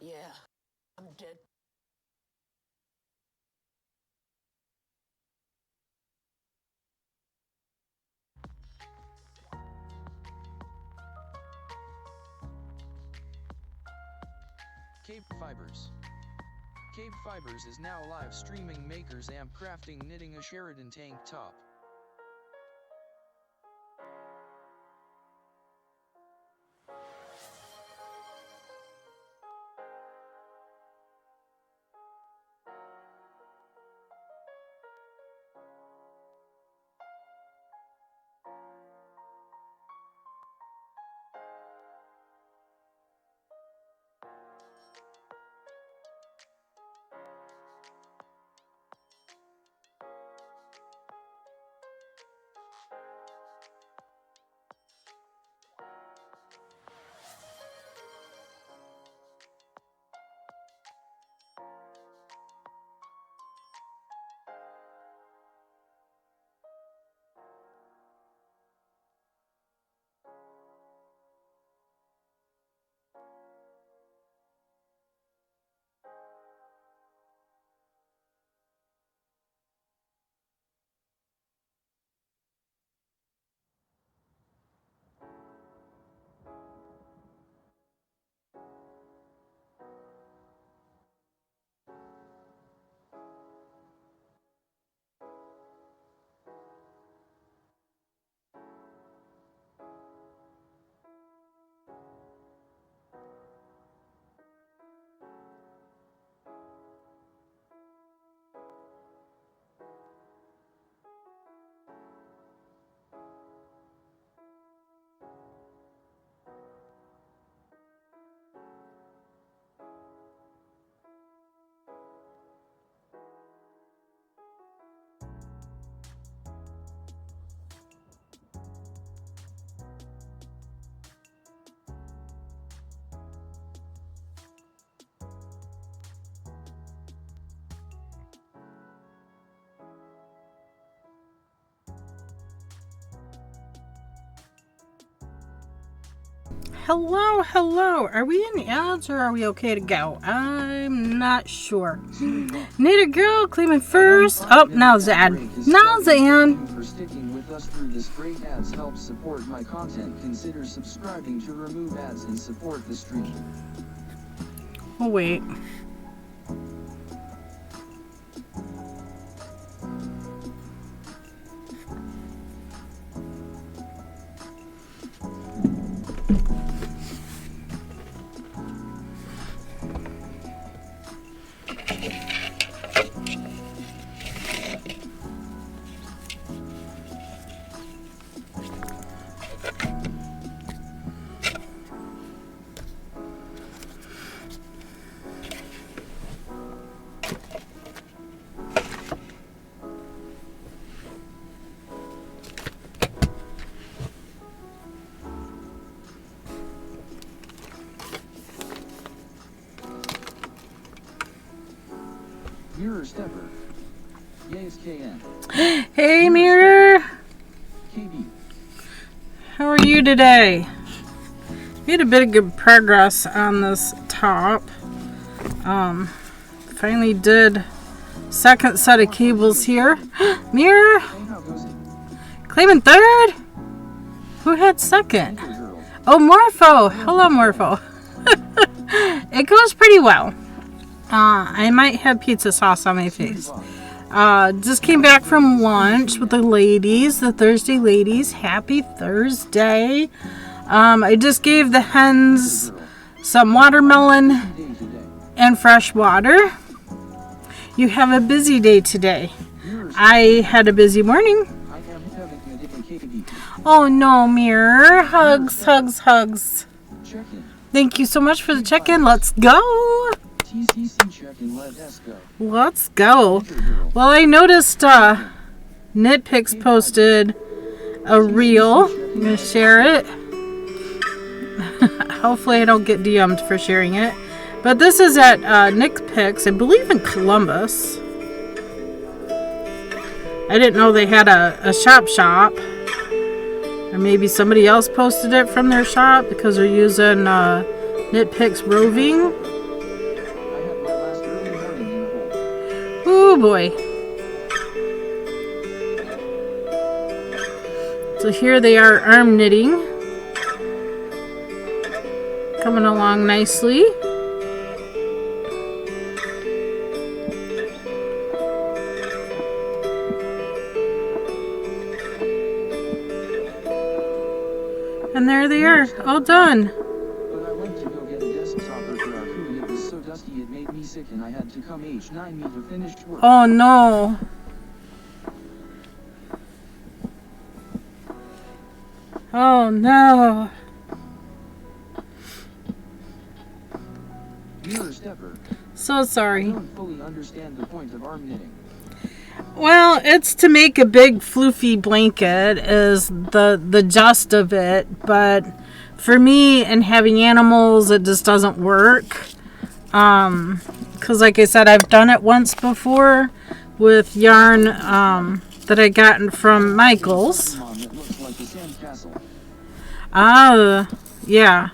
Yeah, I'm dead. KBfibers. KBfibers is now live streaming makers amp crafting knitting a Sheridan tank top. Hello, hello. Are we in ads or are we okay to go? I'm not sure. Need a girl, claiming first. Oh, now's the ad. Now's the ad. For sticking with us through this. Great ads help support my content. Consider subscribing to remove ads and support the stream. Oh, wait. Mirror Stepper. Yes, KN. Hey, Mirror. KB. How are you today? We had a bit of good progress on this top. Finally did second set of cables here. Mirror. Claiming third? Who had second? Oh, Morpho. Hello, Morpho. It goes pretty well. I might have pizza sauce on my face. Just came back from lunch with the ladies, the Thursday ladies. Happy Thursday. I just gave the hens some watermelon and fresh water. You have a busy day today. I had a busy morning. Oh no, Mirror. Hugs, hugs, hugs. Thank you so much for the check-in. Let's go. Let's go. Well, I noticed Knitpicks posted a reel. I'm going to share it. Hopefully I don't get DM'd for sharing it. But this is at Knitpicks, I believe in Columbus. I didn't know they had a shop. Or maybe somebody else posted it from their shop because they're using Knitpicks Roving. boy. So here they are arm knitting. Coming along nicely. And there they are, all done. But I went to go get a desk topper for our crew and it was so dusty it made me sick and I had to come H9 me to finish work. Oh no. Oh no. Mirror stepper. So I sorry. don't fully understand the point of arm knitting. Well, it's to make a big floofy blanket is the gist of it, but for me and having animals it just doesn't work. Cause like I said, I've done it once before with yarn that I gotten from Michael's. Mom, it looks like a sandcastle. Yeah.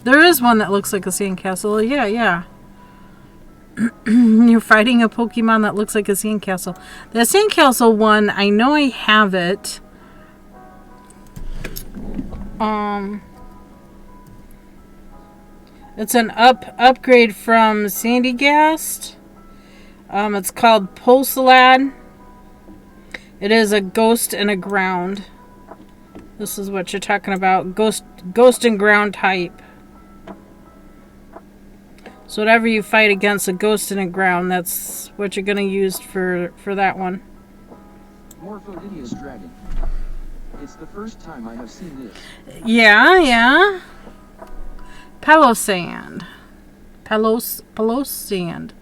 There is one that looks like a sandcastle. Yeah. You're fighting a Pokemon that looks like a sandcastle. The sandcastle one, I know I have it. It's an upgrade from Sandygast. It's called Pulsalad. It is a ghost and a ground. This is what you're talking about. Ghost and ground type. So whatever you fight against a ghost and a ground, that's what you're going to use for that one. Morphodidius dragon. It's the first time I have seen this. Yeah. Pelosand. Pelosand.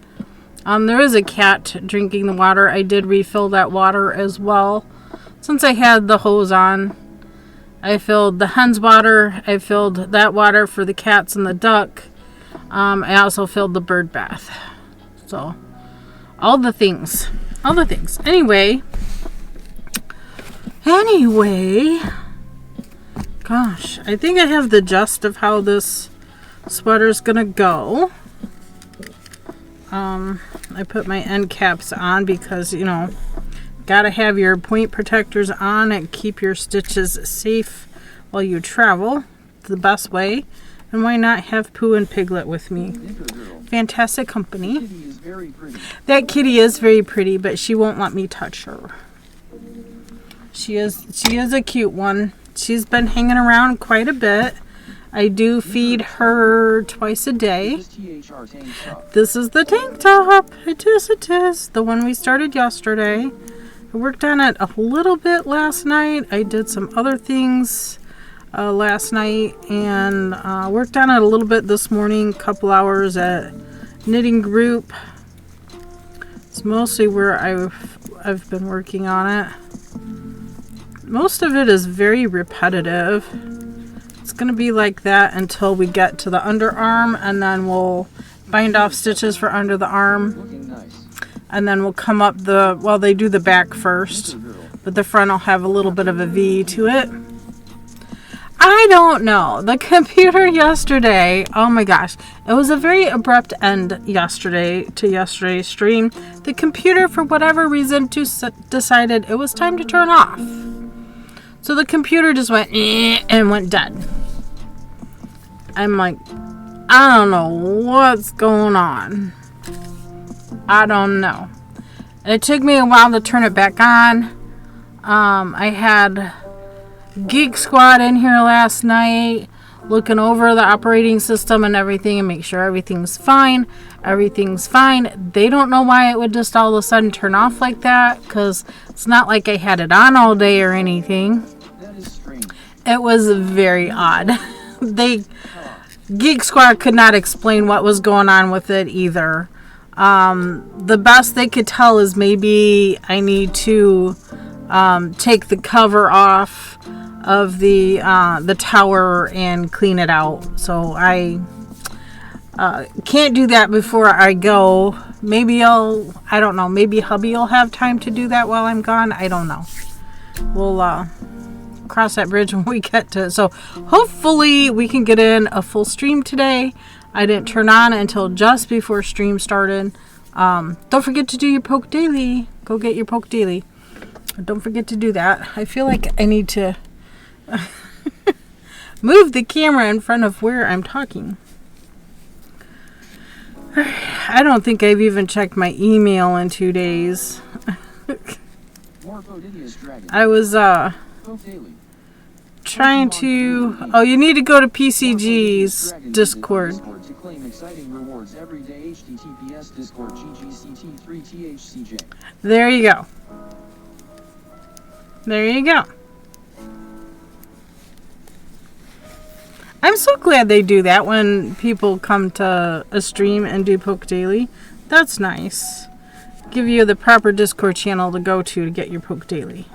There is a cat drinking the water. I did refill that water as well. Since I had the hose on, I filled the hen's water. I filled that water for the cats and the duck. I also filled the bird bath. So, all the things. Anyway, gosh, I think I have the gist of how this sweater's gonna go. I put my end caps on because, you know, gotta have your point protectors on and keep your stitches safe while you travel. It's the best way. And why not have Pooh and Piglet with me? Fantastic company. That kitty is very pretty, but she won't let me touch her. She is a cute one. She's been hanging around quite a bit. I do feed her twice a day. This is the tank top. It is. The one we started yesterday. I worked on it a little bit last night. I did some other things last night and worked on it a little bit this morning. Couple hours at knitting group. It's mostly where I've been working on it. Most of it is very repetitive. It's going to be like that until we get to the underarm, and then we'll bind off stitches for under the arm, and then we'll come up they do the back first, but the front will have a little bit of a V to it. I don't know. The computer yesterday, oh my gosh, it was a very abrupt end yesterday to yesterday's stream. The computer, for whatever reason, decided it was time to turn off. So the computer just went and went dead. I'm like, I don't know what's going on. I don't know. It took me a while to turn it back on. I had Geek Squad in here last night looking over the operating system and everything and make sure everything's fine. They don't know why it would just all of a sudden turn off like that, because it's not like I had it on all day or anything. It was very odd. Geek Squad could not explain what was going on with it either. The best they could tell is maybe I need to take the cover off of the tower and clean it out. So I can't do that before I go. Maybe I don't know, maybe hubby will have time to do that while I'm gone. I don't know. We'll cross that bridge when we get to it. So hopefully we can get in a full stream today. I didn't turn on until just before stream started. Don't forget to do your poke daily. Go get your poke daily. Don't forget to do that. I feel like I need to move the camera in front of where I'm talking. I don't think I've even checked my email in 2 days. I was trying to... Oh, you need to go to PCG's Discord. To claim exciting rewards every day. HTTPS Discord GGCT3THCJ. There you go. There you go. I'm so glad they do that when people come to a stream and do Poke Daily. That's nice. Give you the proper Discord channel to go to get your Poke Daily.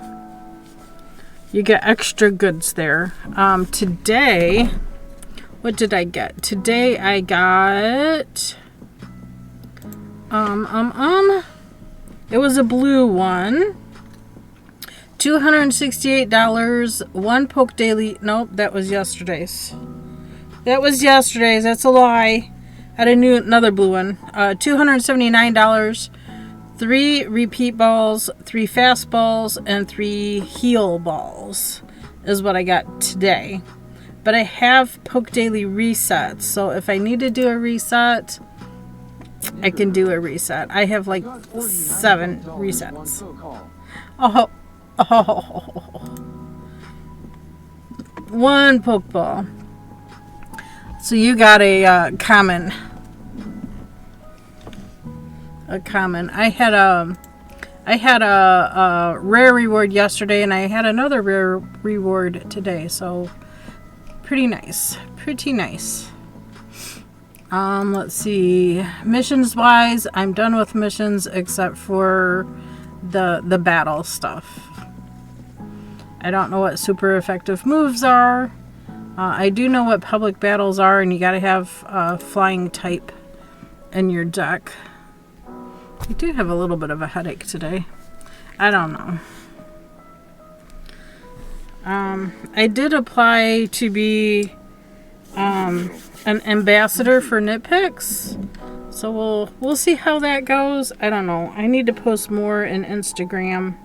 You get extra goods there. Today, what did I get? Today I got, it was a blue one. $268, one Poke Daily. Nope, that was yesterday's. That was yesterday's. That's a lie. I had another blue one. $279. 3 repeat balls, 3 fast balls, and 3 heal balls is what I got today. But I have Poke Daily resets, so if I need to do a reset, I can do a reset. I have like 7 resets. Oh. One Pokeball. So you got a common. A common. I had a rare reward yesterday, and I had another rare reward today. So pretty nice. Pretty nice. Let's see. Missions wise, I'm done with missions except for the battle stuff. I don't know what super effective moves are. I do know what public battles are, and you gotta have flying type in your deck. I do have a little bit of a headache today. I don't know. I did apply to be an ambassador for Nitpicks. So we'll see how that goes. I don't know. I need to post more in Instagram.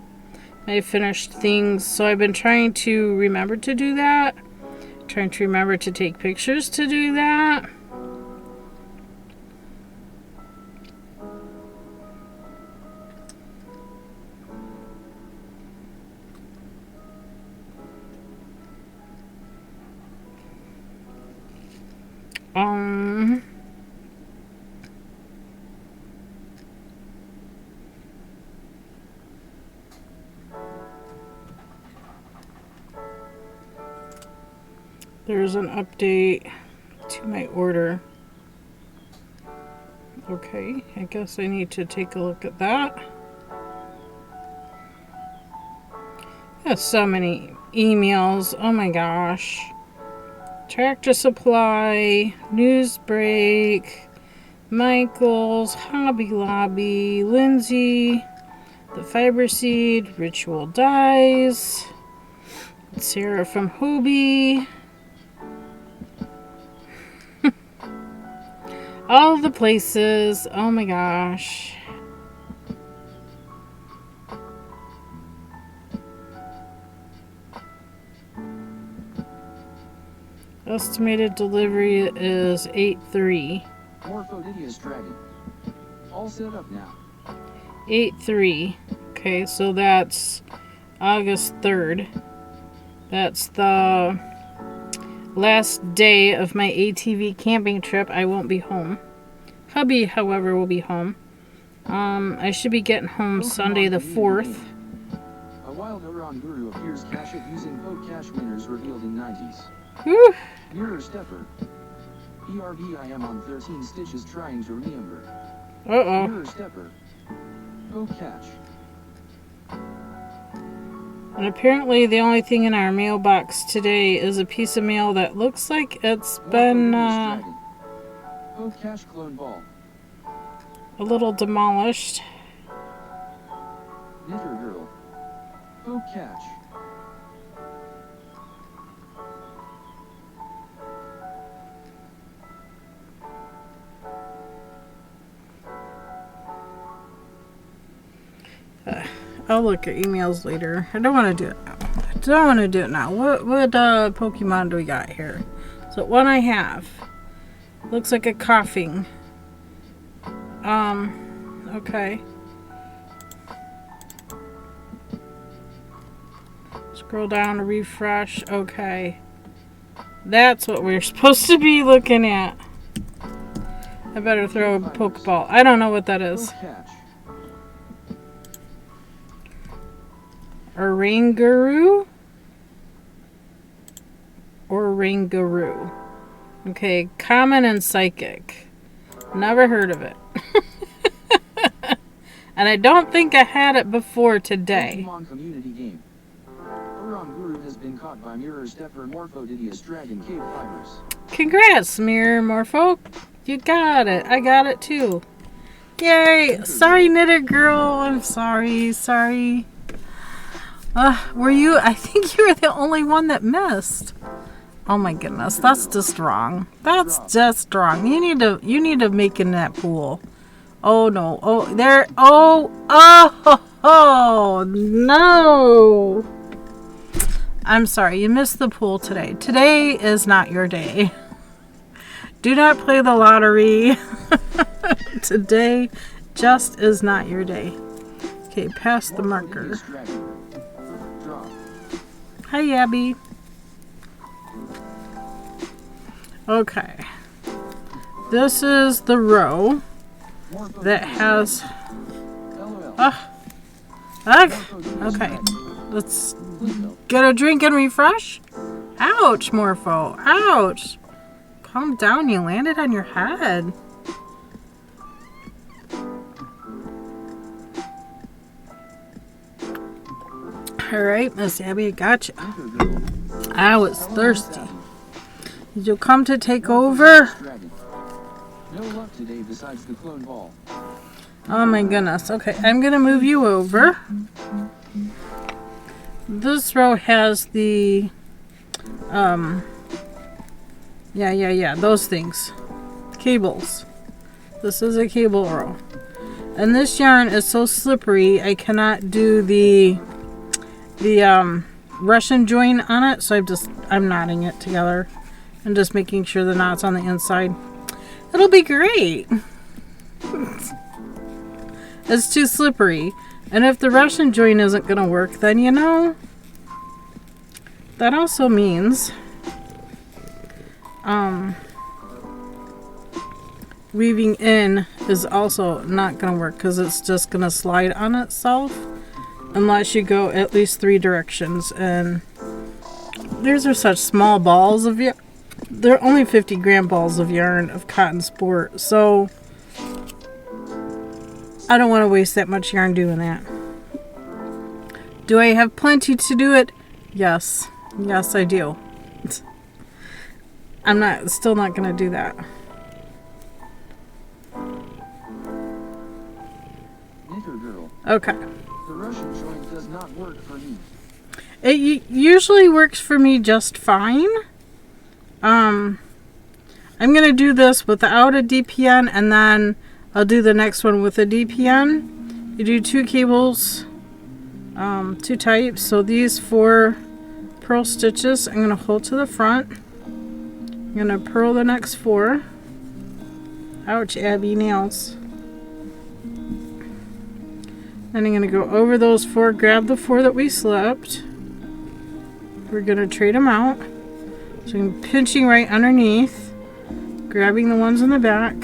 I finished things, so I've been trying to remember to do that. Trying to remember to take pictures to do that. There's an update to my order. Okay, I guess I need to take a look at that. There's so many emails. Oh my gosh. Tractor Supply, News Break, Michael's, Hobby Lobby, Lindsay, The Fiber Seed, Ritual Dyes, Sarah from Hobie. All the places. Oh my gosh. Estimated delivery is 8/3. Morphodidius Dragon. All set up now. 8/3. Okay, so that's August 3rd. That's the last day of my ATV camping trip. I won't be home. Hubby, however, will be home. I should be getting home Sunday the 4th. A wild Huron guru appears cash it using Poke Cash winners revealed in 90s. Whew. Mirror Stepper. PRBIM on 13 stitches trying to remember. Uh-oh. Mirror Stepper. Poke Cash. And apparently the only thing in our mailbox today is a piece of mail that looks like it's been Poke Cash clone ball. a little demolished. Knitter Girl. Poke Catch. I'll look at emails later. I don't want to do it now. I don't want to do it now. What Pokemon do we got here? So one I have. Looks like a coughing. Okay. Scroll down to refresh. Okay. That's what we're supposed to be looking at. I better throw a Pokeball. I don't know what that is. Oranguru? Oranguru. Okay, common and psychic. Never heard of it. And I don't think I had it before today. Pokemon community game. Oranguru has been caught by Mirror Stepper Morphodidius Dragon KBfibers. Congrats, Mirror Morpho. You got it. I got it too. Yay. Sorry, Knitter Girl. I'm sorry. Sorry. Were you? I think you were the only one that missed. Oh my goodness. That's just wrong. That's just wrong. You need to make in that pool. Oh no. Oh, there. Oh no. I'm sorry. You missed the pool today. Today is not your day. Do not play the lottery. Today just is not your day. Okay, pass the marker. Hi, Abby. Okay. This is the row that has... okay. Let's get a drink and refresh. Ouch, Morpho. Ouch. Calm down. You landed on your head. Alright, Miss Abby, gotcha. I was thirsty. Did you come to take over? No luck today besides the clone ball. Oh my goodness. Okay, I'm gonna move you over. This row has the yeah, those things. Cables. This is a cable row. And this yarn is so slippery I cannot do the Russian join on it, so I'm knotting it together and just making sure the knot's on the inside. It'll be great. It's too slippery. And if the Russian join isn't going to work, then you know, that also means weaving in is also not going to work because it's just going to slide on itself unless you go at least 3 directions. And these are such small balls of yarn. They're only 50-gram balls of yarn of cotton sport, so I don't want to waste that much yarn doing that. Do I have plenty to do it? Yes. Yes, I do. I'm still not going to do that. Okay. The Russian joint does not work for me. It usually works for me just fine. I'm going to do this without a DPN, and then I'll do the next one with a DPN. You do 2 cables, 2 types. So these 4 purl stitches, I'm going to hold to the front. I'm going to purl the next 4. Ouch, Abby, nails. Then I'm going to go over those 4, grab the 4 that we slipped. We're going to trade them out. So I'm pinching right underneath, grabbing the ones in the back,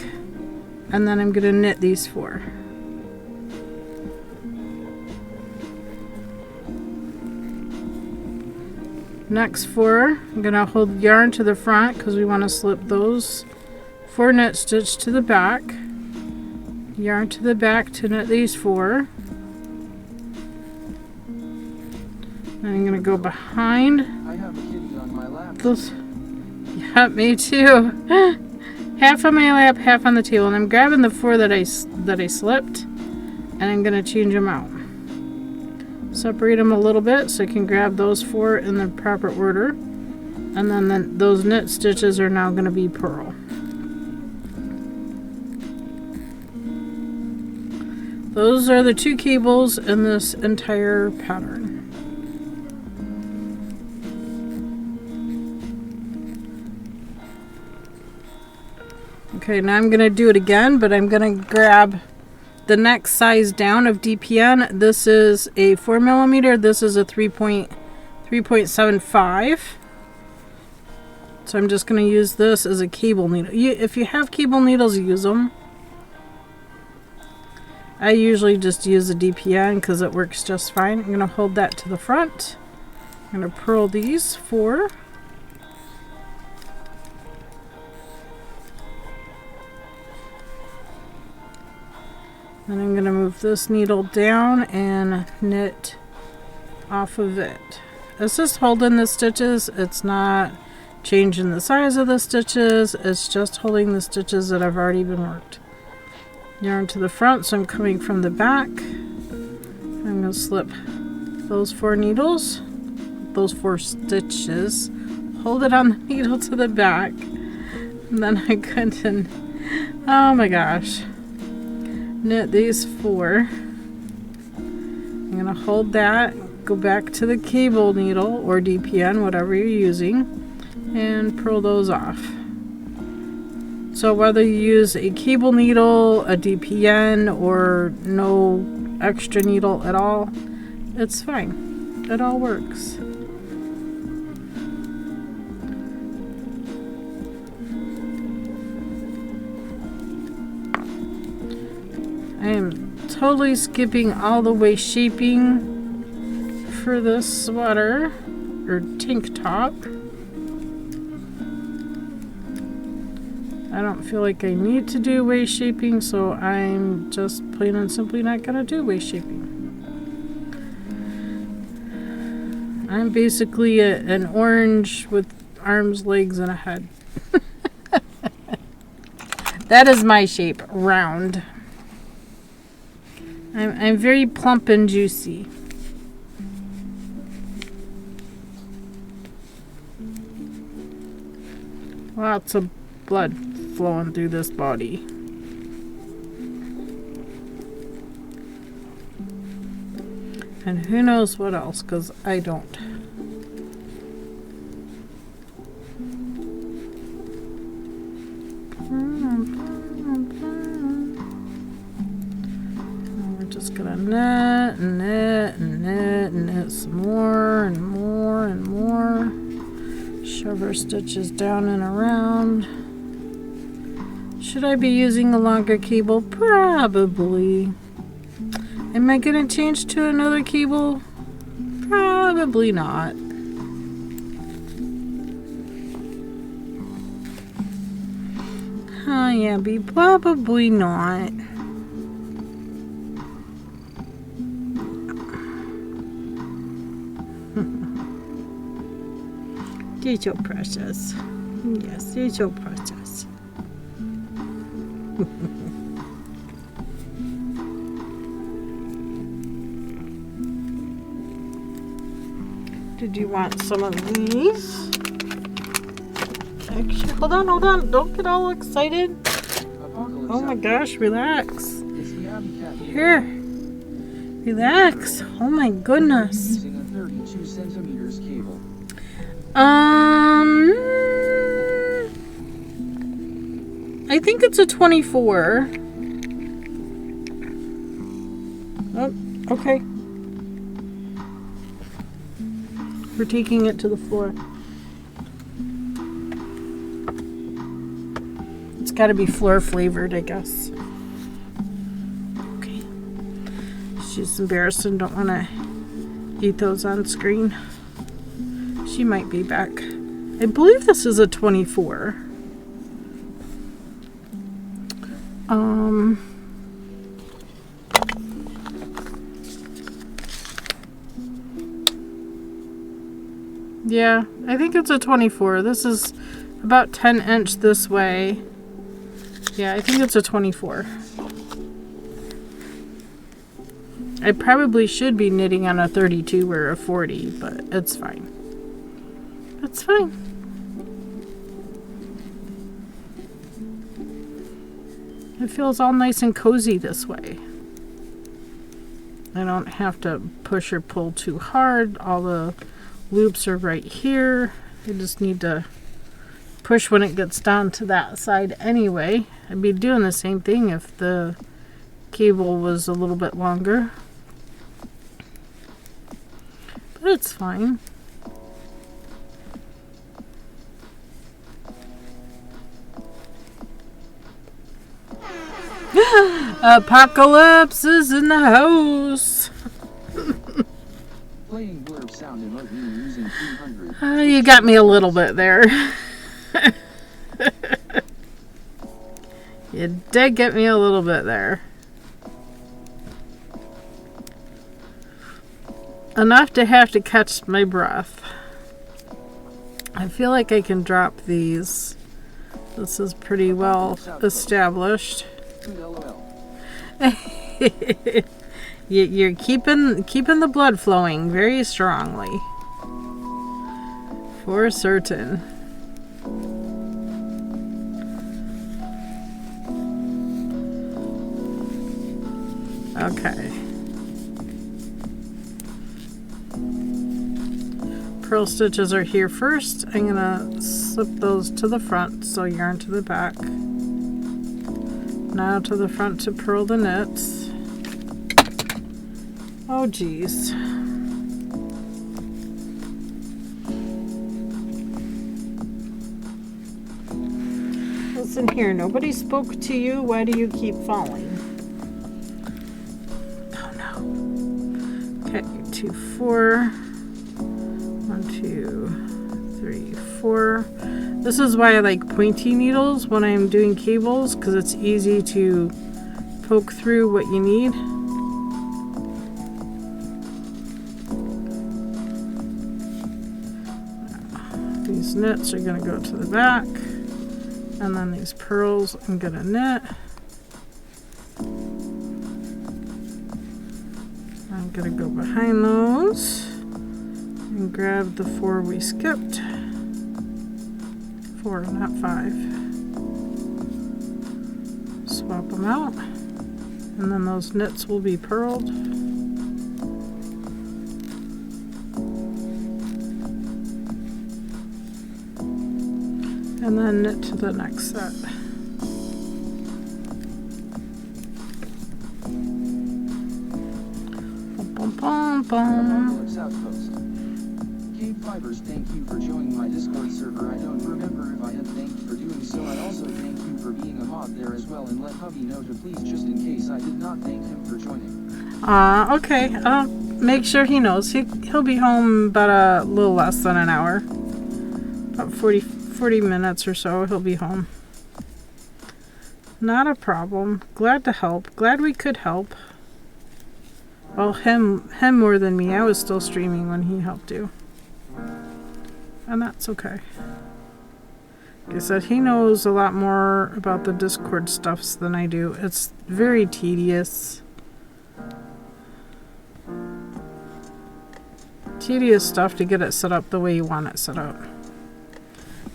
and then I'm going to knit these 4. Next 4, I'm going to hold yarn to the front because we want to slip those 4 knit stitch to the back. Yarn to the back to knit these 4. And I'm going to go behind. I have a kitty on my lap. Those, yeah, me too. Half on my lap, half on the table, and I'm grabbing the 4 that I slipped, and I'm gonna change them out. Separate them a little bit so I can grab those 4 in the proper order, and then those knit stitches are now gonna be purl. Those are the 2 cables in this entire pattern. Okay, now I'm going to do it again, but I'm going to grab the next size down of DPN. This is a 4mm. This is a 3.75. So I'm just going to use this as a cable needle. If you have cable needles, use them. I usually just use a DPN because it works just fine. I'm going to hold that to the front. I'm going to purl these 4. Then I'm going to move this needle down and knit off of it. It's just holding the stitches. It's not changing the size of the stitches. It's just holding the stitches that have already been worked. Yarn to the front, so I'm coming from the back. I'm going to slip those 4 needles, those 4 stitches, hold it on the needle to the back, and then I couldn't, oh my gosh, knit these 4. I'm going to hold that, go back to the cable needle or DPN, whatever you're using, and purl those off. So whether you use a cable needle, a DPN, or no extra needle at all, it's fine. It all works. I am totally skipping all the way shaping for this sweater or tank top. I don't feel like I need to do waist shaping, so I'm just plain and simply not going to do waist shaping. I'm basically an orange with arms, legs, and a head. That is my shape, round. I'm very plump and juicy. Lots of blood flowing through this body. And who knows what else, because I don't. And we're just gonna knit and knit and knit and knit some more and more and more. Shove our stitches down and around. Should I be using a longer cable? Probably. Am I going to change to another cable? Probably not. Oh yeah, probably not. You're so precious. Yes, you're so precious. Did you want some of these? Actually, hold on. Don't get all excited. Oh my gosh, relax. Here. Relax. Oh my goodness. Using a 32 centimeters cable. I think it's a 24. Oh, okay. We're taking it to the floor. It's got to be floor flavored, I guess. Okay. She's embarrassed and don't want to eat those on screen. She might be back. I believe this is a 24. Yeah, I think it's a 24. This is about 10 inch this way. Yeah, I think it's a 24. I probably should be knitting on a 32 or a 40, but it's fine. It's fine. It feels all nice and cozy this way. I don't have to push or pull too hard. All the loops are right here. I just need to push when it gets down to that side anyway. I'd be doing the same thing if the cable was a little bit longer. But it's fine. Apocalypse is in the house. Playing blurb sounded like me using 300. You got me a little bit there. You did get me a little bit there. Enough to have to catch my breath. I feel like I can drop these. This is pretty well established. You're keeping the blood flowing very strongly. For certain. Okay. Pearl stitches are here first. I'm gonna slip those to the front, so yarn to the back. Now to the front to purl the knits. Oh geez. Listen here, nobody spoke to you. Why do you keep falling? Oh no. Okay, 2, 4. 1, 2, 3, 4. This is why I like pointy needles when I'm doing cables, because it's easy to poke through what you need. These knits are going to go to the back, and then these pearls I'm going to knit. I'm going to go behind those and grab the 4 we skipped. 4, not 5. Swap them out, and then those knits will be purled. And then knit to the next set. Bum, bum, bum. KBfibers, thank you for joining my Discord server. I don't remember if I had thanked you for doing so. I also thank you for being a mod there as well, and let hubby know to please, just in case I did not thank him for joining. Okay. I'll make sure he knows. He'll be home about a little less than an hour. About 40 minutes or so he'll be home. Not a problem. Glad to help. Glad we could help. Well, him more than me. I was still streaming when he helped you. And that's okay. Like I said, he knows a lot more about the Discord stuffs than I do. It's very tedious. Tedious stuff to get it set up the way you want it set up.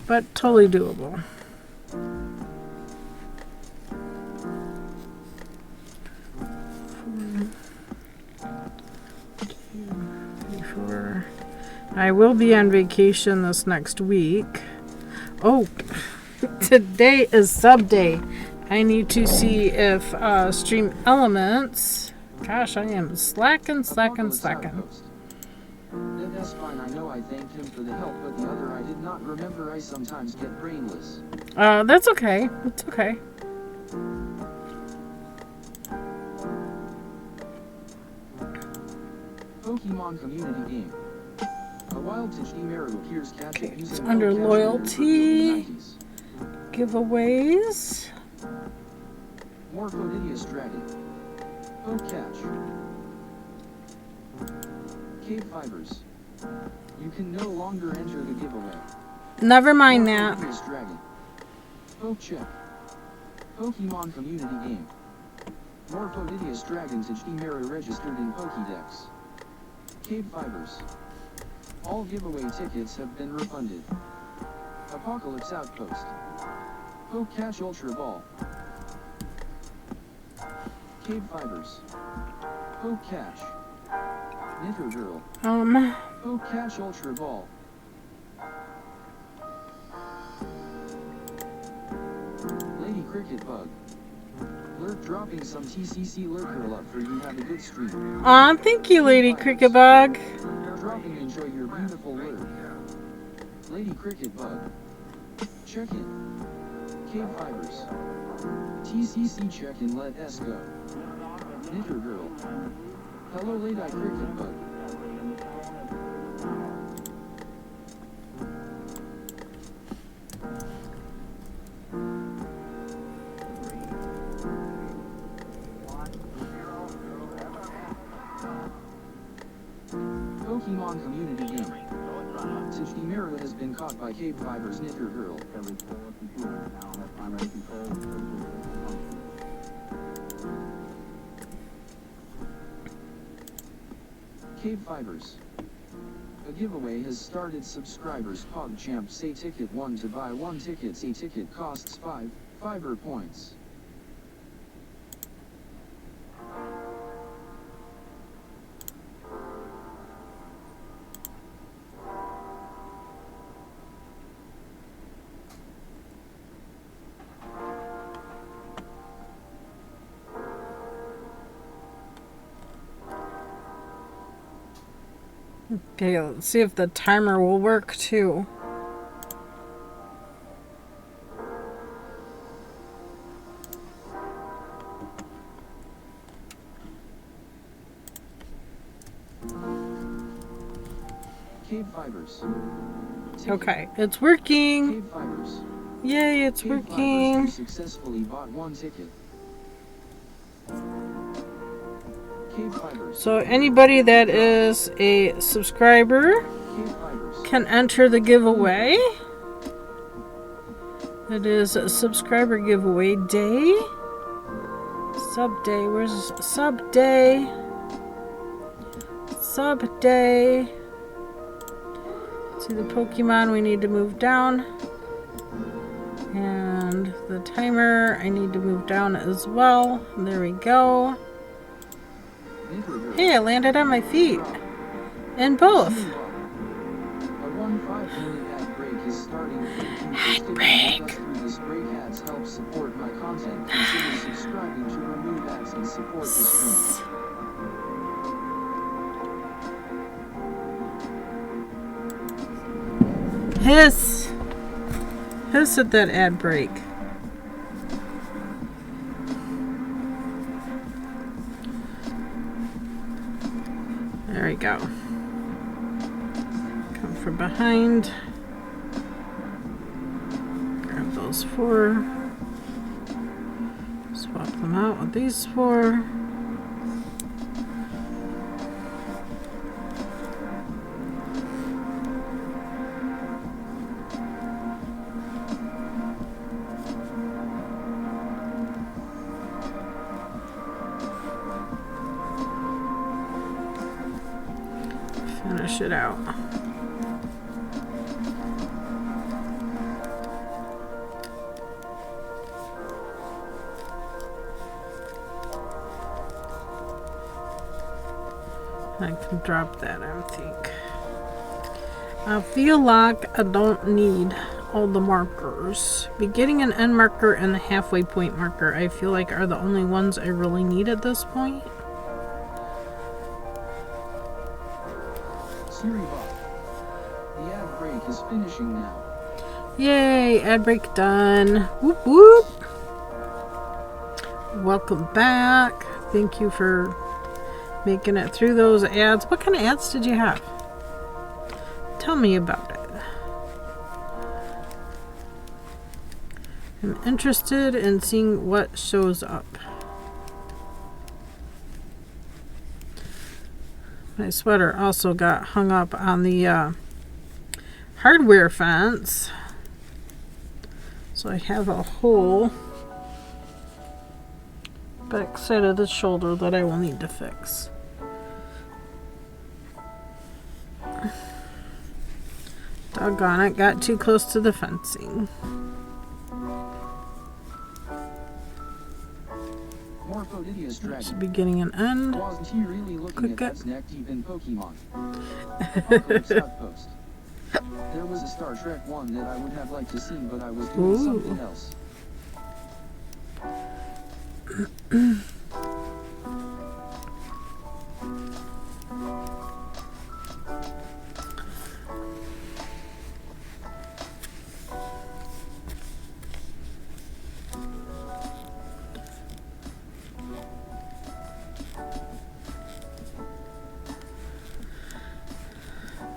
But totally doable. 4. I will be on vacation this next week. Oh, today is sub day. I need to see if Stream Elements. Gosh, I am slacking. That's fine. I know I thanked him for the help, but the other I did not remember. I sometimes get brainless. That's okay. It's okay. Pokemon community game. A wild Tachimera appears catching using It's under loyalty. Giveaways. Morphodidius Dragon. Poke catch. KBfibers. You can no longer enter the giveaway. Never mind that. Morphodidius Dragon. Poke check. Pokemon community game. Morphodidius Dragon Tachimera registered in Pokédex. KBfibers. All giveaway tickets have been refunded. Apocalypse Outpost. Poke Catch Ultra Ball. KBfibers. Poke Catch. Knitter Girl. Poke Catch Ultra Ball. Lady Cricket Bug. Lurk dropping some TCC lurker love for you. Have a good stream. Aw, thank you, Lady Cricket Bug. Dropping enjoy your beautiful lurk. Lady Cricket Bug. Check in. KBfibers. TCC check in. Let us go. Knitter Girl. Hello Lady Cricket Bug. Pokemon community game. Tishimera has been caught by KBfibers Knitter Girl. KBfibers. A giveaway has started. Subscribers PogChamp say ticket 1 to buy 1 tickets. A ticket costs 5 fiber points. Okay, let's see if the timer will work too. KBfibers. Okay, it's working. KBfibers. Yay, it's working. You successfully bought 1 ticket. KBfibers. So anybody that is a subscriber KBfibers. can enter the giveaway. It is a subscriber giveaway day. Sub day. Where's sub day? Sub day. See the Pokemon we need to move down. And the timer I need to move down as well. There we go. Hey, I landed on my feet. And both. Ad break. This break ads help support my content. Consider subscribing to remove ads and support the stream. Hiss. Hiss at that ad break. There we go. Come from behind. Grab those 4. Swap them out with these 4. Finish it out. I can drop that, I think. I feel like I don't need all the markers. Beginning and end marker and the halfway point marker, I feel like are the only ones I really need at this point. Siribot. The ad break is finishing now. Yay, ad break done. Whoop whoop. Welcome back. Thank you for making it through those ads. What kind of ads did you have? Tell me about it. I'm interested in seeing what shows up. My sweater also got hung up on the hardware fence. So I have a hole back side of the shoulder that I will need to fix. Doggone it, got too close to the fencing. Morphodidius dragon. There's a beginning and end. Wasn't he really looking Click at it. that's neck deep in Pokemon? Apocalypse Outpost. There was a Star Trek one that I would have liked to see, but I was doing something else.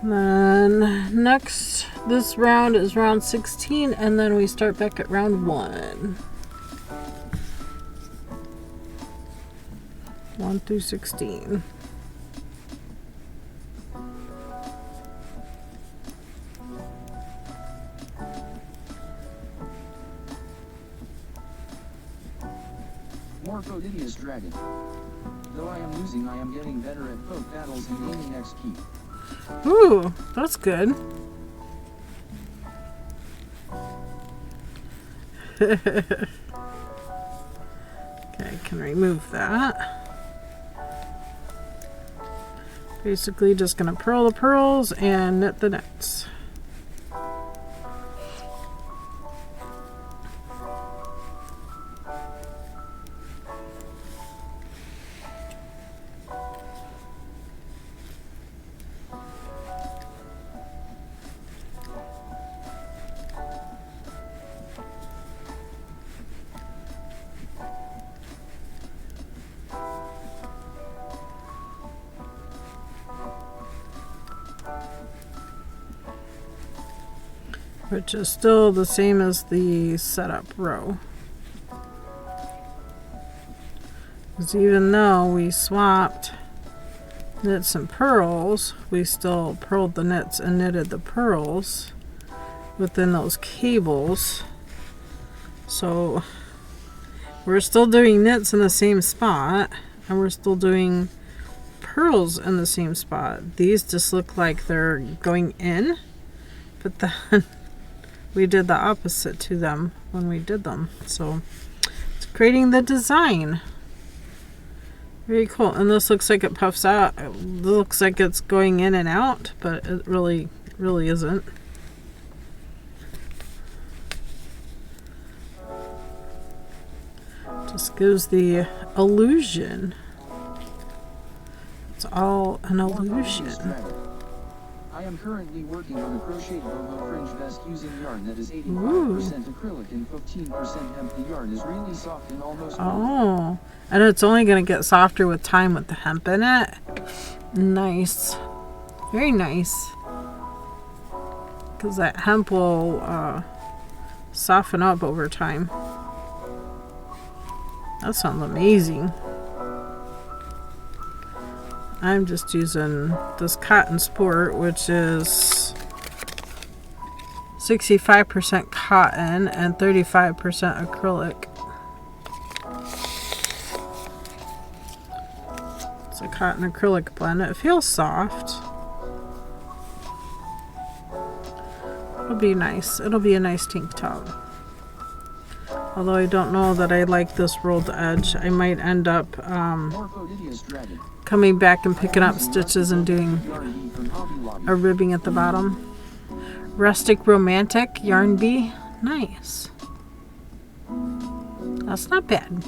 Then next, this round is round 16, and then we start back at round 1. 1 through 16. Morphodidius dragon. Though I am losing, I am getting better at poke battles and gaining XP. Ooh, that's good. Okay, I can remove that. Basically just gonna purl the pearls and knit the knits. Which is still the same as the setup row. Because even though we swapped knits and pearls, we still purled the knits and knitted the pearls within those cables. So we're still doing knits in the same spot, and we're still doing pearls in the same spot. These just look like they're going in, but then we did the opposite to them when we did them. So it's creating the design. Very cool. And this looks like it puffs out. It looks like it's going in and out, but it really isn't. Just gives the illusion. It's all an illusion. I am currently working on a crocheted boho fringe vest using yarn that is 85% acrylic and 15% hemp. The yarn is really soft and almost oh, and it's only going to get softer with time with the hemp in it. Nice. Very nice. Because that hemp will soften up over time. That sounds amazing. I'm just using this cotton sport, which is 65% cotton and 35% acrylic. It's a cotton acrylic blend. It feels soft. It'll be nice. It'll be a nice tank top. Although I don't know that I like this rolled edge. I might end up coming back and picking up stitches and doing a ribbing at the bottom. Rustic Romantic Yarn Bee. Nice. That's not bad.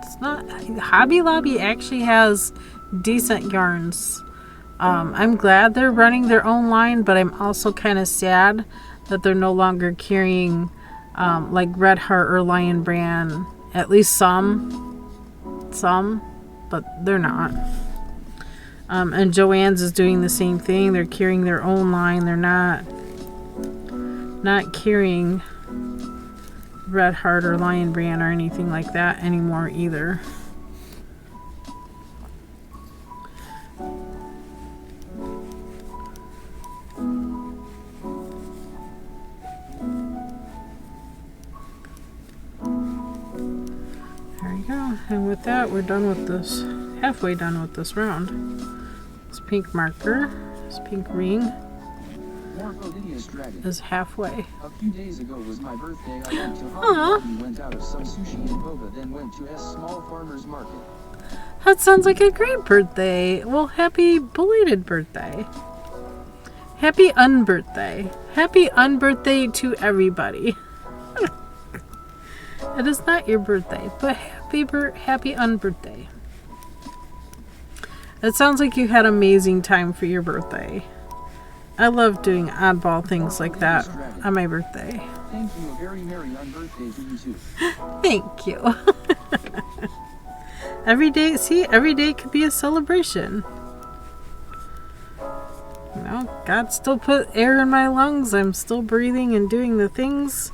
It's not. Hobby Lobby actually has decent yarns. I'm glad they're running their own line, but I'm also kind of sad that they're no longer carrying like Red Heart or Lion Brand. At least some, but they're not. And Joann's is doing the same thing. They're carrying their own line. They're not carrying Red Heart or Lion Brand or anything like that anymore either. There we go. And with that, we're done with this. Halfway done with this round. This pink marker, this pink ring. Morphodidius Dragon. is halfway. A few days ago was my birthday. I went to Hobby Lobby, went out of some sushi and boba, then went to S Small Farmers Market. That sounds like a great birthday. Well, happy belated birthday. Happy unbirthday. Happy unbirthday to everybody. It is not your birthday, but happy unbirthday. It sounds like you had an amazing time for your birthday. I love doing oddball things like that on my birthday. Thank you. A very merry unbirthday to you too. Thank you. Every day could be a celebration. You know, God still put air in my lungs. I'm still breathing and doing the things.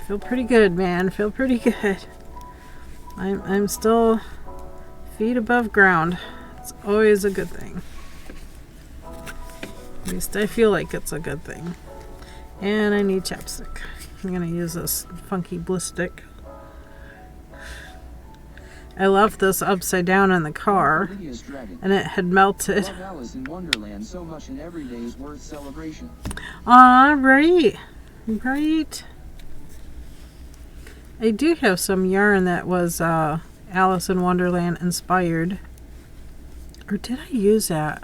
Feel pretty good, man. Feel pretty good. I'm still feet above ground. It's always a good thing. At least I feel like it's a good thing. And I need chapstick. I'm gonna use this funky bliss stick. I left this upside down in the car, and it had melted. Love Alice in Wonderland so much, and every day is worth celebration. Ah, right. Right. I do have some yarn that was Alice in Wonderland inspired. Or did I use that?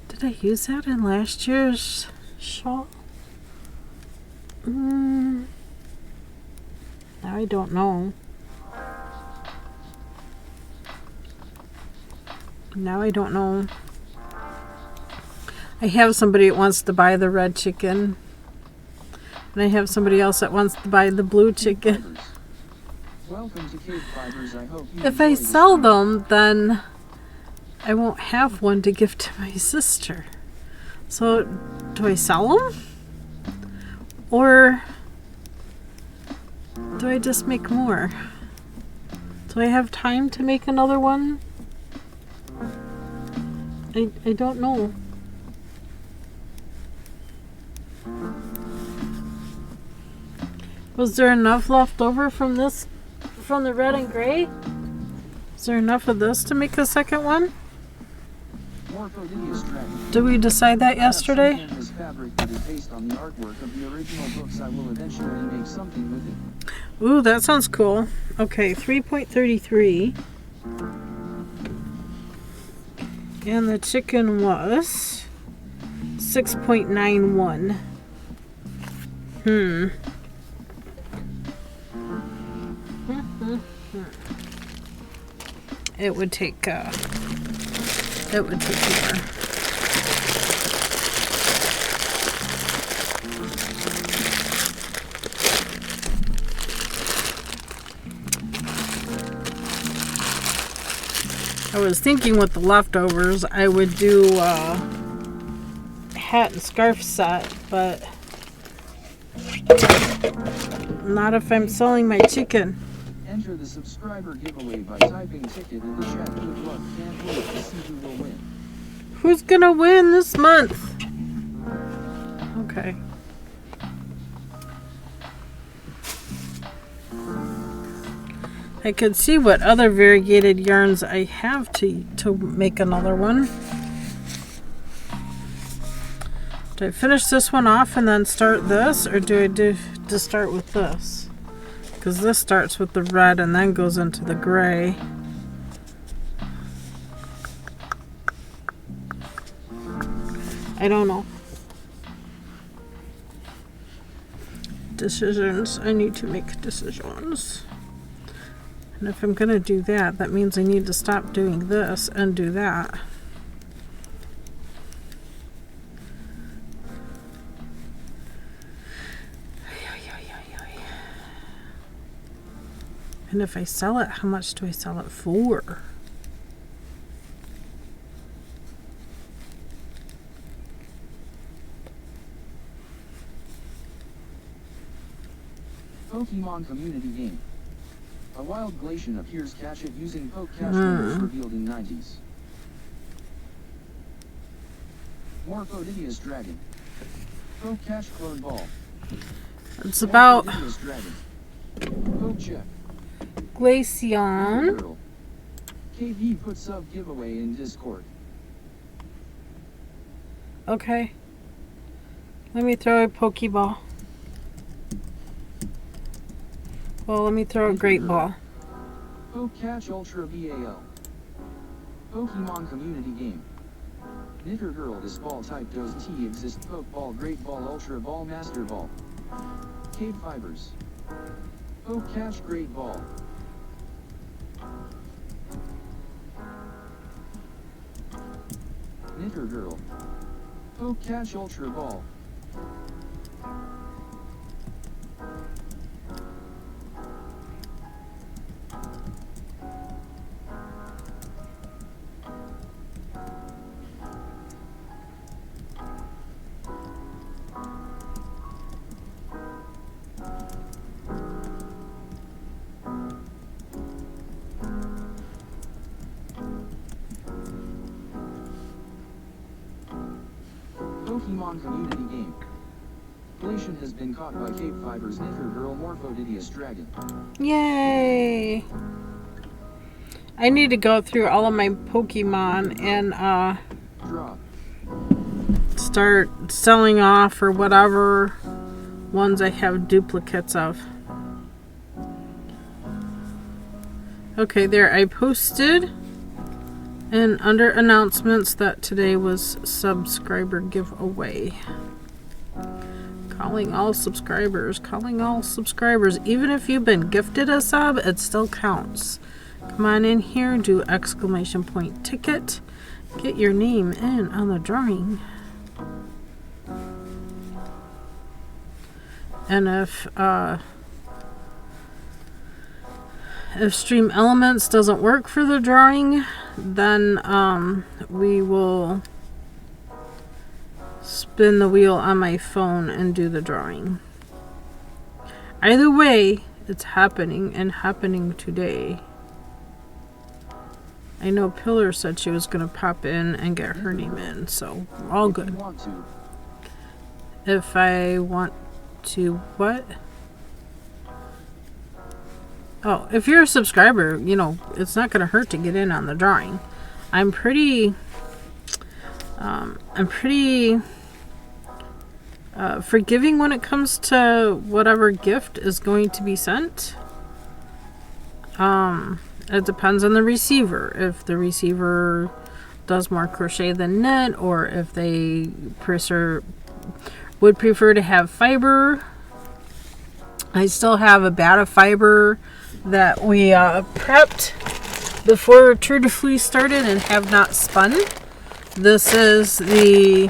Did I use that in last year's shawl? Now I don't know. Now I don't know. I have somebody that wants to buy the red chicken. And I have somebody else that wants to buy the blue chicken. Welcome to KBfibers. I hope you If I sell them, then I won't have one to give to my sister. So, do I sell them? Or do I just make more? Do I have time to make another one? I don't know. Was there enough left over from this, from the red and gray? Is there enough of this to make a second one? Did we decide that yesterday? This fabric that is based on the artwork of the original books. I will eventually make something with it. Ooh, that sounds cool. Okay, 3.33. And the chicken was 6.91. It would take more. I was thinking with the leftovers I would do a hat and scarf set, but not if I'm selling my chicken. Enter the subscriber giveaway by typing ticket in the chat. Good luck. Can't wait to see who will win. Who's gonna win this month? Okay. I could see what other variegated yarns I have to make another one. Do I finish this one off and then start this, or do I just start with this? Because this starts with the red and then goes into the gray. I don't know. Decisions. I need to make decisions. And if I'm going to do that, that means I need to stop doing this and do that. And if I sell it, how much do I sell it for? Pokemon community game. A wild Glacian appears. Catch it using Poke Catch rules revealed in 90s. Morphodidius Dragon. Poke Catch Clone Ball. It's about Dragon. Poke Check. Glaceon. Girl. KB put sub giveaway in Discord. Okay. Let me throw a Pokeball. Well, let me throw a Great Ball. Poke Catch Ultra BAL. Pokemon Community Game. Knitter Girl. This ball type does T exist. Poke Ball, Great Ball, Ultra Ball, Master Ball. KBfibers. Poke Catch Great Ball. Knitter Girl. Poke Catch Ultra Ball. Pokemon Community Game. Glacian has been caught by KBfibers. Knitter Girl Morphodidius Dragon. Yay! I need to go through all of my Pokemon and Draw. start selling off or whatever ones I have duplicates of. Okay, there I posted. And under announcements that today was subscriber giveaway. Calling all subscribers. Calling all subscribers. Even if you've been gifted a sub, it still counts. Come on in here. Do exclamation point ticket. Get your name in on the drawing. And if Stream Elements doesn't work for the drawing, then we will spin the wheel on my phone and do the drawing. Either way, it's happening and happening today. I know Pillar said she was going to pop in and get her name in, so all good. If I want to what? Oh, if you're a subscriber, you know, it's not going to hurt to get in on the drawing. I'm pretty forgiving when it comes to whatever gift is going to be sent. It depends on the receiver. If the receiver does more crochet than knit, or if they would prefer to have fiber. I still have a bat of fiber that we prepped before Tour de Fleece started and have not spun. This is the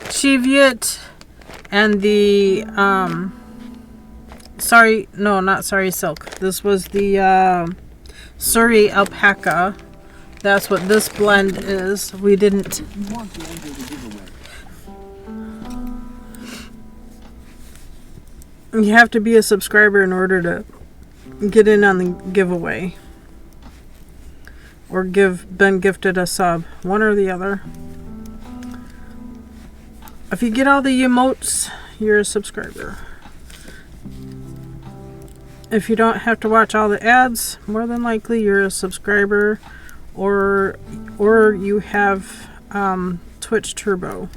Cheviot and the silk. This was the Surrey alpaca. That's what this blend is. We didn't. You have to be a subscriber in order to get in on the giveaway. Or been gifted a sub. One or the other. If you get all the emotes, you're a subscriber. If you don't have to watch all the ads, more than likely you're a subscriber. Or you have Twitch Turbo.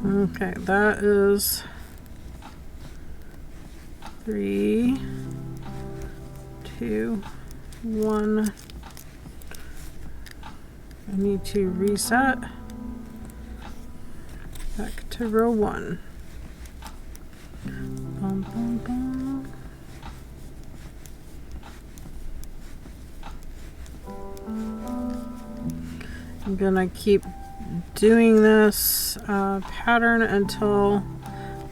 Okay, that is 3, 2, 1. I need to reset back to row 1. Bum, bum, bum. I'm gonna keep doing this pattern until,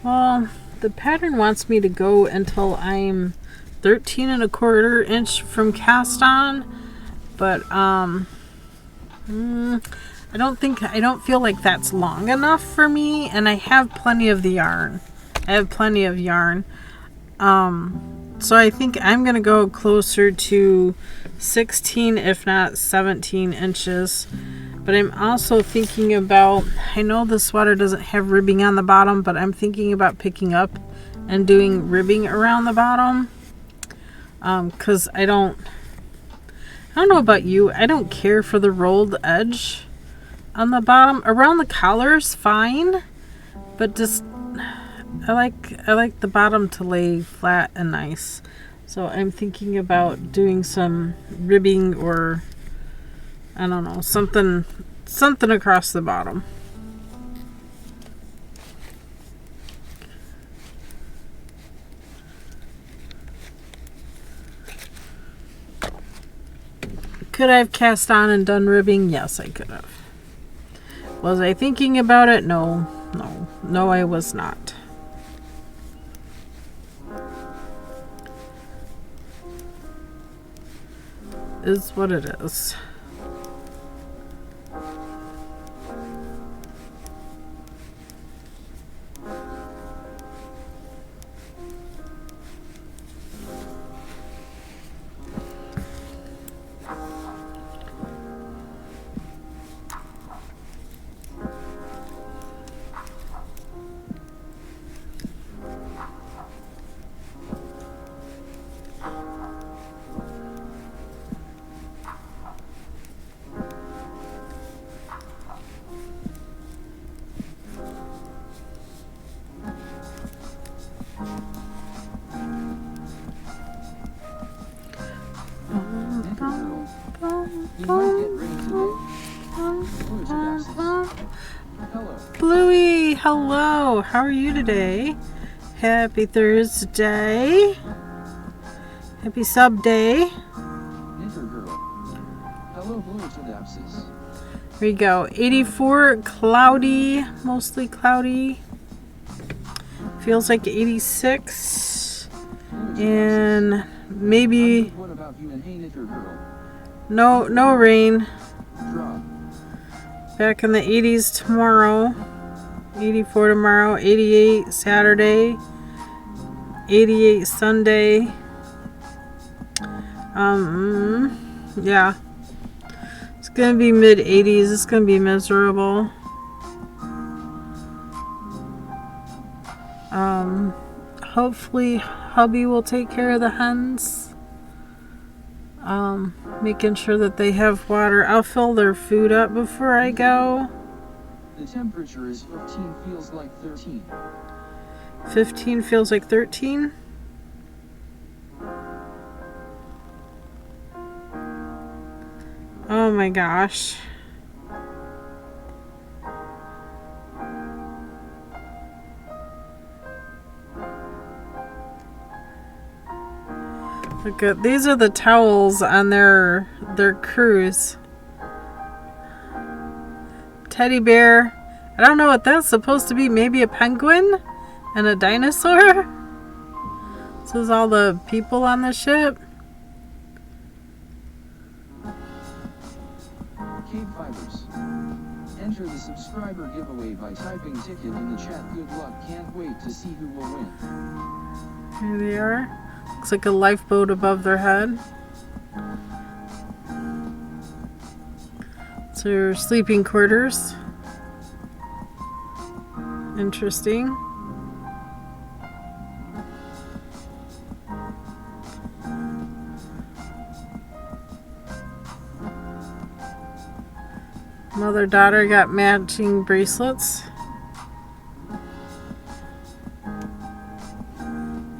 well, the pattern wants me to go until I'm 13 1/4 inch from cast on, but I don't feel like that's long enough for me, and I have plenty of the yarn. So I think I'm gonna go closer to 16 if not 17 inches. But I'm also thinking about, I know the sweater doesn't have ribbing on the bottom, but I'm thinking about picking up and doing ribbing around the bottom. Because I don't know about you. I don't care for the rolled edge on the bottom. Around the collar's fine, but just I like the bottom to lay flat and nice. So I'm thinking about doing some ribbing or I don't know, something across the bottom. Could I have cast on and done ribbing? Yes, I could have. Was I thinking about it? No, I was not. Is what it is. Bluey, hello. How are you today? Happy Thursday. Happy sub day. Here we go. 84, cloudy, mostly cloudy. Feels like 86. And maybe no rain. Back in the 80s tomorrow. 84 tomorrow, 88 Saturday, 88 Sunday. Yeah. It's gonna be mid 80s. It's gonna be miserable. Hopefully hubby will take care of the hens. Making sure that they have water. I'll fill their food up before I go. The temperature is 15, feels like 13. 15 feels like 13? Oh my gosh. Look at these are the towels on their cruise. Teddy bear. I don't know what that's supposed to be. Maybe a penguin and a dinosaur? This is all the people on the ship. KBfibers. Enter the subscriber giveaway by typing ticket in the chat. Good luck. Can't wait to see who will win. Here they are. Looks like a lifeboat above their head. It's their sleeping quarters. Interesting. Mother-daughter got matching bracelets.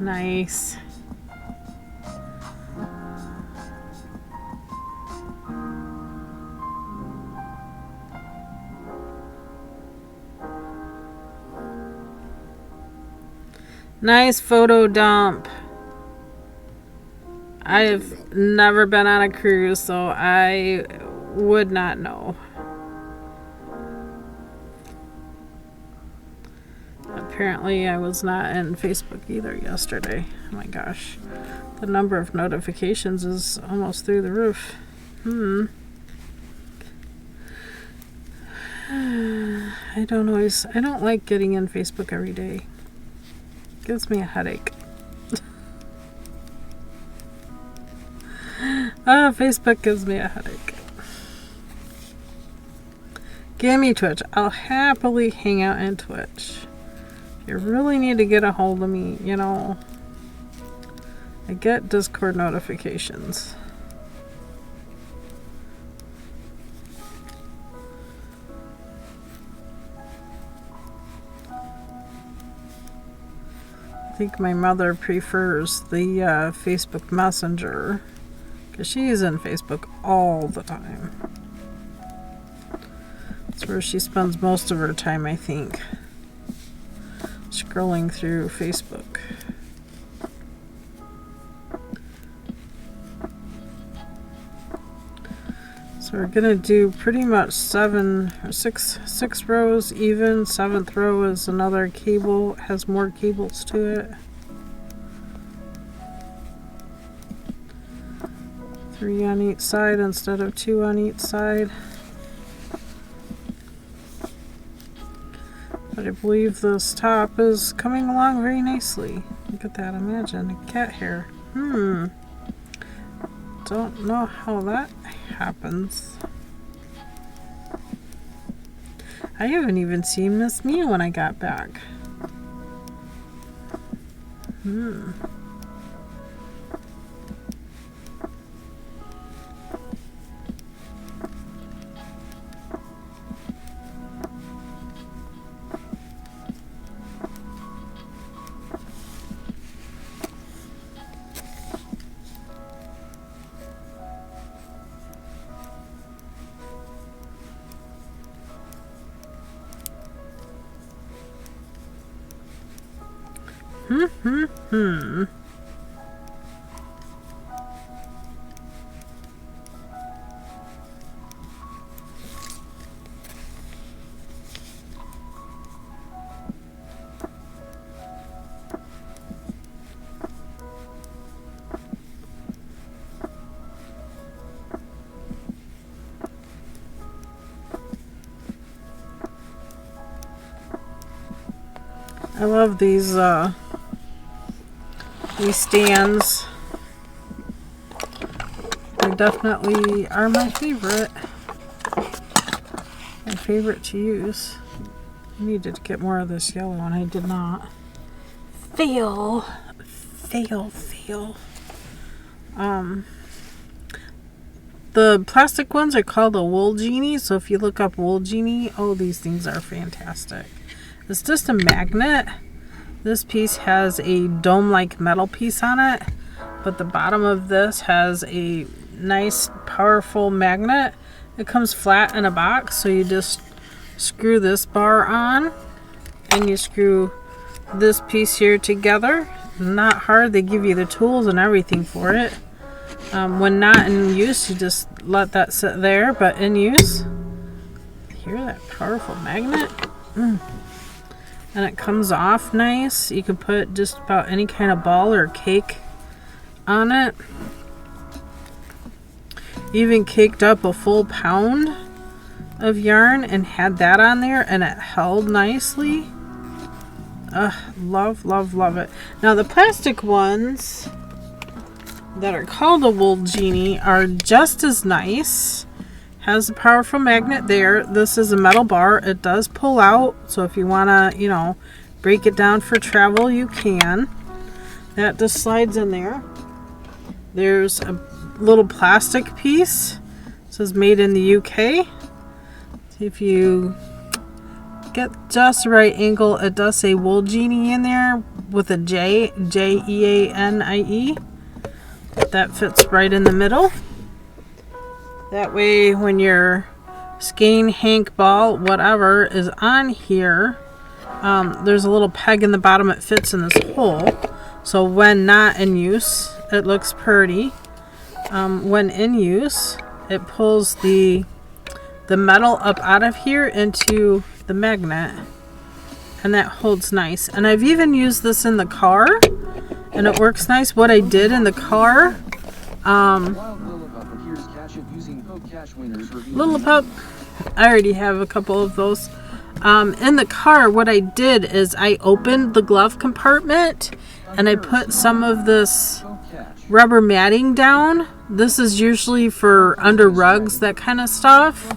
Nice. Nice photo dump. I've never been on a cruise, so I would not know. Apparently, I was not in Facebook either yesterday. Oh my gosh. The number of notifications is almost through the roof. I don't like getting in Facebook every day. Gives me a headache. Facebook gives me a headache. Give me Twitch. I'll happily hang out in Twitch. If you really need to get a hold of me, you know, I I get Discord notifications. I think my mother prefers the Facebook Messenger because she's in Facebook all the time. That's where she spends most of her time, I think, scrolling through Facebook. So we're gonna do pretty much six rows even. 7th row is another cable, has more cables to it. 3 on each side instead of 2 on each side. But I believe this top is coming along very nicely. Look at that, imagine a cat hair. Don't know how that happens. I haven't even seen Miss Mia when I got back. I love these stands. They definitely are my favorite. My favorite to use. I needed to get more of this yellow and I did not. Fail. The plastic ones are called a wool genie. So if you look up wool genie, oh, these things are fantastic. It's just a magnet. This piece has a dome-like metal piece on it, but the bottom of this has a nice, powerful magnet. It comes flat in a box, so you just screw this bar on, and you screw this piece here together. Not hard. They give you the tools and everything for it. When not in use, you just let that sit there, but in use, hear that powerful magnet? And it comes off nice. You can put just about any kind of ball or cake on it. Even caked up a full pound of yarn and had that on there and it held nicely. Love it. Now the plastic ones that are called a wool genie are just as nice. Has a powerful magnet there. This is a metal bar. It does pull out, so if you want to, break it down for travel, you can. That just slides in there. There's a little plastic piece. It says made in the UK. If you get just the right angle, it does say wool genie in there with a J, J-E-A-N-I-E. That fits right in the middle. That way when your skein, hank, ball, whatever is on here, there's a little peg in the bottom. It fits in this hole. So when not in use, it looks pretty. When in use, it pulls the metal up out of here into the magnet. And that holds nice. And I've even used this in the car. And it works nice. What I did in the car... Lillipup, I already have a couple of those. In the car, what I did is I opened the glove compartment and I put some of this rubber matting down. This is usually for under rugs, that kind of stuff.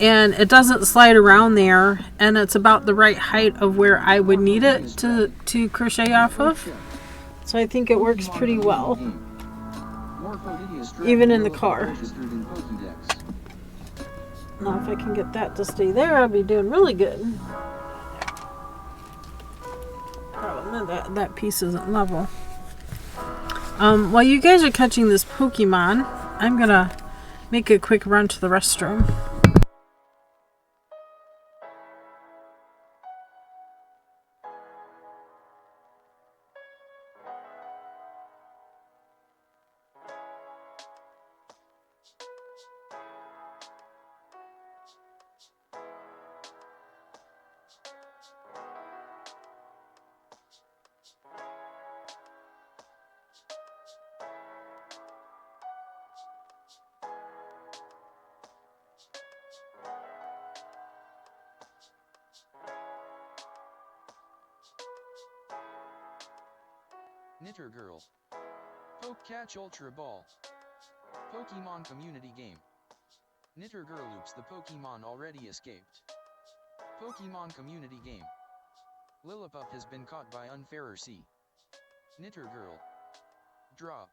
And it doesn't slide around there, and it's about the right height of where I would need it to crochet off of. So I think it works pretty well, even in the car. Now if I can get that to stay there, I'll be doing really good. Problem is that piece isn't level. While you guys are catching this Pokemon, I'm gonna make a quick run to the restroom. Knitter Girl. Poke Catch Ultra Ball. Pokemon Community Game. Knitter Girl loops the Pokemon already escaped. Pokemon Community Game. Lillipup has been caught by Unfairer C. Knitter Girl. Drop.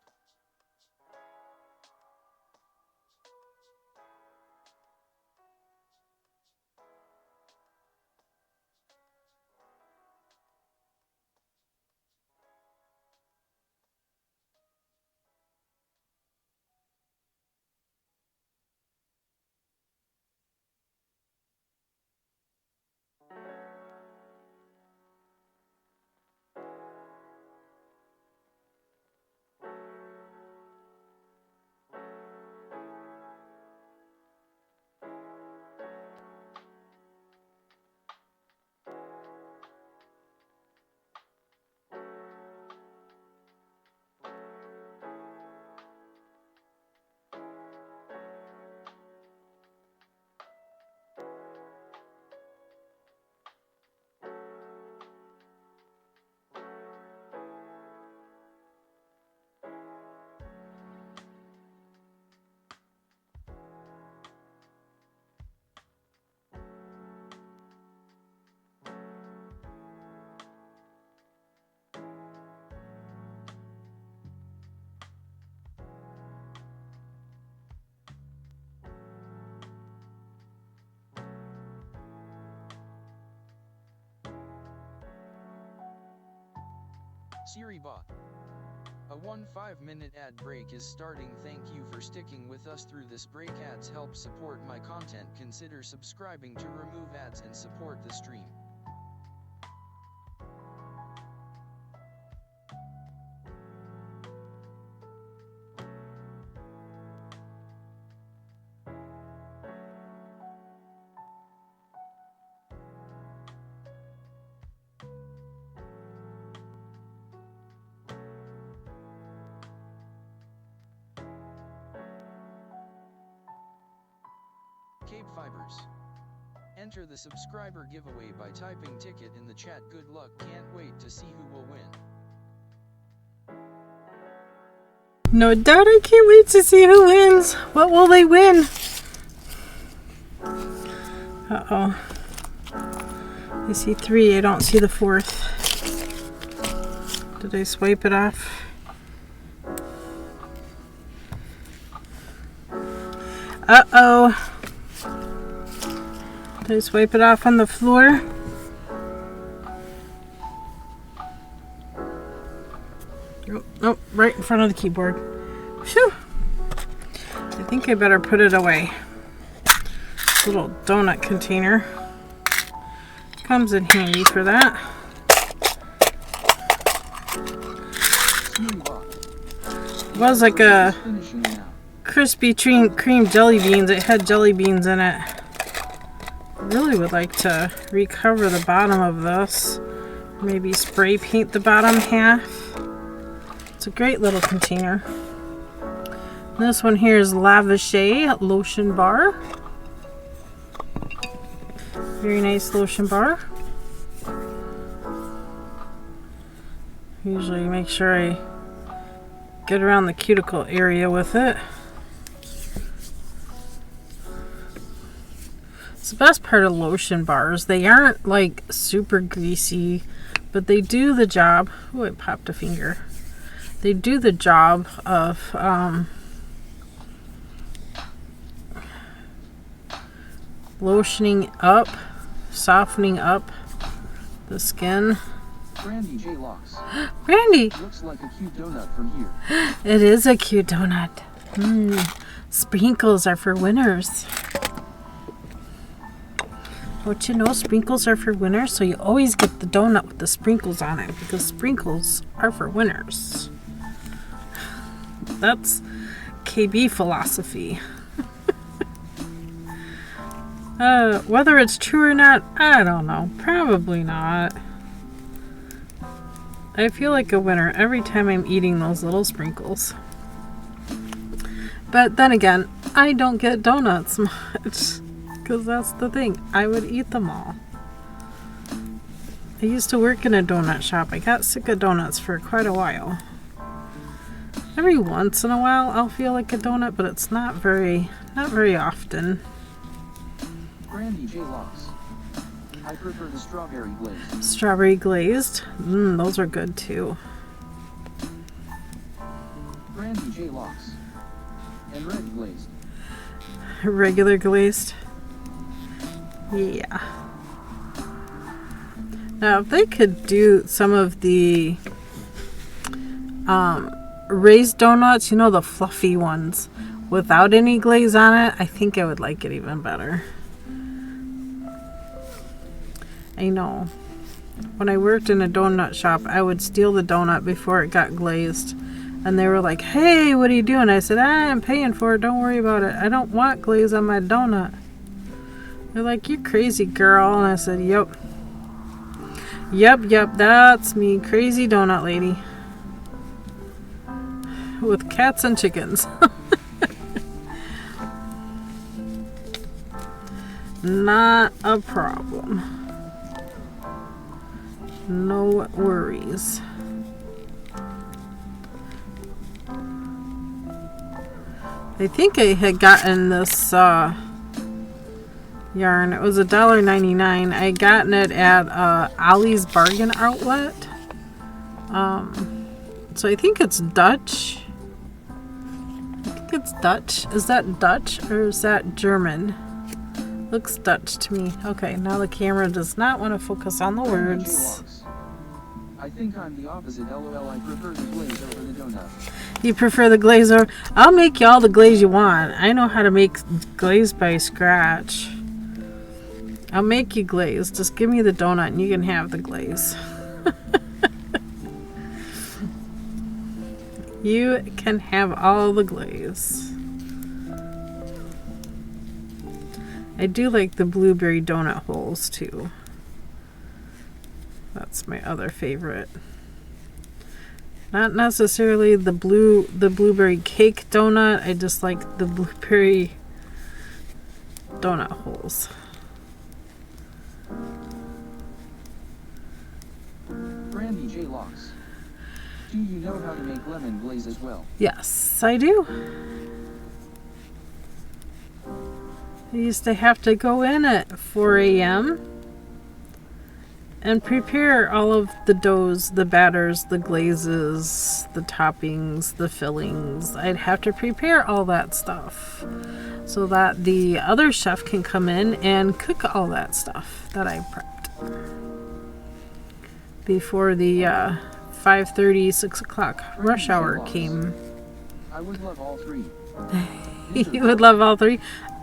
Siri bot. A 5-minute ad break is starting. Thank you for sticking with us through this break. Ads help support my content. Consider subscribing to remove ads and support the stream. KBfibers. Enter the subscriber giveaway by typing ticket in the chat. Good luck. Can't wait to see who will win. No doubt, I can't wait to see who wins. What will they win? Uh-oh. I see 3, I don't see the 4th. Did I swipe it off? Uh-oh. Did I swipe it off on the floor? Oh, right in front of the keyboard. Phew. I think I better put it away. This little donut container comes in handy for that. It was like a Krispy Kreme jelly beans. It had jelly beans in it. I really would like to recover the bottom of this. Maybe spray paint the bottom half. It's a great little container. This one here is Lavishe lotion bar. Very nice lotion bar. Usually make sure I get around the cuticle area with it. It's the best part of lotion bars. They aren't like super greasy, but they do the job. Oh, I popped a finger. They do the job of lotioning up, softening up the skin. Brandy J. Locks. Brandy! Looks like a cute donut from here. It is a cute donut. Sprinkles are for winners. Don't you know sprinkles are for winners? So you always get the donut with the sprinkles on it because sprinkles are for winners. That's KB philosophy. Whether it's true or not, I don't know. Probably not. I feel like a winner every time I'm eating those little sprinkles. But then again, I don't get donuts much. Because that's the thing. I would eat them all. I used to work in a donut shop. I got sick of donuts for quite a while. Every once in a while I'll feel like a donut, but it's not very often. Brandy J. Locks. I prefer the strawberry glazed. Strawberry glazed. Those are good too. Brandy J. Locks. And red glazed. Regular glazed. Yeah. Now, if they could do some of the raised donuts, you know, the fluffy ones, without any glaze on it, I think I would like it even better. I know. When I worked in a donut shop, I would steal the donut before it got glazed. And they were like, hey, what are you doing? I said, I'm paying for it. Don't worry about it. I don't want glaze on my donut. They're like, you crazy girl. And I said, yep. Yep, that's me. Crazy donut lady. With cats and chickens. Not a problem. No worries. I think I had gotten this yarn. It was $1.99. I had gotten it at Ollie's Bargain Outlet. So I think it's Dutch. I think it's Dutch. Is that Dutch or is that German? Looks Dutch to me. Okay, now the camera does not want to focus on the words. I think I'm the opposite. LOL. I prefer the glaze over the donut. You prefer the glaze over? I'll make you all the glaze you want. I know how to make glaze by scratch. I'll make you glaze. Just give me the donut and you can have the glaze. You can have all the glaze. I do like the blueberry donut holes too. That's my other favorite. Not necessarily the blueberry cake donut. I just like the blueberry donut holes. Brandy J. Locks. Do you know how to make lemon glaze as well? Yes, I do. I used to have to go in at 4 a.m. and prepare all of the doughs, the batters, the glazes, the toppings, the fillings. I'd have to prepare all that stuff so that the other chef can come in and cook all that stuff that I prepped before the 5:30, 6 o'clock rush hour came. I would love all three. You would love all three?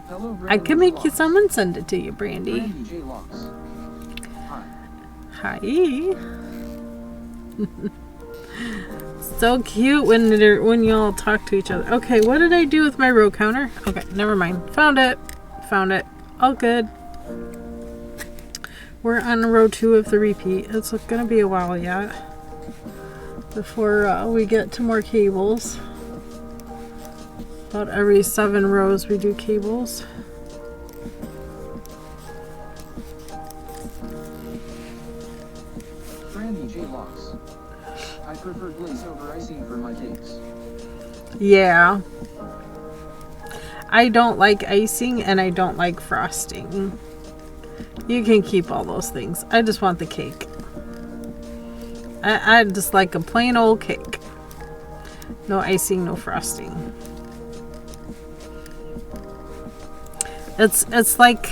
Hello, I can make you some and send it to you, Brandy. Brandy J. Locks. Hi. So cute when you all talk to each other. Okay, what did I do with my row counter? Okay, never mind. Found it. All good. We're on row 2 of the repeat. It's gonna be a while yet before we get to more cables. About every 7 rows we do cables. Brandy J. Locks. I prefer glaze over icing for my cakes. Yeah. I don't like icing and I don't like frosting. You can keep all those things. I just want the cake. I just like a plain old cake. No icing, no frosting. It's like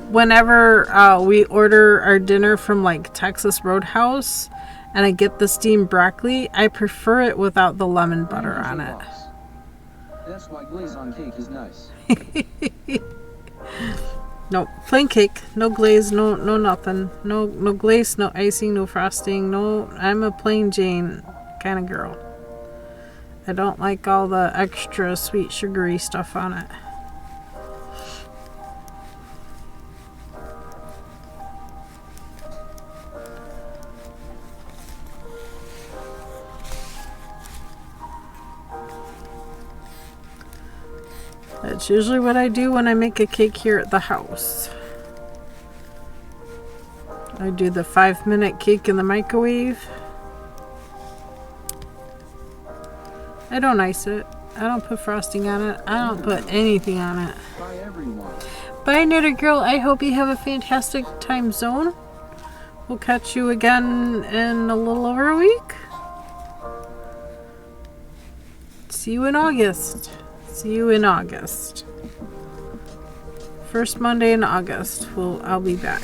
whenever we order our dinner from like Texas Roadhouse and I get the steamed broccoli, I prefer it without the lemon butter on it. That's why glaze on cake is nice. No, plain cake, no glaze, no nothing. No glaze, no icing, no frosting, no, I'm a plain Jane kind of girl. I don't like all the extra sweet sugary stuff on it. That's usually what I do when I make a cake here at the house. I do the 5-minute cake in the microwave. I don't ice it. I don't put frosting on it. I don't put anything on it. Bye everyone. Bye, Knitter Girl. I hope you have a fantastic time zone. We'll catch you again in a little over a week. See you in August. See you in August. First Monday in August. I'll be back.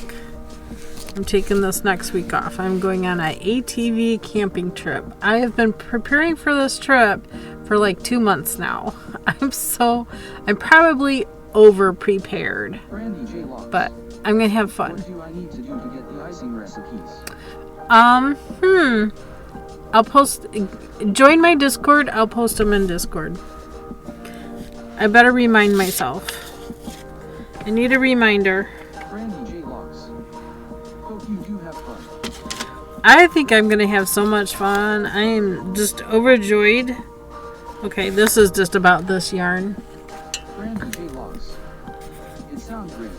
I'm taking this next week off. I'm going on an ATV camping trip. I have been preparing for this trip for like 2 months now. I'm probably over prepared. But I'm gonna have fun. What do I need to do to get the icing recipes? I'll post. Join my Discord. I'll post them in Discord. I better remind myself. I need a reminder. Brandy J. Locks. Hope you do have fun. I think I'm gonna have so much fun. I am just overjoyed. Okay, this is just about this yarn. Brandy J. Locks. It sounds great.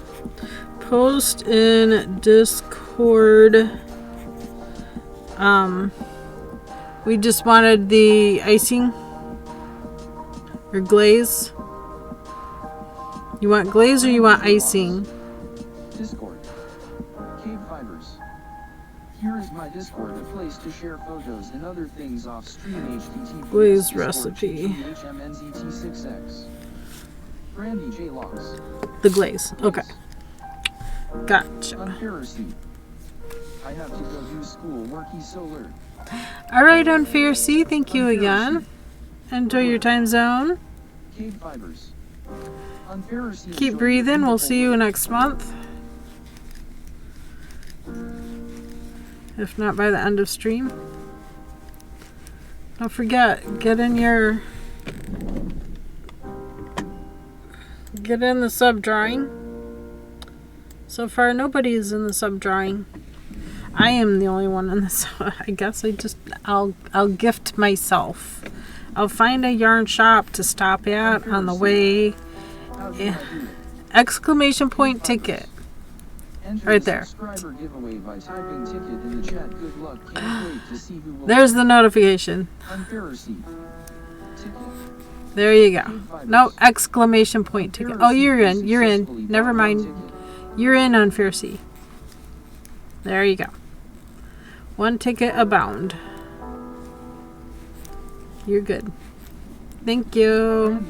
Post in Discord. We just wanted the icing or glaze. You want glaze or you want icing? Discord. KBfibers. Here is my Discord, a place to share photos and other things off stream. HTTP Glaze Discord, recipe. HMNZT6X. Brandy J. Locks. The glaze. Okay. Gotcha. Unfairacy. I have to go do school worky solar. Alright, Unfair C, thank you again. Enjoy your time zone. KBfibers. Unfairacy. Keep breathing. We'll see you next month. If not by the end of stream. Don't forget, get in the sub drawing. So far nobody is in the sub drawing. I am the only one in this. I guess I'll gift myself. I'll find a yarn shop to stop at on the way. Yeah. Exclamation point ticket. Right there. There's the notification. There you go. No, exclamation point ticket. Oh, you're in. You're in. Never mind. You're in, Unfair C. There you go. One ticket abound. You're good. Thank you.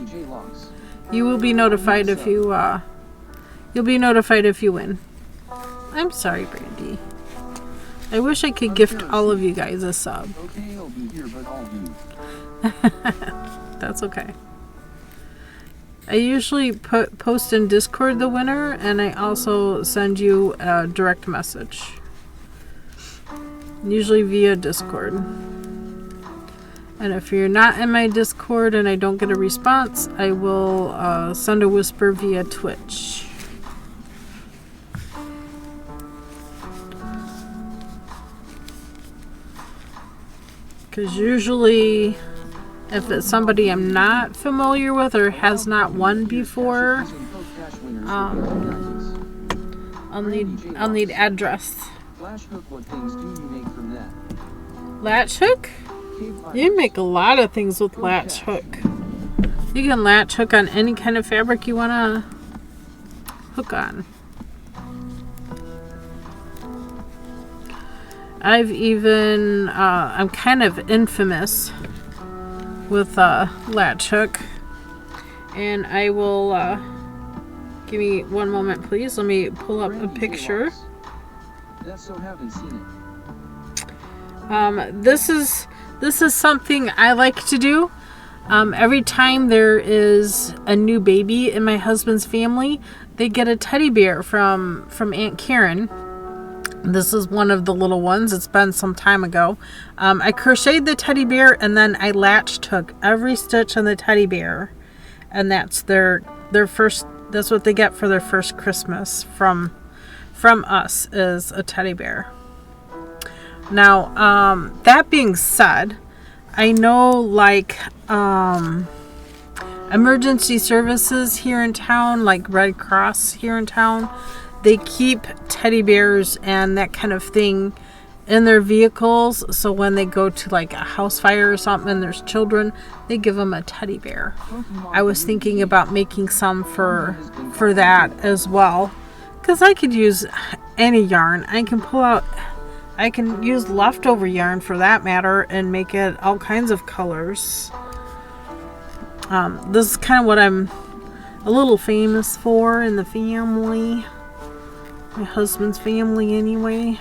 You will be notified if you you'll be notified if you win. I'm sorry, Brandy. I wish I could gift all of you guys a sub. Okay, I'll be here, but all you. That's okay. I usually post in Discord the winner, and I also send you a direct message. Usually via Discord. And if you're not in my Discord and I don't get a response, I will send a whisper via Twitch. Because usually, if it's somebody I'm not familiar with or has not won before, I'll need address. What things do you make from that? Latch hook? You can make a lot of things with latch hook. You can latch hook on any kind of fabric you want to hook on. I've even, I'm kind of infamous with a latch hook. And I will, give me one moment, please. Let me pull up a picture. That's so haven't seen it. This is something I like to do. Every time there is a new baby in my husband's family, they get a teddy bear from Aunt Karen. This is one of the little ones. It's been some time ago. I crocheted the teddy bear and then I latch hook every stitch on the teddy bear. And that's their first, that's what they get for their first Christmas from us, is a teddy bear. Now, that being said, I know like emergency services here in town, like Red Cross here in town, they keep teddy bears and that kind of thing in their vehicles, so when they go to like a house fire or something and there's children, they give them a teddy bear. I was thinking about making some for that as well, because I could use any yarn. I can use leftover yarn for that matter and make it all kinds of colors. This is kind of what I'm a little famous for in the family, my husband's family anyway.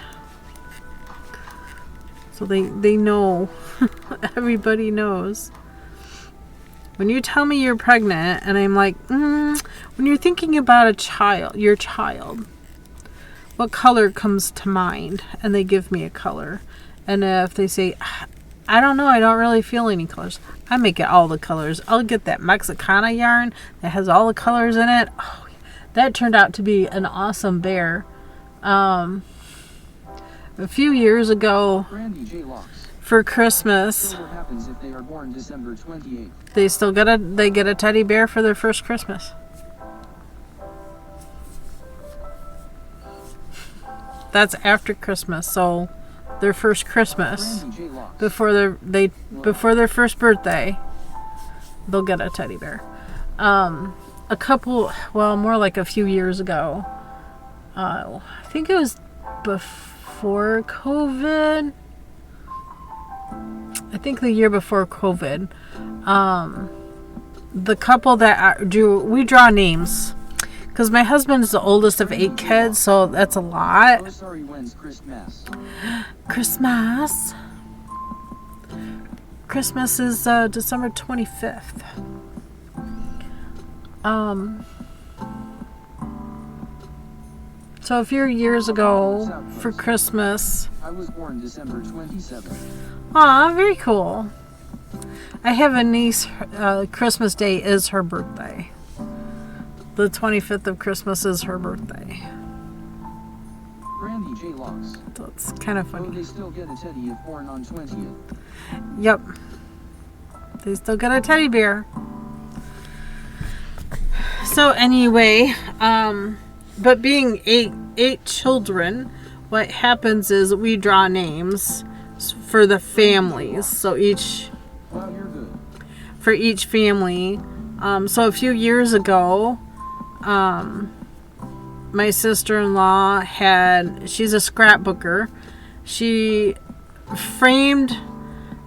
So they know, everybody knows. When you tell me you're pregnant and I'm like, when you're thinking about your child, what color comes to mind? And they give me a color. And if they say, I don't know, I don't really feel any colors, I make it all the colors. I'll get that Mexicana yarn that has all the colors in it. Oh, that turned out to be an awesome bear. A few years ago, for Christmas, What happens if they are born December 28th? they get a teddy bear for their first Christmas. That's after Christmas, so their first Christmas, before their first birthday, they'll get a teddy bear. More like a few years ago, I think it was before COVID. I think the year before COVID, the couple that we draw names. Because my husband's the oldest of 8 kids, so that's a lot. Oh, sorry, when's Christmas? Christmas is December 25th. So a few years ago for Christmas. I was born December 27th. Aw, very cool. I have a niece, Christmas Day is her birthday. The 25th of Christmas is her birthday. Brandy J. Locks. So it's kind of funny. Oh, they still get a teddy if born on 20th. Yep. They still get a teddy bear. So anyway, but being eight children, what happens is we draw names for the families. So Wow, you're good. for each family. So a few years ago, my sister-in-law she's a scrapbooker. She framed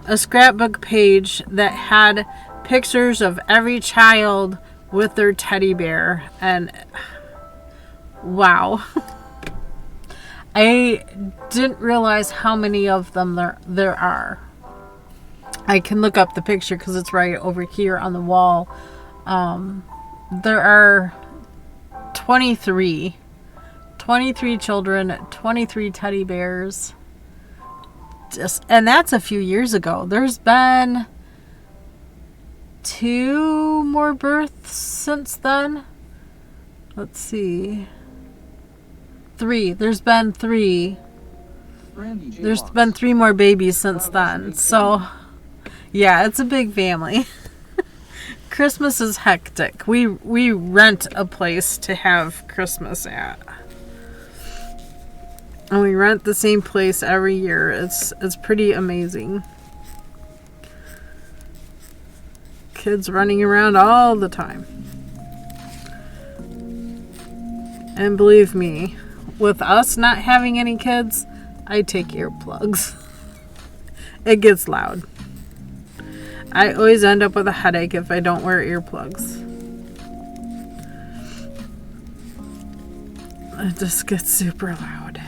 a scrapbook page that had pictures of every child with their teddy bear, and wow. I didn't realize how many of them there are. I can look up the picture because it's right over here on the wall. There are 23 children, 23 teddy bears. And that's a few years ago. There's been 2 more births since then. Let's see. 3. There's been 3. There's been 3 more babies since then. So, yeah, it's a big family. Christmas is hectic. We rent a place to have Christmas at. And we rent the same place every year. It's pretty amazing. Kids running around all the time. And believe me, with us not having any kids, I take earplugs. It gets loud. I always end up with a headache if I don't wear earplugs. It just gets super loud.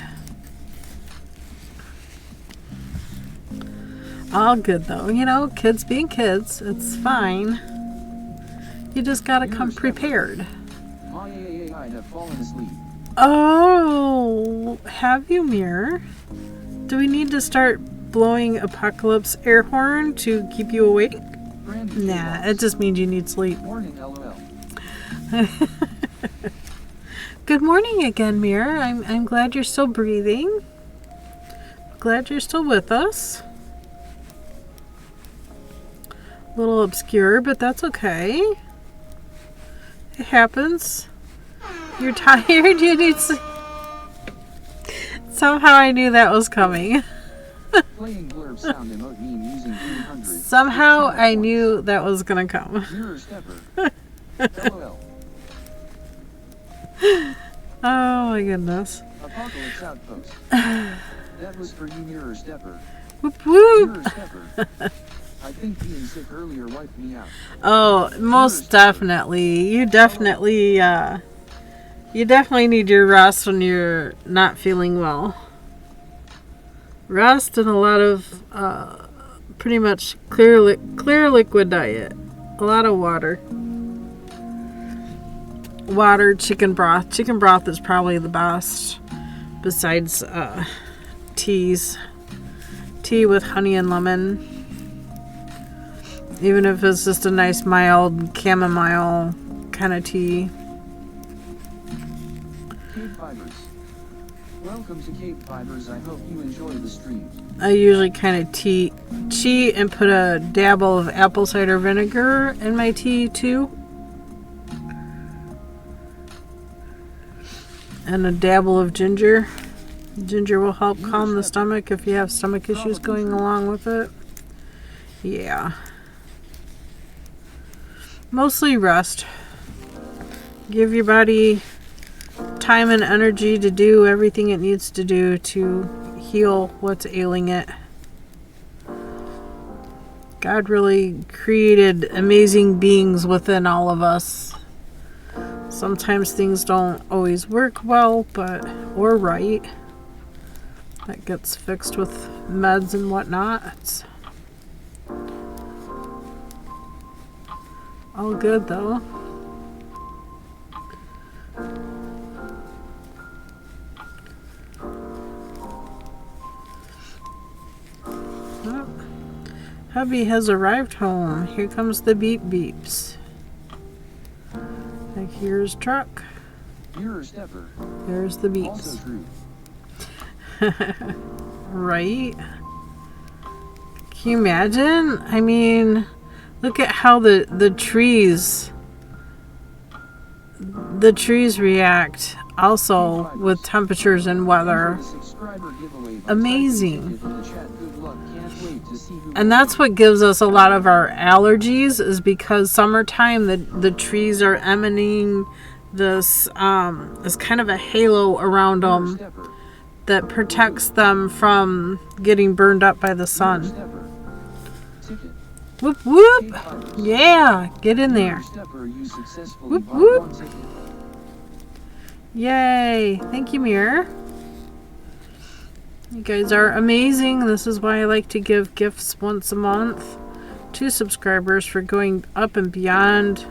All good though, you know, kids being kids, it's fine. You just gotta come prepared. I have fallen asleep. Oh, have you, Mirror? Do we need to start blowing apocalypse air horn to keep you awake? Nah, it just means you need sleep. Morning, LOL. Good morning again, Mirror. I'm glad you're still breathing. Glad you're still with us. A little obscure, but that's okay. It happens. You're tired, you need sleep. Somehow I knew that was coming. Playing blurb sound emote meme using 300. Somehow I knew that was gonna come. Mirror stepper. LOL. Oh my goodness. Apocalypse outpost. That was for you, Mirror stepper. Whoop whoop. Mirror stepper. I think being sick earlier wiped me out. Oh, most definitely. You definitely need your rest when you're not feeling well. Rest and a lot of pretty much clear liquid diet. A lot of water. Water, chicken broth. Chicken broth is probably the best. Besides teas. Tea with honey and lemon. Even if it's just a nice mild chamomile kind of tea. KBfibers. Welcome to KBfibers. I hope you enjoy the stream. I usually kind of cheat and put a dabble of apple cider vinegar in my tea too. And a dabble of ginger. Ginger will help calm the stomach if you have stomach issues going along with it. Yeah. Mostly rest. Give your body time and energy to do everything it needs to do to heal what's ailing it. God really created amazing beings within all of us. Sometimes things don't always work well, or right. That gets fixed with meds and whatnot. It's all good though. Oh, hubby has arrived home. Here comes the beep beeps. Like here's truck. Mirror stepper. There's the beeps. Also true. Right? Can you imagine? I mean, look at how the trees react also with temperatures and weather. Amazing. And that's what gives us a lot of our allergies, is because summertime the trees are emanating this kind of a halo around them that protects them from getting burned up by the sun. Whoop whoop! Yeah, get in there. Whoop whoop! Yay! Thank you, Mirror. You guys are amazing. This is why I like to give gifts once a month to subscribers for going up and beyond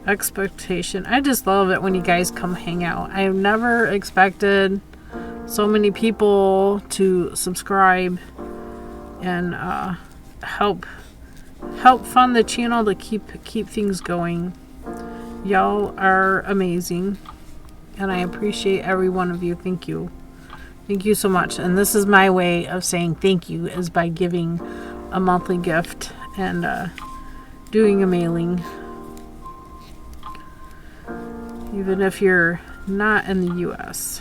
expectation. I just love it when you guys come hang out. I have never expected so many people to subscribe and help fund the channel to keep things going. Y'all are amazing, and I appreciate every one of you. Thank you. Thank you so much. And this is my way of saying thank you, is by giving a monthly gift and doing a mailing. Even if you're not in the US.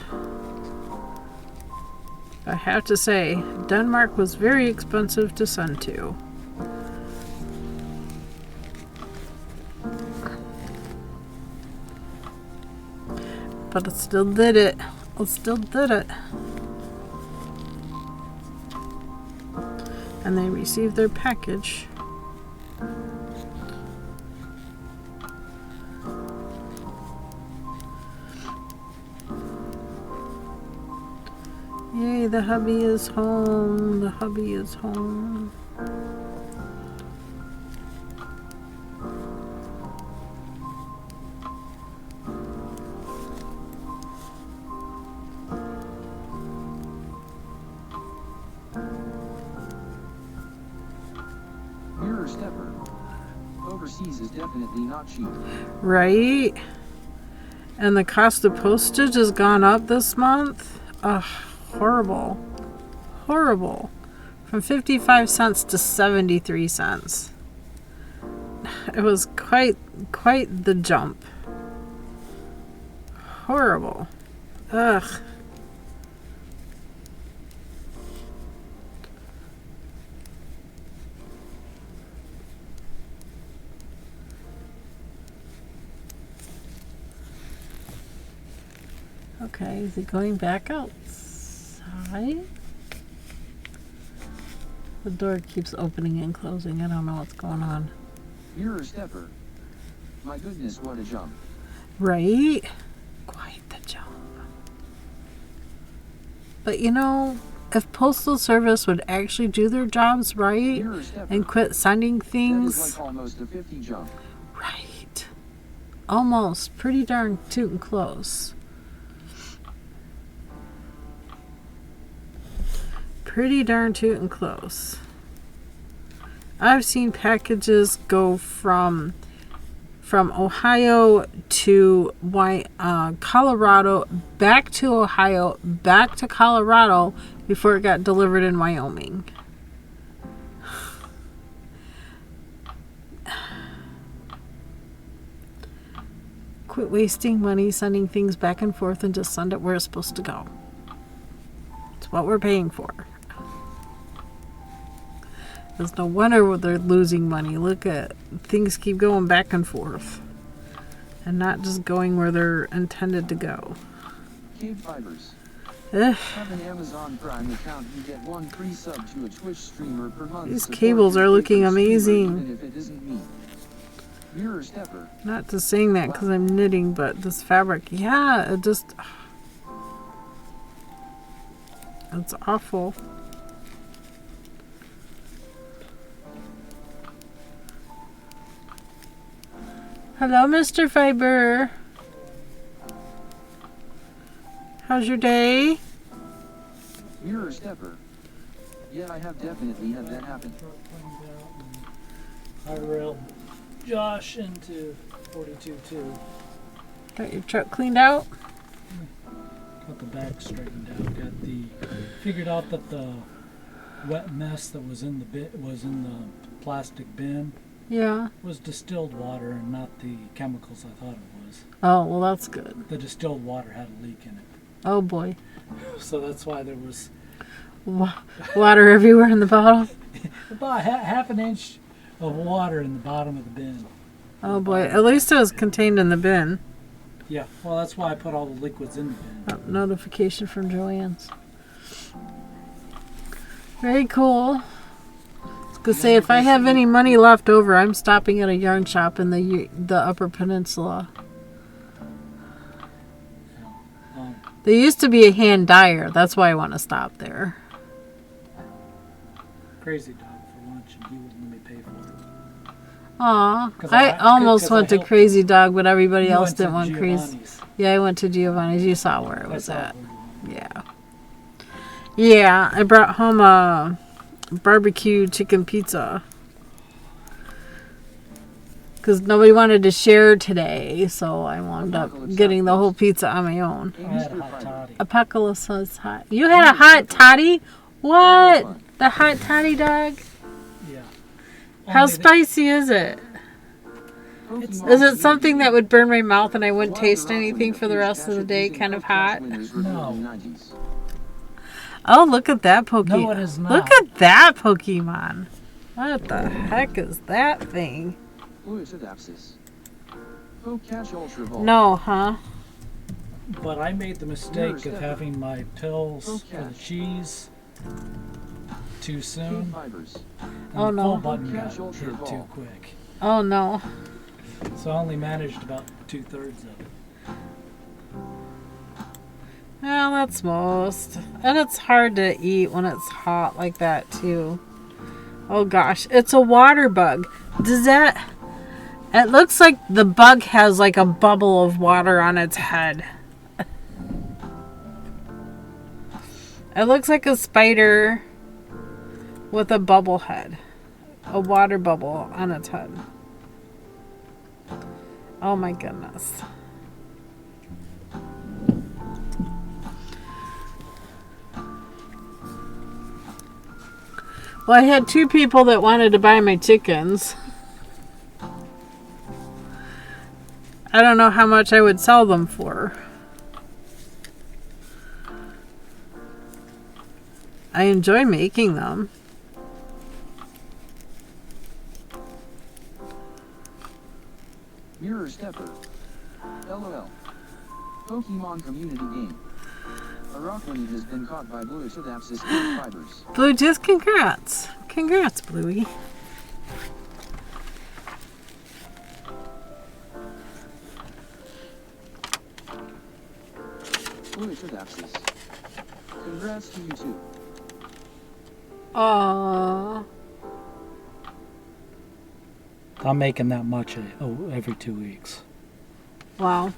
I have to say, Denmark was very expensive to send to. But it still did it. It still did it. And they received their package. Yay, the hubby is home. The hubby is home. Mirror stepper. Overseas is definitely not cheap. Right? And the cost of postage has gone up this month. Ugh, horrible. Horrible. From 55 cents to 73 cents. It was quite the jump. Horrible. Ugh. Okay, is he going back outside? The door keeps opening and closing. I don't know what's going on. Mirror stepper. My goodness, what a jump. Right? Quite the jump. But you know, if Postal Service would actually do their jobs right Mirror stepper. and quit sending That is things like almost a 50 jump. right. Almost. Pretty darn tootin' close. Pretty darn tootin' close. I've seen packages go from Ohio to Colorado, back to Ohio, back to Colorado before it got delivered in Wyoming. Quit wasting money sending things back and forth and just send it where it's supposed to go. It's what we're paying for. There's no wonder they're losing money. Look at things keep going back and forth and not just going where they're intended to go. KBfibers. Ugh. Have an Amazon Prime account, you get one free sub to a Twitch streamer per month. These Support cables your are looking favorite streamer, amazing. even if it isn't me. Mirror stepper. Not just saying that because I'm knitting, but this fabric, yeah, it just, it's awful. Hello, Mr. Fiber. How's your day? Mirror stepper. Yeah, I have definitely had that happen. I railed Josh into 42.2. Got your truck cleaned out? Got the back straightened out. Figured out that the wet mess that was in the plastic bin Yeah. was distilled water and not the chemicals I thought it was. Oh, well, that's good. The distilled water had a leak in it. Oh, boy. So that's why there was Water everywhere in the bottle? about half an inch of water in the bottom of the bin. Oh, boy. At least it was contained in the bin. Yeah, well, that's why I put all the liquids in the bin. Oh, notification from Joanne's. Very cool. I was gonna say, if I have any money left over, I'm stopping at a yarn shop in the Upper Peninsula. There used to be a hand dyer. That's why I want to stop there. Crazy dog for lunch, and he wouldn't let me pay for it. Aw, 'Cause I almost 'cause went to helped- Crazy Dog, but everybody You else went to didn't want Crazy. Giovanni's. Yeah, I went to Giovanni's. You saw where it was That's at. all we went. Yeah. Yeah, I brought home a barbecue chicken pizza. Because nobody wanted to share today, so I wound up getting the whole pizza on my own. Hey, I had a Mr. hot Fiber. toddy. Apocalypse was hot. You had a hot toddy? What? The hot toddy dog? Yeah. How Only spicy is it? Pokemon Is it TV. something that would burn my mouth and I wouldn't Why taste the rock anything when for the first rest of the catch day? using Kind of Pokemon hot? winners revealed No. in the 90s. Oh, look at that Pokemon. No, it is not. Look at that Pokemon. What the heck is that thing? Fluidopsis. Catch Ultra Ball. No, huh? But I made the mistake of having my pills for the Okay. cheese too soon. KBfibers. And Oh, the no. full button got Catch Ultra hit too Ball. quick. Oh, no. So I only managed about 2/3 of it. Well, that's most. And it's hard to eat when it's hot like that, too. Oh, gosh. It's a water bug. Does that... It looks like the bug has like a bubble of water on its head. It looks like a spider with a bubble head. A water bubble on its head. Oh my goodness. Well, I had 2 people that wanted to buy my chickens. I don't know how much I would sell them for. I enjoy making them. Mirror Stepper. LOL. Pokemon community game. Arachne has been caught by Bluetooth KBfibers. Bluetooth, congrats. Congrats, Bluey. Bluetooth. Congrats to you too. Aww. I'm making that much every 2 weeks. Wow.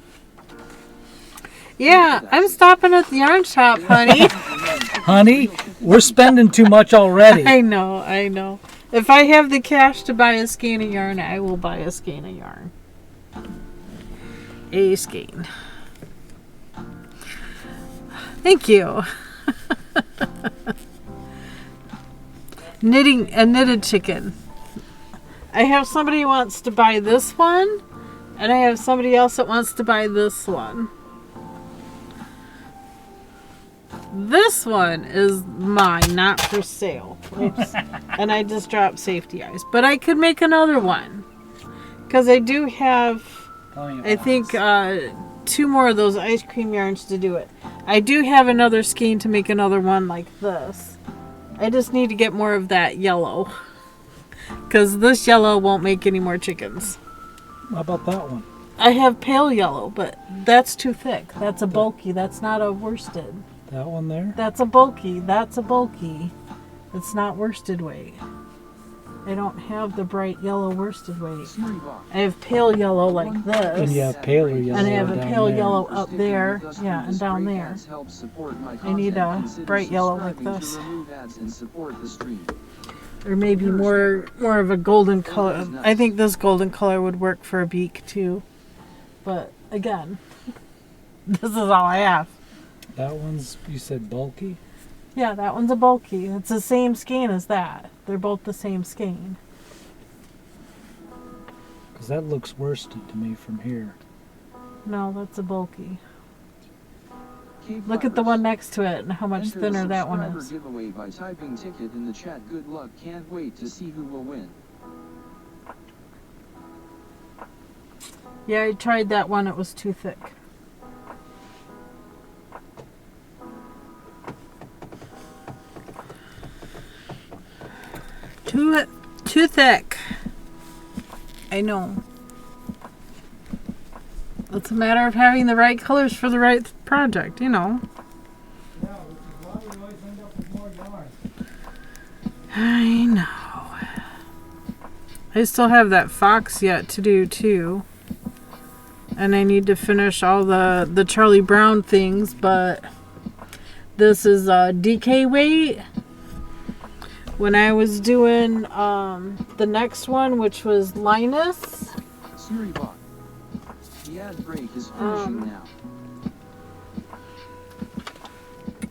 Yeah, I'm stopping at the yarn shop, honey. Honey, we're spending too much already. I know. If I have the cash to buy a skein of yarn, I will buy a skein of yarn. A skein. Thank you. Knitting a knitted chicken. I have somebody who wants to buy this one, and I have somebody else that wants to buy this one. This one is mine, not for sale. Oops. And I just dropped safety eyes. But I could make another one. Because I do have, I think, 2 more of those ice cream yarns to do it. I do have another skein to make another one like this. I just need to get more of that yellow. Because this yellow won't make any more chickens. How about that one? I have pale yellow, but that's too thick. That's a bulky. That's not a worsted. That one there? That's a bulky. That's a bulky. It's not worsted weight. I don't have the bright yellow worsted weight. I have pale yellow like this. And you have paler yellow. And I have a down pale there. yellow up there. Yeah, and down there. I need a bright yellow like this. Or maybe more of a golden color. I think this golden color would work for a beak too. But again, this is all I have. That one's, you said bulky? Yeah, that one's a bulky. It's the same skein as that. They're both the same skein. Because that looks worsted to me from here. No, that's a bulky. Look at the one next to it and how much thinner that one is. Giveaway by typing ticket in the chat. Good luck. Can't wait to see who will win. Yeah, I tried that one. It was too thick. Too thick. I know. It's a matter of having the right colors for the right project, you know. Yeah, which is why we always end up with more yarn. I know. I still have that fox yet to do too. And I need to finish all the Charlie Brown things, but this is DK weight. When I was doing the next one, which was Linus. Suribot. The ad break is finishing now.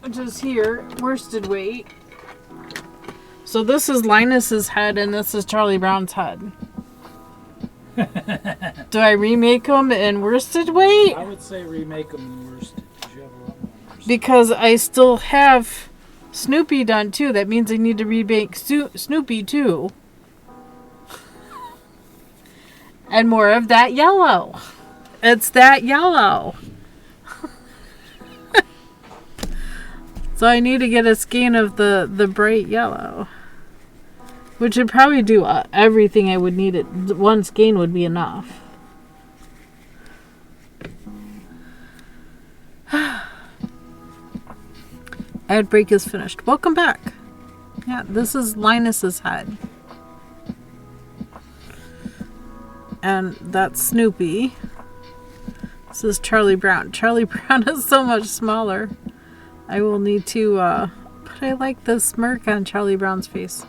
Which is here, worsted weight. So this is Linus's head and this is Charlie Brown's head. Do I remake them in worsted weight? I would say remake them in worsted. You have a lot more worsted. Because I still have Snoopy done too. That means I need to remake Snoopy too. And more of that yellow. It's that yellow. So I need to get a skein of the bright yellow. Which would probably do everything I would need it. One skein would be enough. Ad break is finished. Welcome back. Yeah, this is Linus's head. And that's Snoopy. This is Charlie Brown. Charlie Brown is so much smaller. I will need to, but I like the smirk on Charlie Brown's face.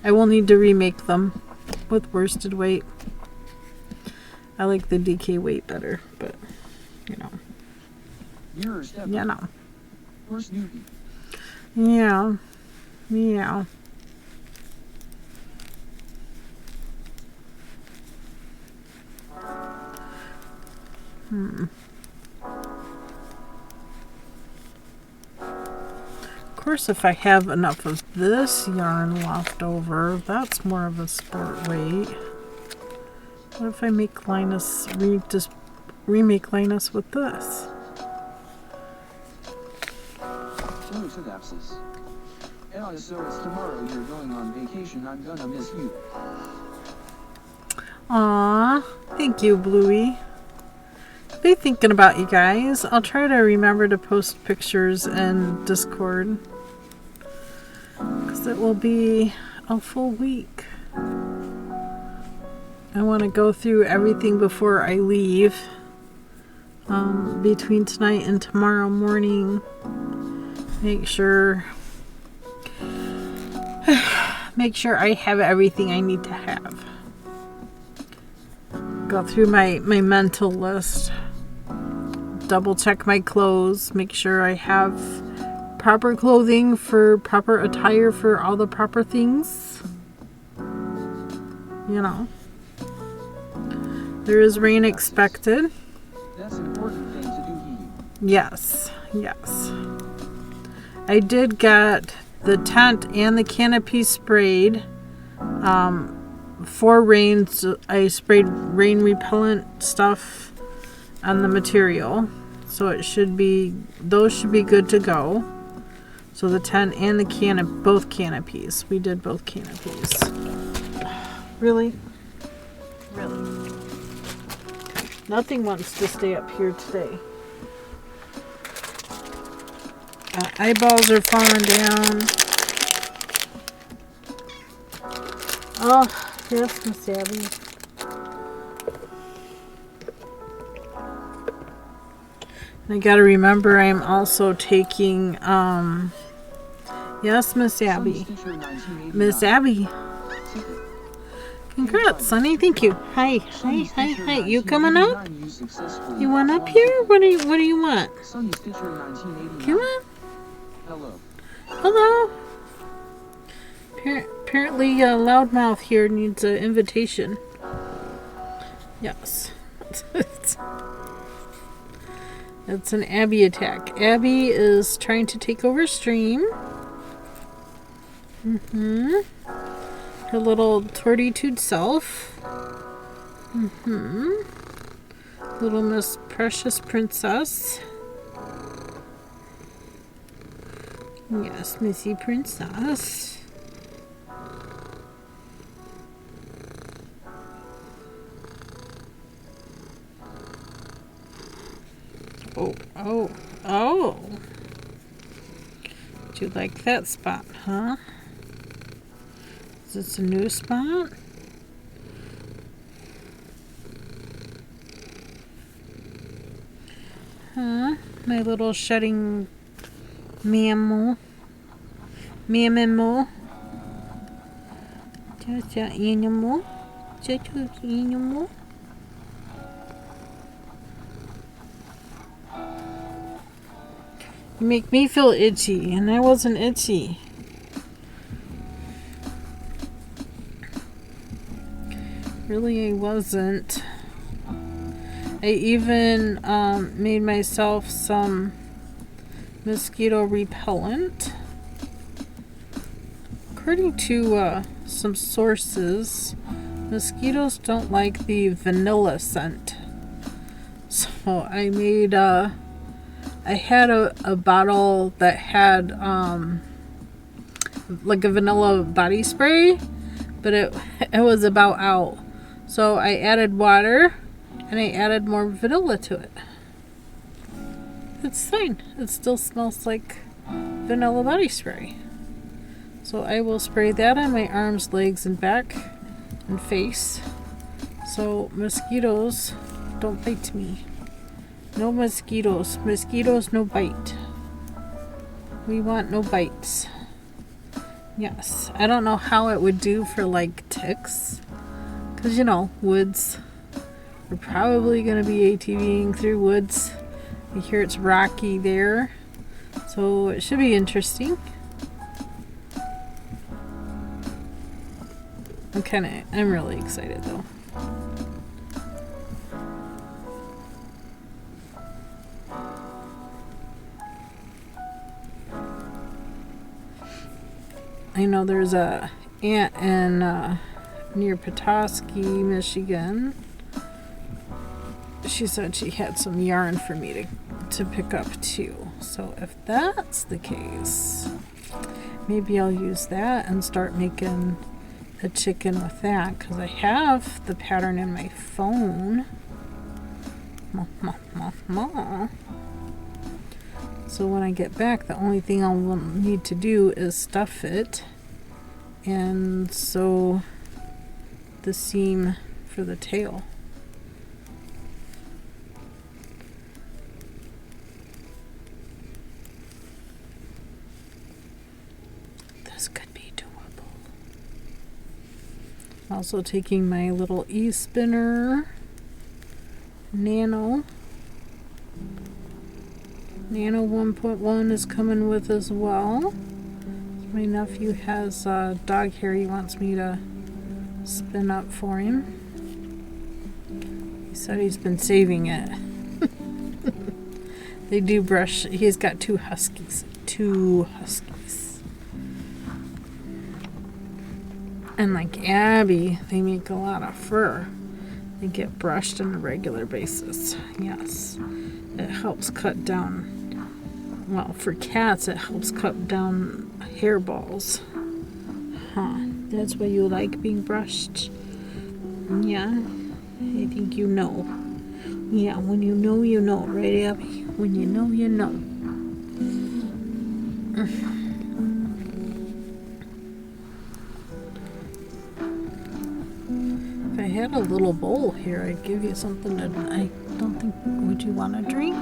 I will need to remake them with worsted weight. I like the DK weight better, but, you know. Yeah, no. Where's Snoopy? Yeah. Yeah. Of course, if I have enough of this yarn left over, that's more of a sport weight. What if I make Linus, just remake Linus with this? Synapsis. So it's tomorrow you're going on vacation. I'm gonna miss you. Aww, thank you, Bluey. Be thinking about you guys. I'll try to remember to post pictures in Discord, because it will be a full week. I want to go through everything before I leave. Between tonight and tomorrow morning, make sure I have everything I need to have. Go through my mental list. Double check my clothes. Make sure I have proper clothing for proper attire for all the proper things. You know. There is rain expected. That's an important thing to do, Hee. Yes. Yes. I did get the tent and the canopy sprayed. For rains, I sprayed rain repellent stuff on the material. So it should be, those should be good to go. So the tent and the both canopies. We did both canopies. Really? Really? Nothing wants to stay up here today. Eyeballs are falling down. Oh, yes, Miss Abby. I gotta remember I'm also taking, yes, Miss Abby. Miss Abby. Congrats, Sonny. Thank you. Hi. You coming up? You want up here? What do you want? Come on. Hello. Apparently, Loudmouth here needs an invitation. Yes. It's an Abby attack. Abby is trying to take over stream. Her little tortitude self. Little Miss Precious Princess. Yes, Missy Princess. Oh. Do you like that spot, huh? Is this a new spot? Huh? My little shedding mammal. Mammal. Just an animal. Just an animal. You make me feel itchy, and I wasn't itchy. Really, I wasn't. I even made myself some mosquito repellent. According to some sources, mosquitoes don't like the vanilla scent. So I made I had a bottle that had like a vanilla body spray, but it was about out. So I added water and I added more vanilla to it. it's fine. It still smells like vanilla body spray. So I will spray that on my arms, legs, and back and face. So mosquitoes don't bite me. No mosquitoes. Mosquitoes no bite. We want no bites. Yes. I don't know how it would do for like ticks. Because you know, woods. We're probably going to be ATVing through woods. I hear it's rocky there. So it should be interesting. I'm really excited though. I know there's a aunt in near Petoskey, Michigan. She said she had some yarn for me to pick up too. So if that's the case, maybe I'll use that and start making a chicken with that, because I have the pattern in my phone. So when I get back, the only thing I'll need to do is stuff it and sew the seam for the tail. This could be doable. Also taking my little e-spinner, Nano 1.1 is coming with as well. My nephew has dog hair he wants me to spin up for him. He said he's been saving it. They do brush. He's got two huskies. And like Abby, they make a lot of fur. They get brushed on a regular basis. Yes. It helps cut down. Well, for cats, it helps cut down hairballs. Huh. That's why you like being brushed? Yeah. I think you know. Yeah, when you know, you know. Right, Abby? When you know, you know. If I had a little bowl here, I'd give you something to... I don't think... Would you want a drink?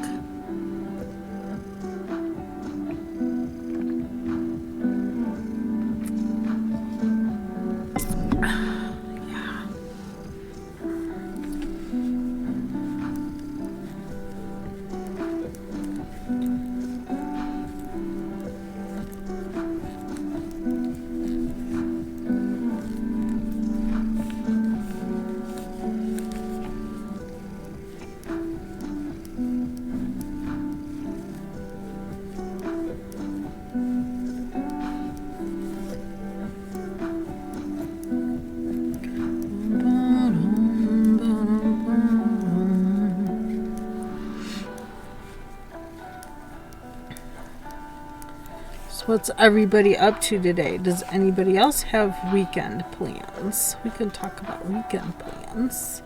What's everybody up to today? Does anybody else have weekend plans? We can talk about weekend plans.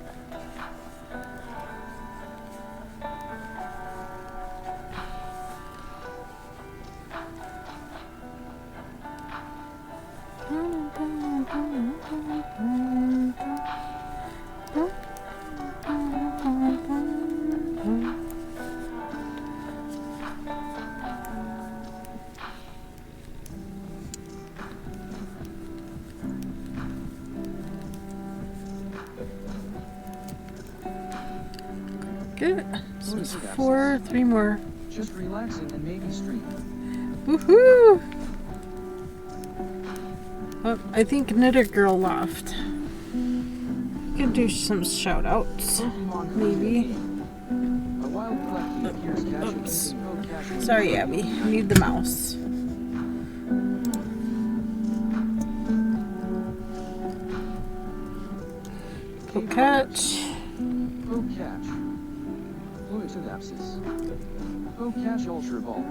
Good. So it's 4, 3 more. Just relaxing and maybe stream. Woohoo! Oh, I think Knitter Girl left. We could do some shout outs. Maybe. Oops. Sorry, Abby. I need the mouse. Catch. Catch. Fluidopsis. Catch Ultra Ball.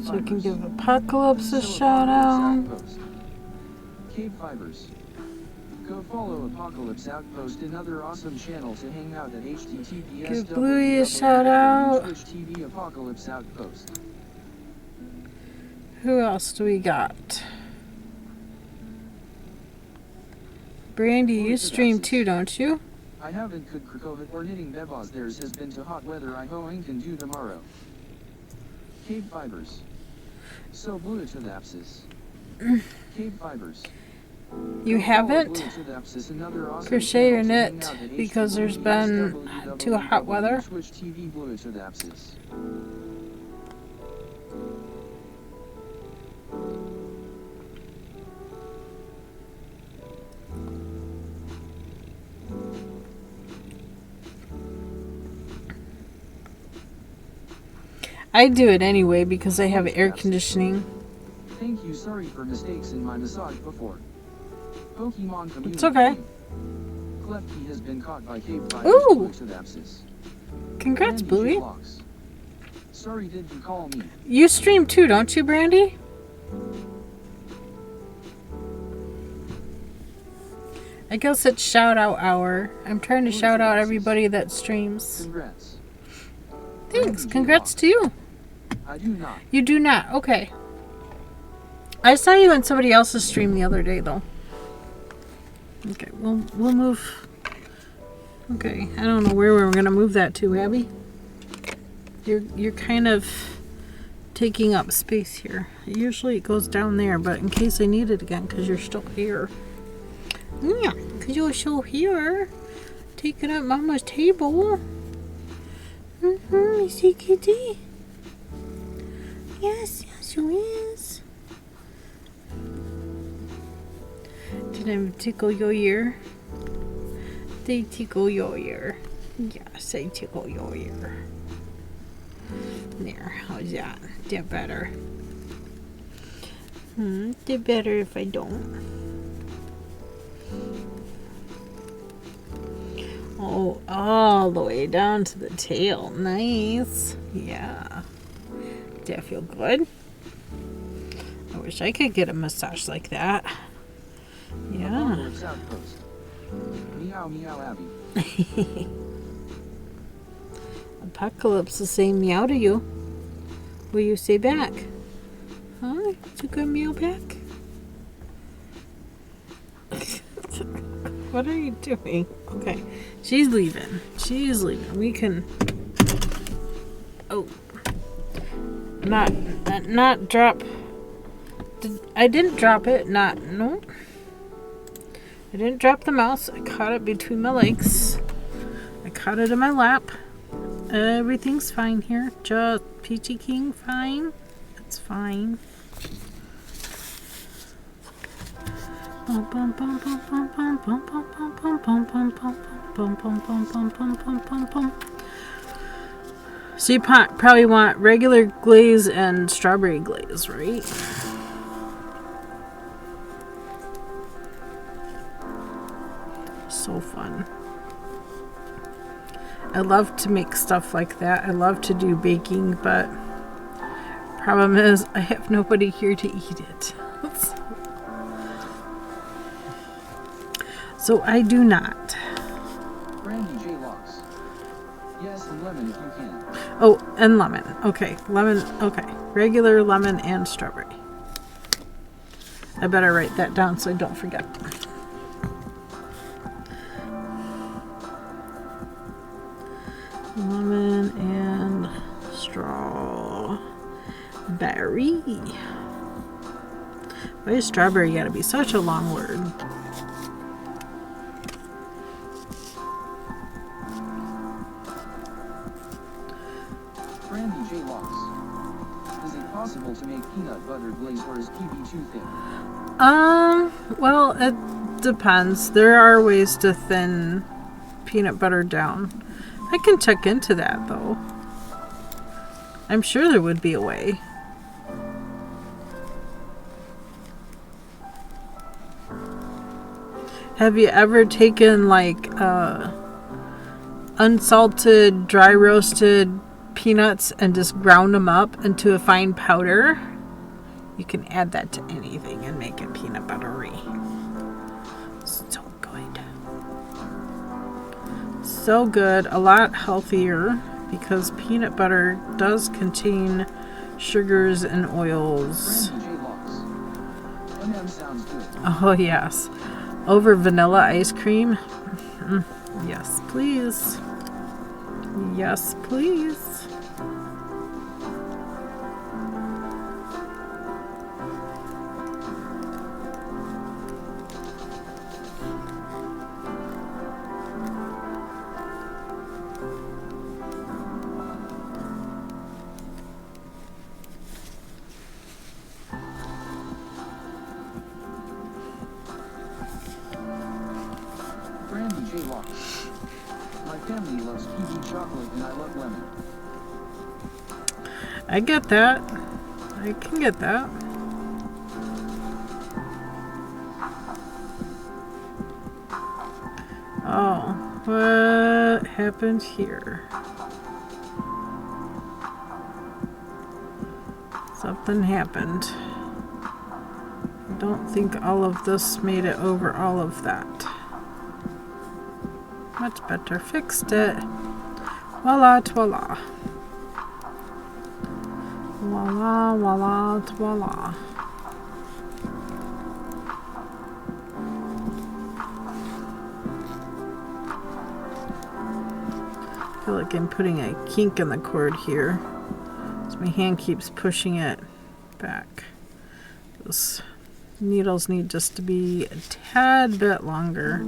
So we can give Apocalypse a shout out. KBfibers. Go follow Apocalypse Outpost, another awesome channel to hang out at https. Give Bluey a shout out. Twitch TV Apocalypse Outpost. Who else do we got? Brandy, you stream too, don't you? I haven't could Krakovic or knitting bebas. Theirs has been to hot weather. I hoing can do tomorrow. KBfibers. So blue to the apsis. KBfibers. You haven't crochet or knit because there's been too hot weather. Twitch TV blue to the apsis. I do it anyway because I have air conditioning. Thank you. Sorry for mistakes in my massage before. Pokemon community. It's okay. Klefki has been caught by KBfibers. Ooh! Ooh! Congrats, Bluey. Sorry, did you call me? You stream too, don't you, Brandy? I guess it's shout out hour. I'm trying to shout out everybody that streams. Congrats. Thanks. Congrats to you. I do not. You do not. Okay. I saw you on somebody else's stream the other day, though. Okay, we'll move. Okay, I don't know where we're gonna move that to, Abby. You're kind of taking up space here. Usually it goes down there, but in case I need it again, because you're still here. Yeah, because you're still here, taking up Mama's table. Missy Kitty. Yes, you is. Did I tickle your ear? They tickle your ear. Yes, I tickle your ear. There, how's that? That better? That better if I don't. Oh, all the way down to the tail. Nice. Yeah. Does that feel good? I wish I could get a massage like that. Yeah. Apocalypse Outpost. Meow meow Abby. Apocalypse is saying meow to you. Will you say back? Huh? You gonna meow back? What are you doing? Okay. She's leaving. She's leaving. We can... Oh. Not drop... I didn't drop it. No. I didn't drop the mouse. I caught it between my legs. I caught it in my lap. Everything's fine here. Just Peachy King, fine. It's fine. So you probably want regular glaze and strawberry glaze, right? So fun. I love to make stuff like that. I love to do baking, but problem is I have nobody here to eat it. So I do not. Brandy J. Locks. Yes, and lemon if you can. Oh, and lemon. Okay, lemon. Okay, regular lemon and strawberry. I better write that down so I don't forget. Lemon and strawberry. Why is strawberry gotta be such a long word? Brandy J. Locks. Is it possible to make peanut butter glaze or is PB too thin? Well, it depends. There are ways to thin peanut butter down. I can check into that, though. I'm sure there would be a way. Have you ever taken, like, unsalted, dry roasted peanuts and just ground them up into a fine powder? You can add that to anything and make it peanut buttery. So so good, a lot healthier because peanut butter does contain sugars and oils. Brandy J. Locks. MM sounds good. Oh yes. Over vanilla ice cream? Yes, please. Yes, please. Brandy J. Locks. My family loves PB chocolate and I love lemon. I get that. I can get that. Oh, what happened here? Something happened. I don't think all of this made it over all of that. Much better. Fixed it. Voila, voila. Voila, voila, voila. I feel like I'm putting a kink in the cord here. So my hand keeps pushing it back. Those needles need just to be a tad bit longer.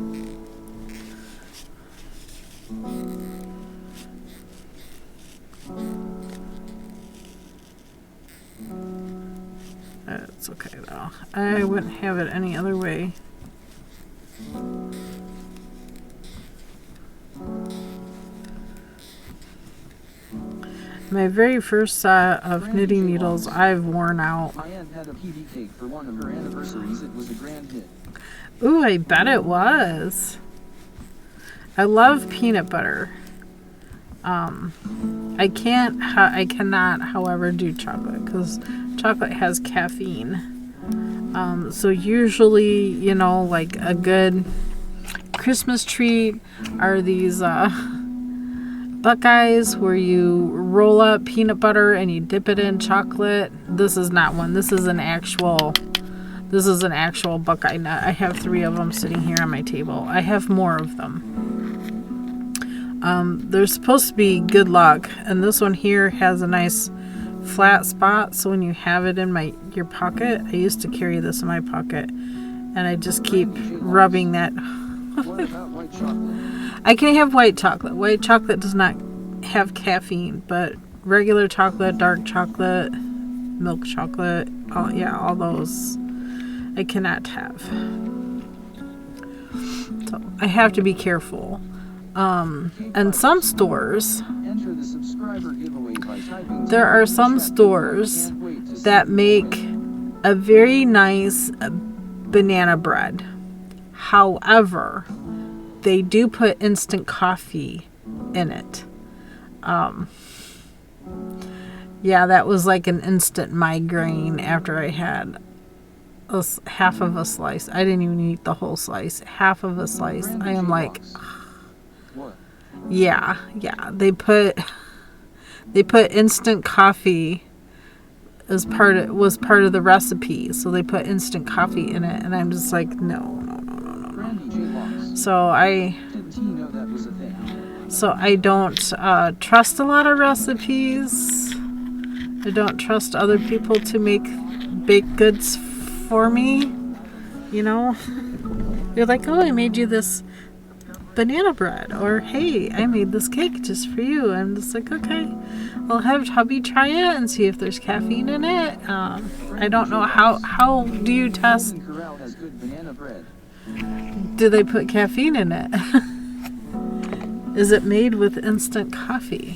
It's okay though. I wouldn't have it any other way. My very first set of knitting needles I've worn out. My aunt had a PB cake for one of her anniversaries. It was a grand hit. Ooh, I bet it was. I love peanut butter. I cannot, however, do chocolate because chocolate has caffeine. So usually, you know, like a good Christmas treat are these Buckeyes where you roll up peanut butter and you dip it in chocolate. This is not one. This is an actual Buckeye nut. I have 3 of them sitting here on my table. I have more of them. They're supposed to be good luck, and this one here has a nice flat spot, so when you have it in your pocket, I used to carry this in my pocket, and I just keep rubbing that. What about white chocolate? I can have white chocolate. White chocolate does not have caffeine, but regular chocolate, dark chocolate, milk chocolate, all those I cannot have. So I have to be careful. And some stores, Enter the subscriber giveaway by typing there are some stores that make a very nice banana bread. However, they do put instant coffee in it. Yeah, that was like an instant migraine after I had half of a slice. I didn't even eat the whole slice. Half of a slice. I am like, What? yeah. They put instant coffee was part of the recipe, so they put instant coffee in it, and I'm just like, no. Brandy J. Locks. So Didn't you know that was a thing? I don't trust a lot of recipes. I don't trust other people to make baked goods for me. You know, they're like, oh, I made you this banana bread, or hey, I made this cake just for you. I'm just like, okay, I'll have hubby try it and see if there's caffeine in it. I don't know how do you test? Golden Corral has good banana bread. Do they put caffeine in it? Is it made with instant coffee?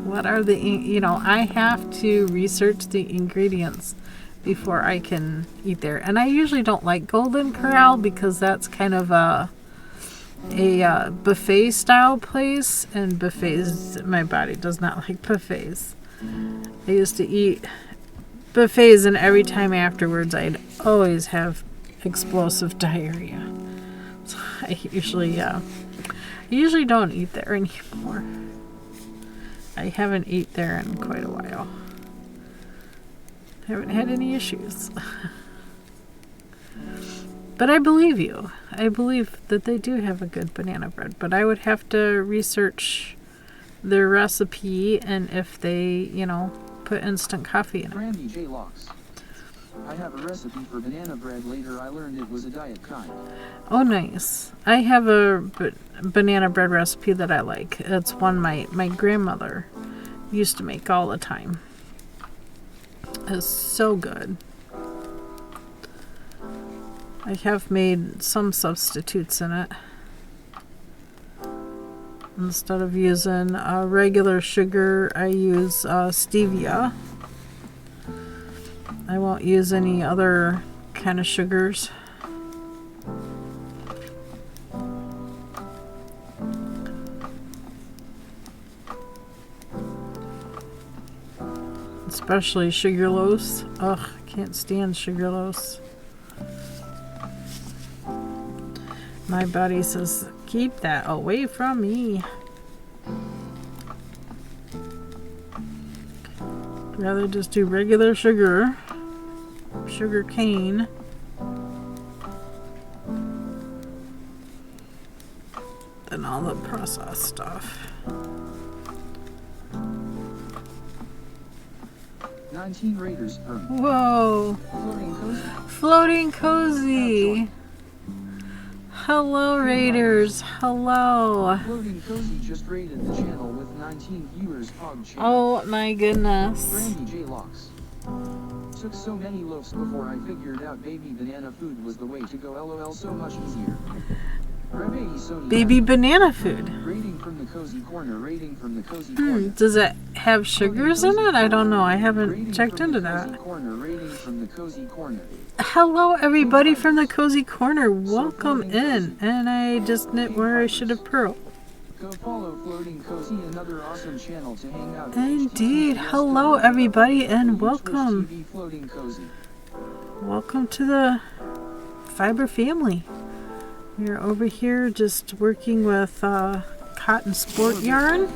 What are I have to research the ingredients before I can eat there. And I usually don't like Golden Corral because that's kind of a buffet style place, and buffets, my body does not like buffets. I used to eat buffets, and every time afterwards I'd always have explosive diarrhea. So I usually I usually don't eat there anymore. I haven't eaten there in quite a while. Haven't had any issues. But I believe you. I believe that they do have a good banana bread. But I would have to research their recipe and if they, you know, put instant coffee in it. Brandy J. Locks. I have a recipe for banana bread. Later I learned it was a diet kind. Oh, nice. I have a banana bread recipe that I like. It's one my grandmother used to make all the time. It's so good. I have made some substitutes in it. Instead of using regular sugar, I use stevia. I won't use any other kind of sugars. Especially sugarlose. Ugh, can't stand sugarlose. My body says, keep that away from me. I'd rather just do regular sugar cane. Than all the processed stuff. 19 Raiders per. Whoa! Floating Cozy. Floating Cozy! Hello, Raiders. Hello. Floating Cozy just raided the channel with 19 viewers. Hog channel. Oh my goodness. Brandy J. Locks. Took so many loaves before I figured out baby banana food was the way to go. LOL, so much easier. Baby banana food. Rating from the Cozy Corner. Rating from the Cozy Corner. Does it have sugars in it? I don't know. I haven't checked into that. Rating from the Cozy Corner. Hello, everybody from the Cozy Corner. Welcome in. And I just knit where I should have purled. Go follow Floating Cozy, another awesome channel to hang out. Indeed. Hello, everybody, and welcome. Floating Cozy. Welcome to the Fiber family. We're over here just working with cotton sport yarn.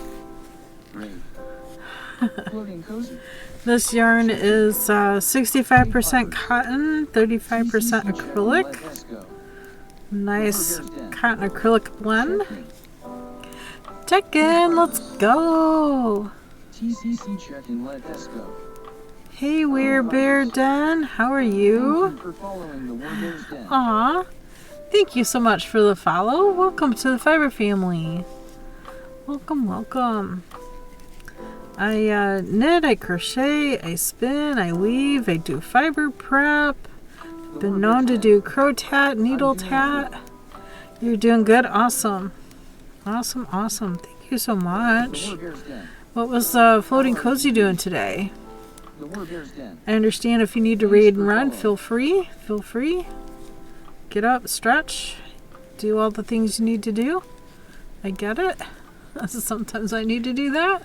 Floating Cozy. This yarn is 65% cotton, 35% acrylic. Nice cotton acrylic blend. Check in, let's go. TCC check in, let us go. Hey, Werebear Den, how are you? Aw, thank you so much for the follow. Welcome to the Fiber family. Welcome, welcome. I knit, I crochet, I spin, I weave, I do fiber prep. Been known to do crow tat, needle tat. You're doing good, awesome. Awesome, awesome. Thank you so much. What was Floating Cozy doing today? I understand if you need to raid and run, feel free. Feel free. Get up, stretch, do all the things you need to do. I get it. Sometimes I need to do that.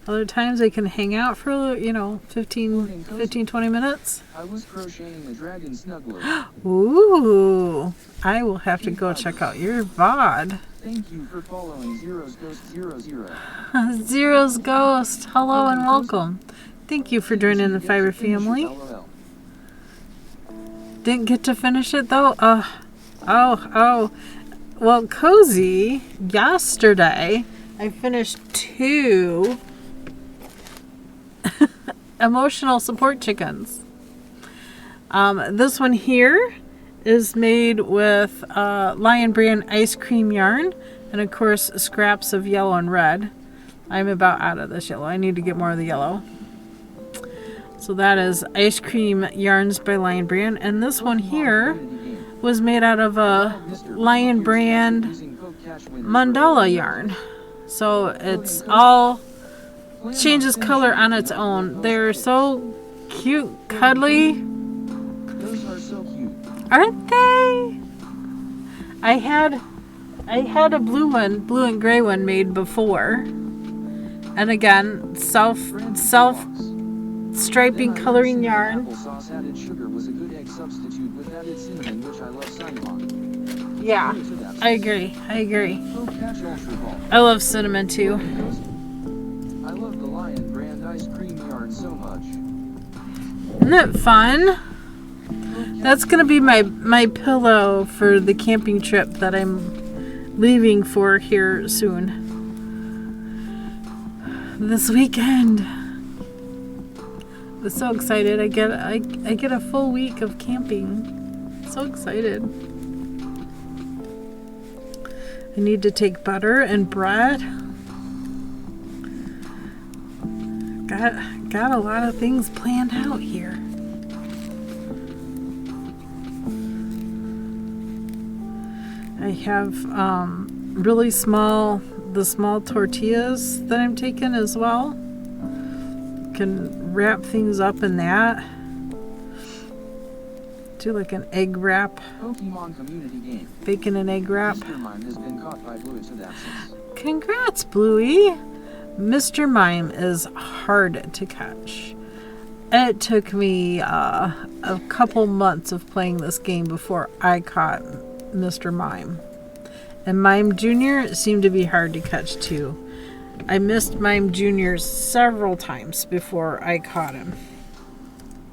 Other times I can hang out for, 15, 20 minutes. I was crocheting a dragon snuggler. Ooh, I will have to go check out your VOD. Thank you for following Zero's Ghost 00. Zero's Ghost, hello and welcome. Thank you for joining the Fiber family. Didn't get to finish it though? Well, Cozy, yesterday I finished 2 emotional support chickens. This one here is made with Lion Brand ice cream yarn and of course scraps of yellow and red. I'm about out of this yellow. I need to get more of the yellow. So that is ice cream yarns by Lion Brand, and this one here was made out of a Lion Brand mandala yarn. So it's all changes color on its own. They're so cute, cuddly. Those are so cute. Aren't they? I had a blue and gray one made before. And again, self striping coloring yarn. Applesauce added sugar was a good egg substitute with added cinnamon, which I love. Sign on. Yeah, I agree. I agree. Oh, catch Ultra Ball. I love cinnamon too. I love the Lion Brand ice cream yarn so much. Isn't it fun? That's gonna be my pillow for the camping trip that I'm leaving for here soon. This weekend. I'm so excited. I get a full week of camping. So excited. I need to take butter and bread. Got a lot of things planned out here. I have really small tortillas that I'm taking as well. Can wrap things up in that. Do like an egg wrap. Pokemon community game. Bacon and egg wrap. Mr. Mime has been caught by Bluey to the absence. Congrats, Bluey. Mr. Mime is hard to catch. It took me a couple months of playing this game before I caught Mr. Mime. And Mime Jr. seemed to be hard to catch too. I missed Mime Jr. several times before I caught him.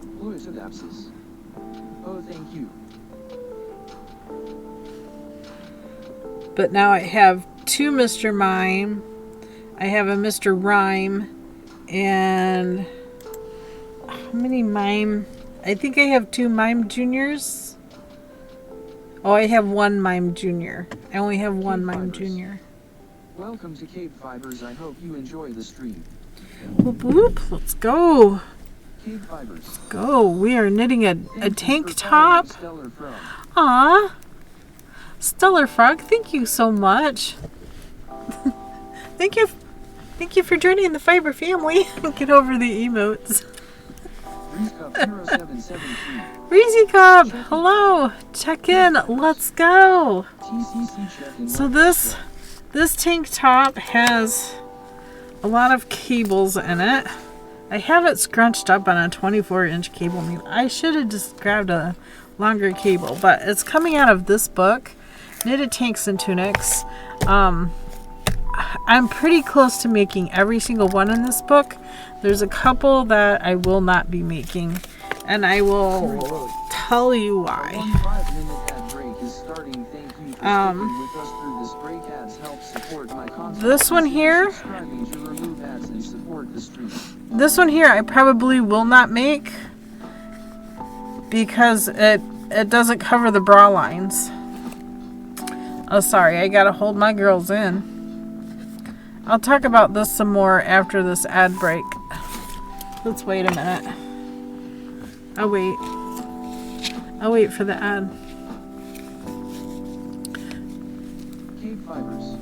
Bluey to the absence. Oh, thank you. But now I have two Mr. Mime. I have a Mr. Rhyme. And how many Mime? I think I have two Mime Juniors. Oh, I have one Mime Junior. I only have one Mime Junior. Welcome to KBfibers. I hope you enjoy the stream. Whoop whoop. Let's go. KBfibers. Go. We are knitting a tank top. Stellar Frog. Aw. Stellar Frog, thank you so much. Thank you for joining the fiber family. Get over the emotes. Reezy Cup, hello. Check in. Let's go. So this tank top has a lot of cables in it. I have it scrunched up on a 24-inch cable. I should have just grabbed a longer cable, but it's coming out of this book, Knitted Tanks and Tunics. I'm pretty close to making every single one in this book. There's a couple that I will not be making, and I will tell you why. This one here I probably will not make because it doesn't cover the bra lines. Oh, sorry, I gotta hold my girls in. I'll talk about this some more after this ad break. Let's wait a minute. I'll wait for the ad. KBfibers.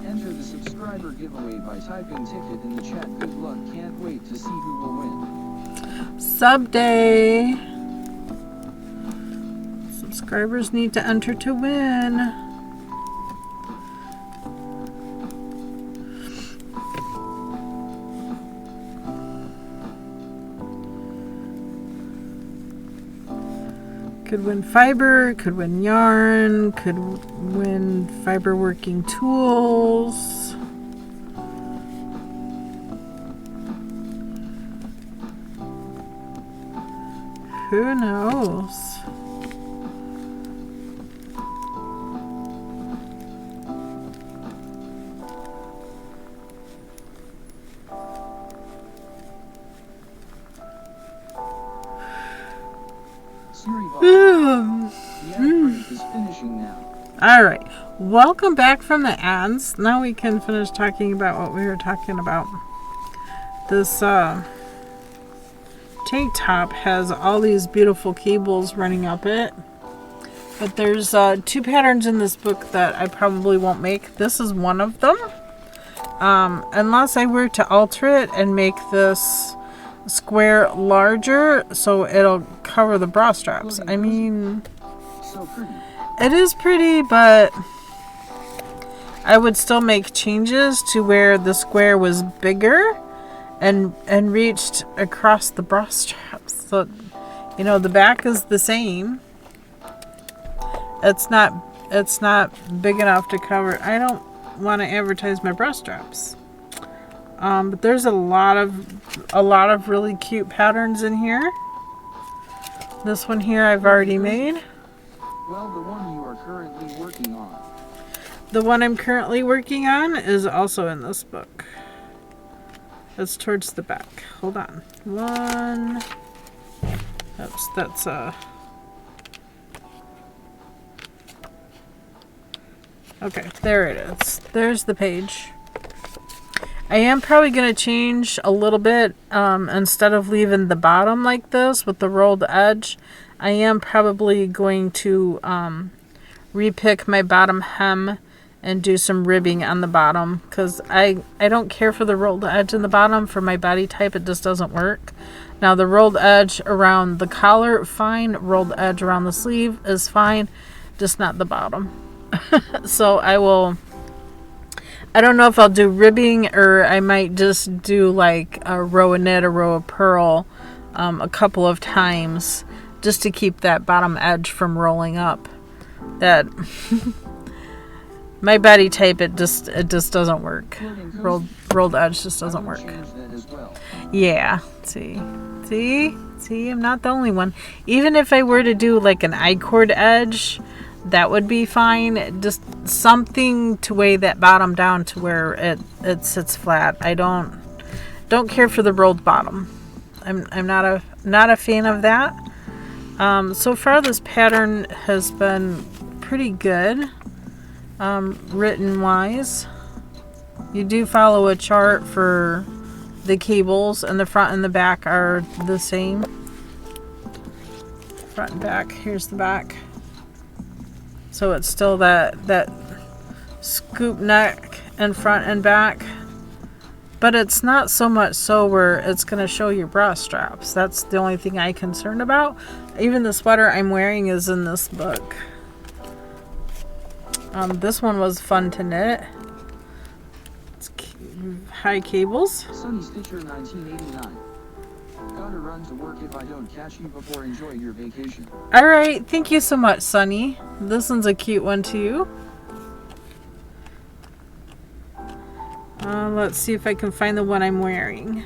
Enter the subscriber giveaway by typing ticket in the chat. Good luck. Can't wait to see who will win. Sub day. Subscribers need to enter to win. Could win fiber, could win yarn, could win fiber working tools. Who knows? Alright, welcome back from the ads. Now we can finish talking about what we were talking about. This tank top has all these beautiful cables running up it. But there's two patterns in this book that I probably won't make. This is one of them. Unless I were to alter it and make this square larger so it'll cover the bra straps. I mean, it is pretty, but I would still make changes to where the square was bigger and reached across the bra straps. So, you know, the back is the same. It's not it's not big enough to cover. I don't want to advertise my breast straps. But there's a lot of really cute patterns in here. This one here I've already made. Well, the one you are currently working on. The one I'm currently working on is also in this book. It's towards the back. Hold on. One. Oops, that's okay, there it is. There's the page. I am probably going to change a little bit. Instead of leaving the bottom like this with the rolled edge, I am probably going to repick my bottom hem and do some ribbing on the bottom, because I don't care for the rolled edge in the bottom. For my body type, it just doesn't work. Now the rolled edge around the collar, fine. Rolled edge around the sleeve is fine, just not the bottom. So I don't know if I'll do ribbing, or I might just do like a row of knit, a row of purl a couple of times, just to keep that bottom edge from rolling up. That my body type, it just doesn't work. Rolled edge just doesn't work. Yeah, see, I'm not the only one. Even if I were to do like an I-cord edge, that would be fine. Just something to weigh that bottom down to where it sits flat. I don't care for the rolled bottom. I'm not a fan of that. So far this pattern has been pretty good, written wise. You do follow a chart for the cables, and the front and the back are the same. Front and back. Here's the back. So it's still that scoop neck in front and back, but it's not so much so where it's going to show your bra straps. That's the only thing I'm concerned about. Even the sweater I'm wearing is in this book. This one was fun to knit. It's high cables. Sunny Stitcher 1989. Gotta run to work. If I don't catch you before, enjoy your vacation. All right, thank you so much, Sunny. This one's a cute one too. Let's see if I can find the one I'm wearing.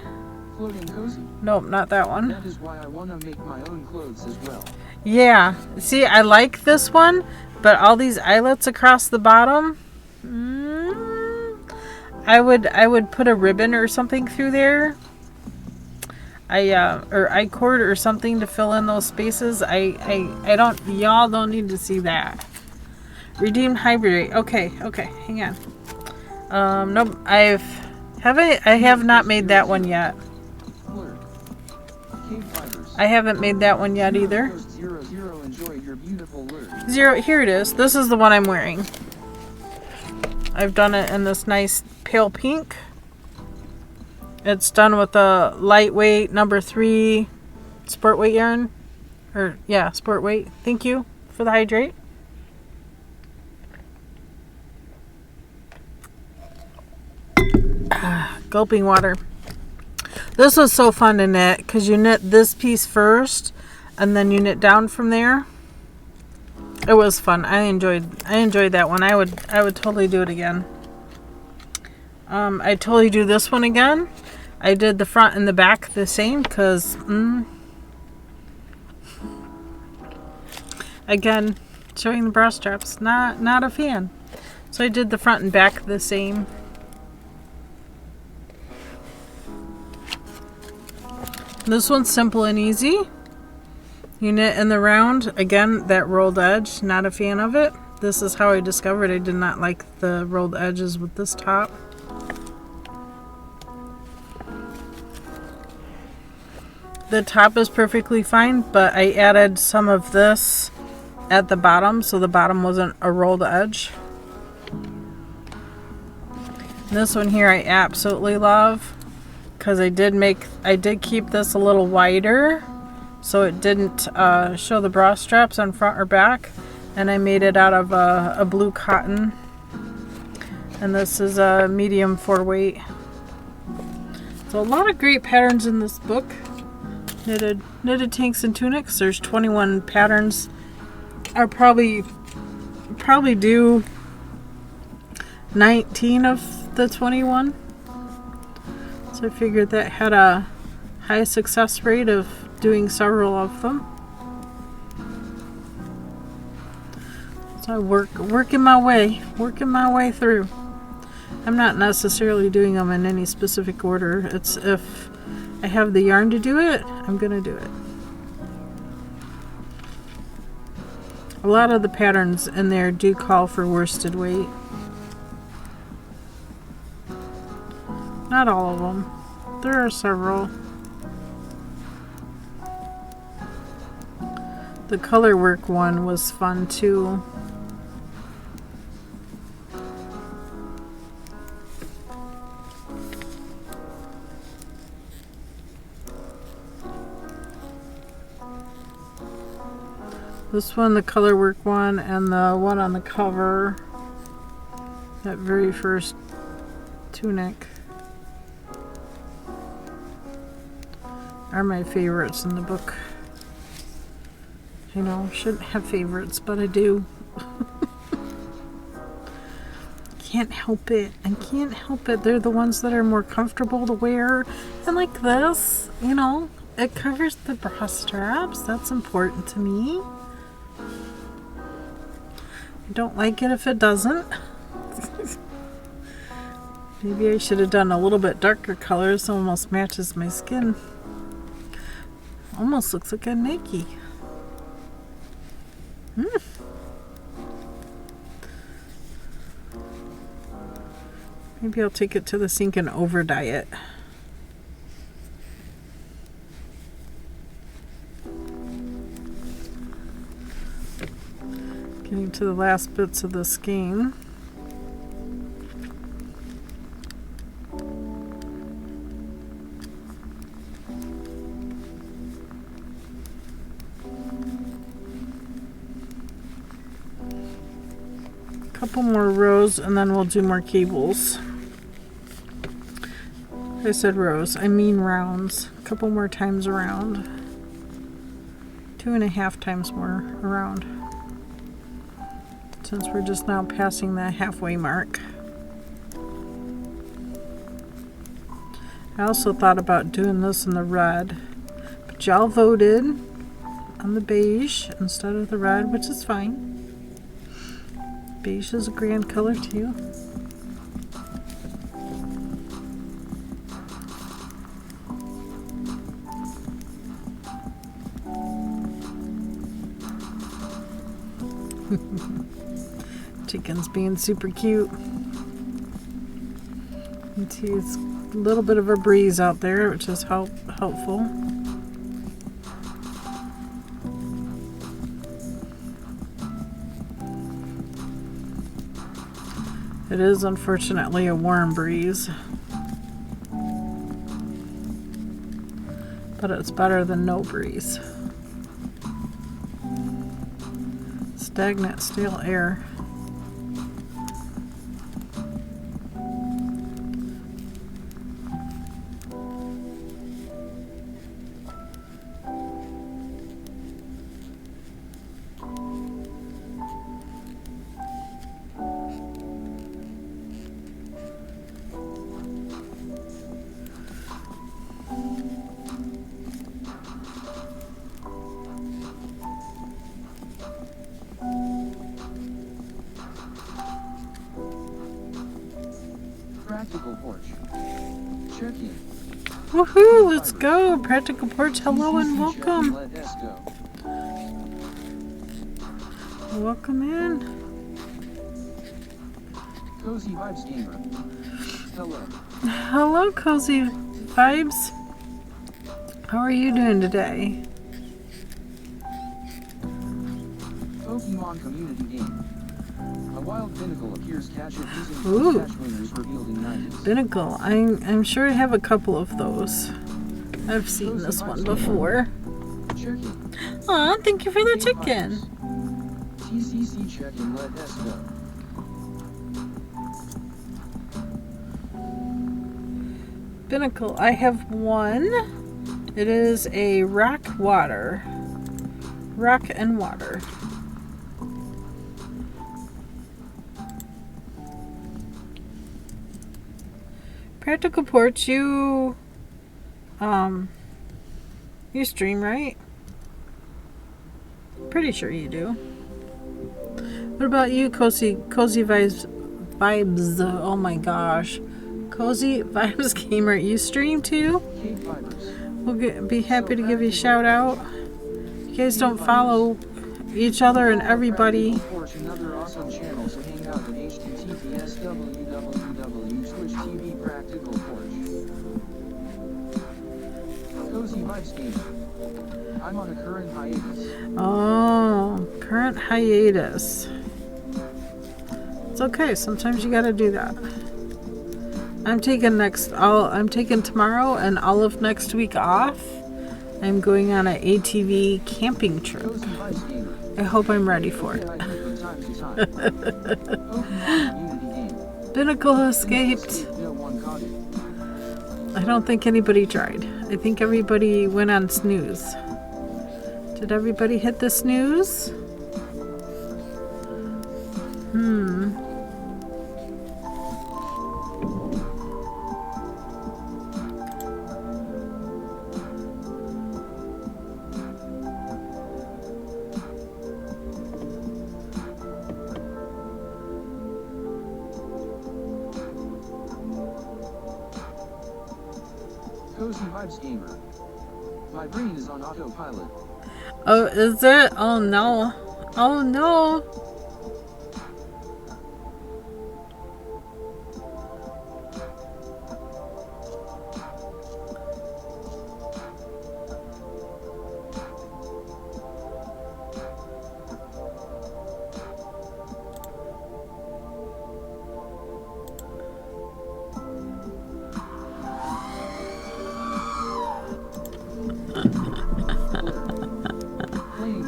Floating cozy? Nope, not that one. That is why I want to make my own clothes as well. Yeah, see, I like this one, but all these eyelets across the bottom, I would put a ribbon or something through there. Or I-cord or something to fill in those spaces. Y'all don't need to see that. Redeemed hybrid. Okay, hang on. Nope, I have not made that one yet. I haven't made that one yet either. Zero, here it is. This is the one I'm wearing. I've done it in this nice pale pink. It's done with a lightweight number 3 sport weight yarn. Or, yeah, sport weight. Thank you for the hydrate. Gulping water. This was so fun to knit because you knit this piece first and then you knit down from there. It was fun. I enjoyed that one. I would totally do it again. I'd totally do this one again. I did the front and the back the same because again, showing the bra straps, not a fan. So I did the front and back the same. This one's simple and easy. You knit in the round. Again, that rolled edge, not a fan of it. This is how I discovered I did not like the rolled edges with this top. The top is perfectly fine, but I added some of this at the bottom so the bottom wasn't a rolled edge. This one here I absolutely love because I did keep this a little wider so it didn't show the bra straps on front or back, and I made it out of a blue cotton, and this is a medium 4 weight. So a lot of great patterns in this book. Knitted tanks and tunics. There's 21 patterns. Are probably probably do 19 of the 21. So I figured that had a high success rate of doing several of them. So I working my way through. I'm not necessarily doing them in any specific order. It's if I have the yarn to do it, I'm gonna do it. A lot of the patterns in there do call for worsted weight. Not all of them. There are several. The color work one was fun too. This one, the color work one, and the one on the cover, that very first tunic, are my favorites in the book. You know, shouldn't have favorites, but I do. Can't help it. I can't help it. They're the ones that are more comfortable to wear. And like this, you know, it covers the bra straps. That's important to me. I don't like it if it doesn't. Maybe I should have done a little bit darker colors. Almost matches my skin. Almost looks like a Nike. Maybe I'll take it to the sink and over dye it. Getting to the last bits of the skein. Couple more rows and then we'll do more cables. I said rows, I mean rounds. A couple more times around. 2.5 times more around. Since we're just now passing the halfway mark. I also thought about doing this in the red, but y'all voted on the beige instead of the red, which is fine. Beige is a grand color too. Chicken's being super cute. It's a little bit of a breeze out there, which is helpful. It is unfortunately a warm breeze, but it's better than no breeze. Stagnant, stale air. Practical porch. Check in. Woohoo! Let's go! Practical Porch, hello and welcome. Let us go. Welcome in. Cozy Vibes Gamer. Hello. Hello, Cozy Vibes. How are you doing today? Pokemon community game. A wild binnacle appears captured using Ooh. catch winners revealed in 90s. Binnacle. I'm sure I have a couple of those. I've seen this one before. Check-in. Aw, thank you for the chicken. TCC check-in, let us go. Binnacle. I have one. It is a rock and water. Practical Porch, you stream, right? Pretty sure you do. What about you, Cozy Vibes? Oh my gosh. Cozy Vibes Gamer, you stream too? KBfibers. We'll be happy to give you a shout out. You guys don't follow each other and everybody. Porch and other awesome channels to hang out at https://www.twitch.tv Practical Porch. Cozy Vibes Gamer. I'm on a current hiatus. Oh, current hiatus. It's okay. Sometimes you gotta do that. I'm taking tomorrow and all of next week off. I'm going on an ATV camping trip. Cozy Vibes Gamer. I hope I'm ready for it. From time to time. Pokemon community game. Pinnacle escaped. No one caught it. I don't think anybody tried. I think everybody went on snooze. Did everybody hit the snooze? Cozy Vibes Gamer. My brain is on autopilot. Oh, is it? Oh no. Oh no.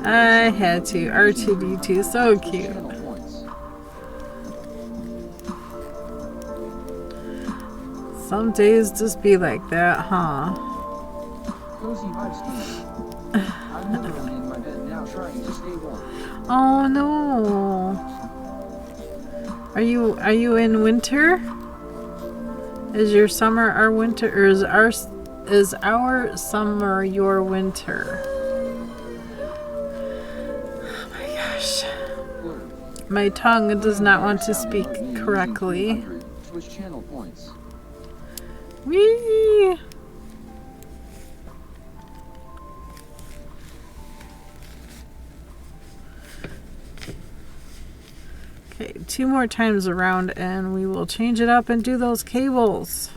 I had to. R2D2, so cute. Channel points. Some days just be like that, huh? Cozy Vibes Gamer. I'm literally in my bed now trying to stay warm. Oh no. Are you in winter? Is your summer our winter, or is our summer your winter? My tongue does not want to speak correctly. Twitch channel points. Whee! Okay, 2 more times around and we will change it up and do those cables.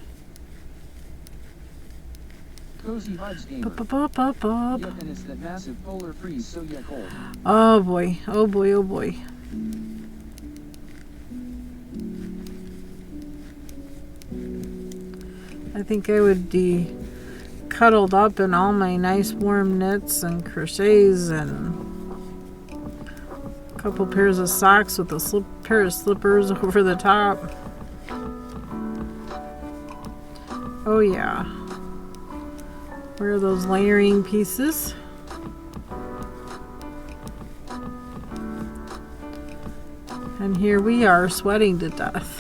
Cozy Vibes Gamer. Ba-ba-ba-ba-ba. Yep, and it's that massive polar freeze, so yeah, cold. Oh boy, oh boy, oh boy. I think I would be cuddled up in all my nice warm knits and crochets and a couple pairs of socks with a pair of slippers over the top. Oh yeah. Wear those layering pieces. And here we are sweating to death.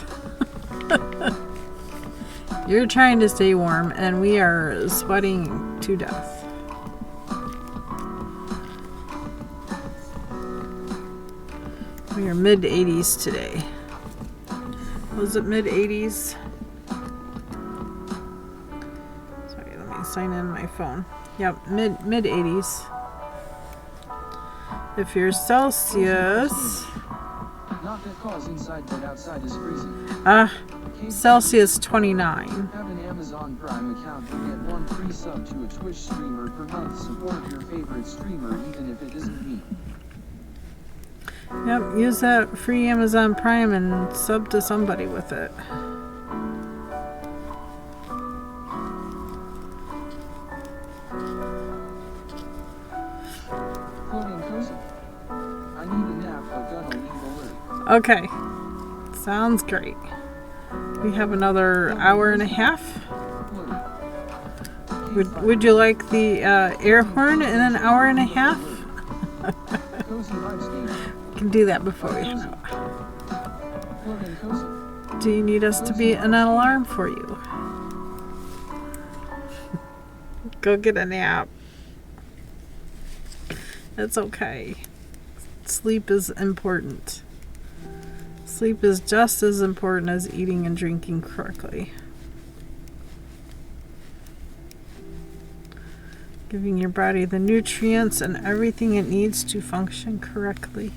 You're trying to stay warm and we are sweating to death. We are mid 80s today. Was it mid 80s? Sorry, let me sign in my phone. Yep, mid 80s. If you're Celsius, Not that cause inside but outside is freezing. Celsius 29. Have an Amazon Prime account to get 1 free sub to a Twitch streamer per month. Support your favorite streamer even if it isn't me. Yep, use that free Amazon Prime and sub to somebody with it. Floating cozy. I need a nap but gonna leave alert. Okay, sounds great. We have another hour and a half. Would you like the air horn in an hour and a half? Cozy Vibes Gamer. We can do that before we head out. Floating cozy. Do you need us to be an alarm for you? Go get a nap. It's okay. Sleep is important. Sleep is just as important as eating and drinking correctly. Giving your body the nutrients and everything it needs to function correctly.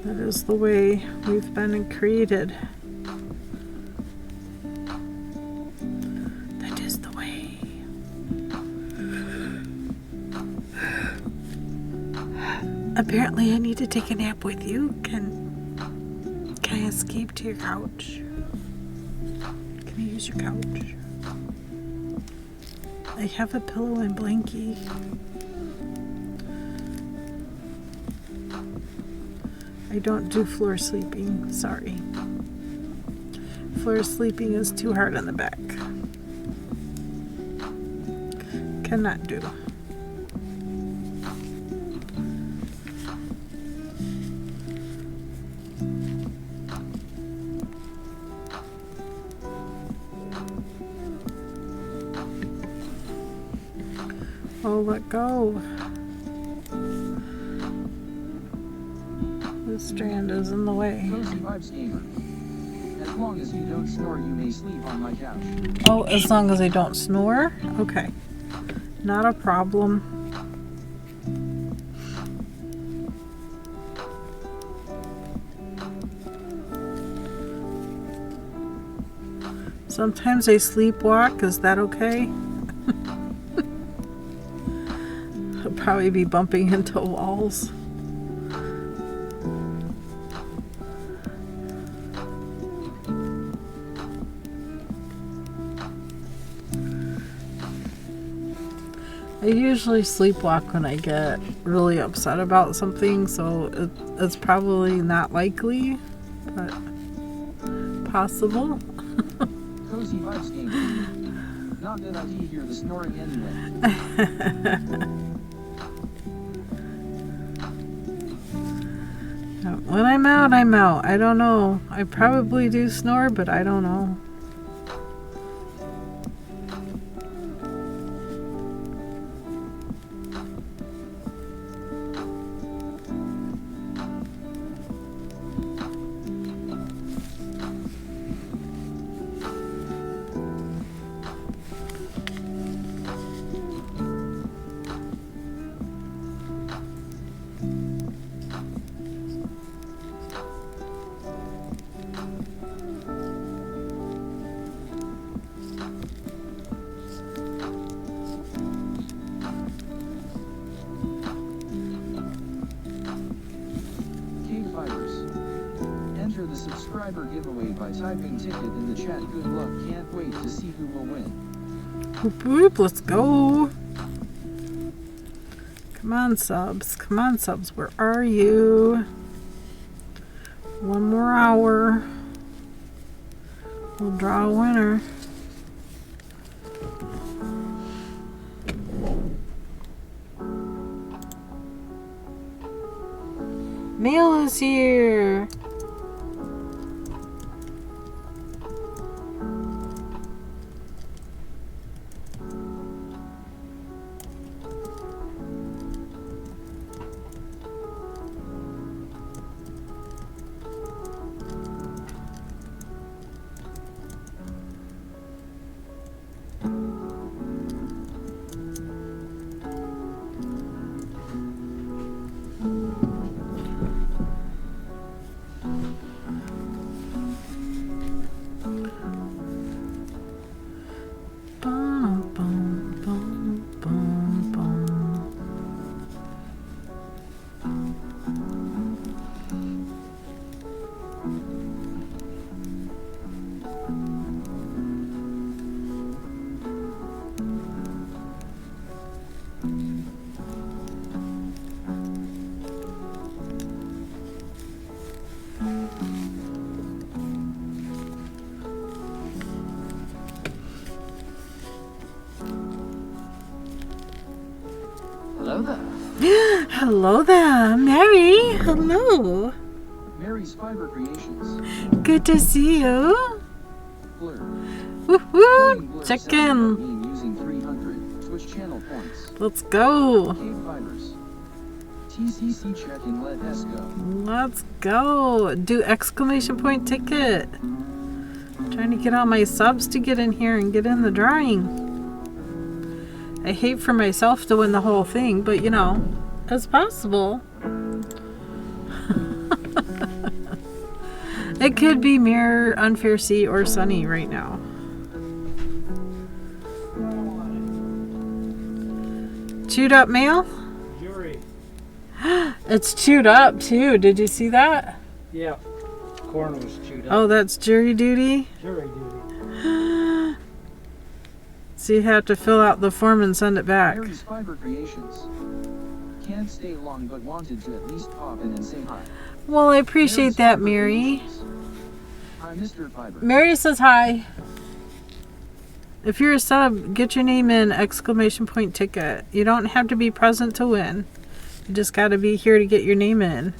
That is the way we've been created. That is the way. Apparently I need to take a nap with you. Can I escape to your couch? Can I use your couch? I have a pillow and blankie. I don't do floor sleeping, sorry. Floor sleeping is too hard on the back. Cannot do. Oh, let go. This strand is in the way. Cozy Vibes Gamer. As long as you don't snore, you may sleep on my couch. Oh, as long as I don't snore? Okay. Not a problem. Sometimes I sleepwalk. Is that okay? I'll probably be bumping into walls. I usually sleepwalk when I get really upset about something, so it's probably not likely, but possible. Cozy Vibes Gamer. Not that I hear the snoring anyway. When I'm out, I'm out. I don't know. I probably do snore, but I don't know. KBfibers. Enter the subscriber giveaway by typing ticket in the chat. Good luck, can't wait to see who will win. Whoop whoop, let's go. Come on, subs. Come on, subs. Where are you? One more hour. We'll draw a winner. Mail is here. Hello there. Hello there, Mary. Hello. Mary's Fiber Creations. Good to see you. Blur. Woohoo! Chicken. Being using 300 Twitch channel points. Let's go. KBfibers. TCC check-in. Let's go. Let's go. Do exclamation point ticket. Trying to get all my subs to get in here and get in the drawing. I hate for myself to win the whole thing, but you know, it's possible. It could be Mirror, Unfair Sea, or Sunny right now. Chewed up mail? Jury. It's chewed up too. Did you see that? Yeah. Corn was chewed up. Oh, that's jury duty? Jury duty. So you have to fill out the form and send it back. Mary's Fiber Creations. Can't stay long but wanted to at least pop in and say hi. Well, I appreciate that, Mary. Hi, Mr. Fiber. Mary says hi. If you're a sub, get your name in, exclamation point ticket. You don't have to be present to win. You just got to be here to get your name in.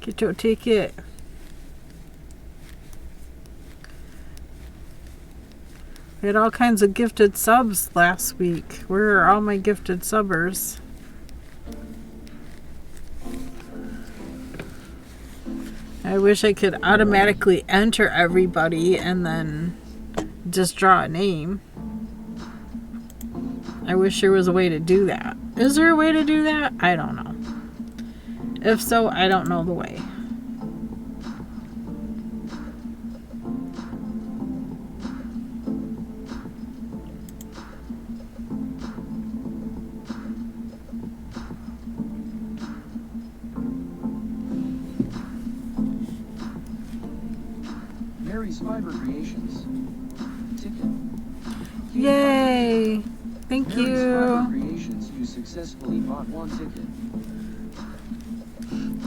Get your ticket. We had all kinds of gifted subs last week. Where are all my gifted subbers? I wish I could automatically enter everybody and then just draw a name. I wish there was a way to do that. Is there a way to do that? I don't know. If so, I don't know the way. Mary's Fiber Creations. Ticket. Yay! Thank Mary's Fiber you. Creations, you successfully bought one ticket.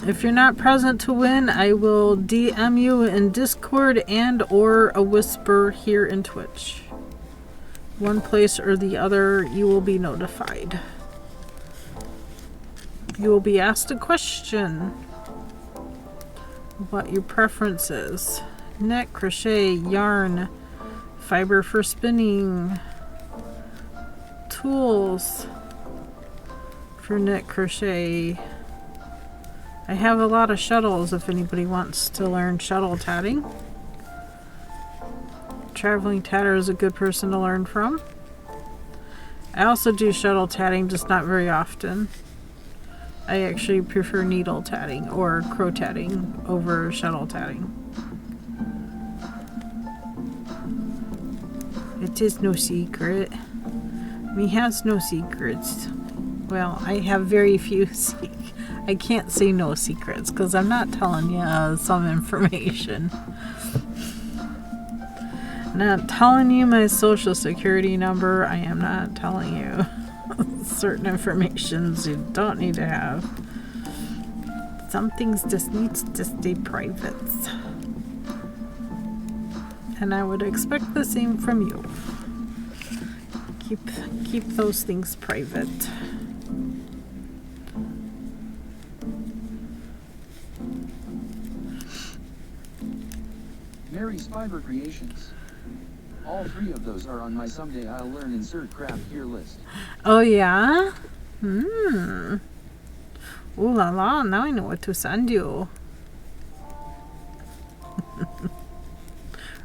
If you're not present to win, I will DM you in Discord and or a whisper here in Twitch. One place or the other, you will be notified. You will be asked a question. What your preference is. Net, crochet, yarn, fiber for spinning, tools for knit, crochet. I have a lot of shuttles if anybody wants to learn shuttle tatting. Traveling Tatter is a good person to learn from. I also do shuttle tatting, just not very often. I actually prefer needle tatting or crow tatting over shuttle tatting. It is no secret. Me has no secrets. Well, I have very few secrets. I can't say no secrets because I'm not telling you some information. Not telling you my social security number. I am not telling you certain informations you don't need to have. Some things just needs to stay private. And I would expect the same from you. Keep those things private. Mary's Fiber Creations. All three of those are on my Someday I'll Learn Insert Craft Here list. Oh yeah? Ooh la la, now I know what to send you.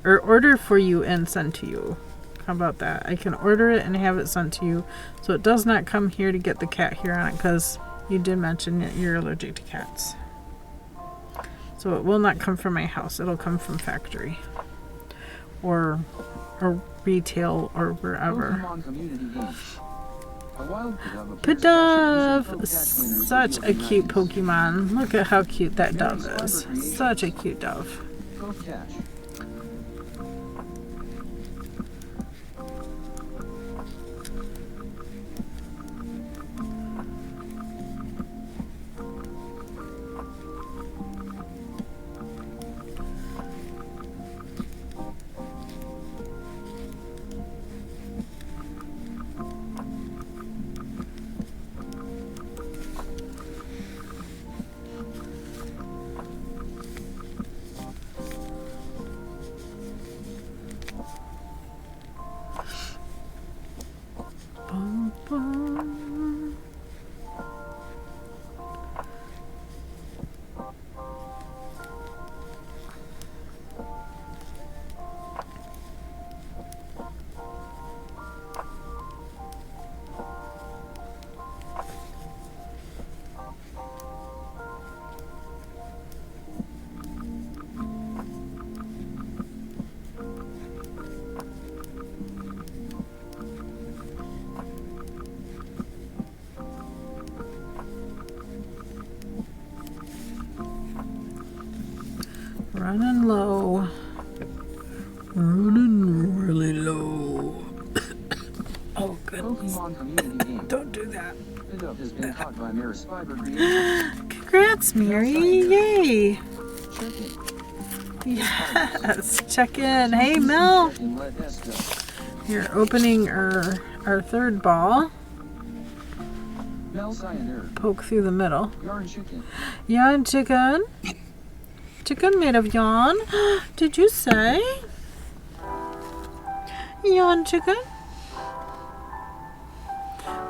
Or order for you and send to you. How about that? I can order it and have it sent to you. So it does not come here to get the cat here on it because you did mention that you're allergic to cats. So it will not come from my house. It'll come from factory. Or retail or wherever. Pokemon Community Games. A wild Pidove! Such a cute Pokemon. Look at how cute that dove is. Such a cute dove. Catch. Running low. Running really low. Oh, goodness. Pokemon community game. Don't do that. Bidoof has been caught by KBfibers Creations. Congrats, Mary. Yay. Check in. Yes. Check in. Hey, Mel. Check in, let S go. You're opening our third ball. Mel Cyanur. Poke through the middle. Yarn chicken. Yarn chicken. Chicken made of yarn. Did you say? Yarn chicken?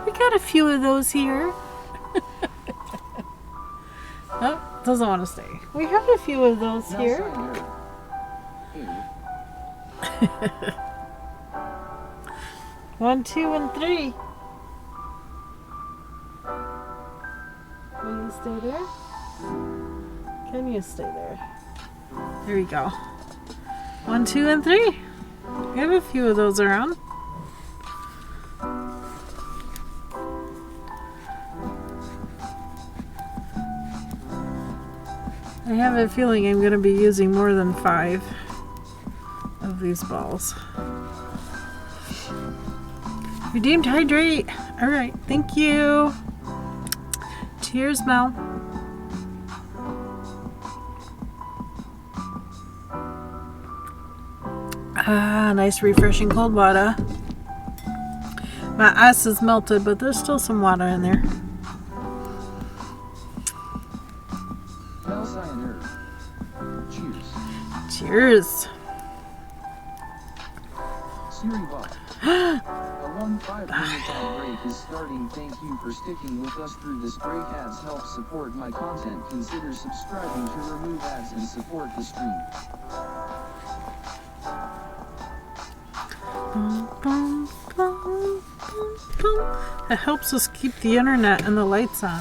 We got a few of those here. Oh, doesn't want to stay. We have a few of those Mel here. Cyanur. Ew. 1, 2, and 3. Will you stay there? Can you stay there? There we go. 1, 2, and 3. We have a few of those around. I have a feeling I'm going to be using more than 5 of these balls. Redeemed hydrate. All right, thank you. Cheers, Mel. Ah, nice refreshing cold water. My ice is melted, but there's still some water in there. Mel Cyanur. Cheers. Cheers. Siri Bot. A 1-5 minute break is starting. Thank you for sticking with us through this break. Ads help support my content. Consider subscribing to remove ads and support the stream. It helps us keep the internet and the lights on.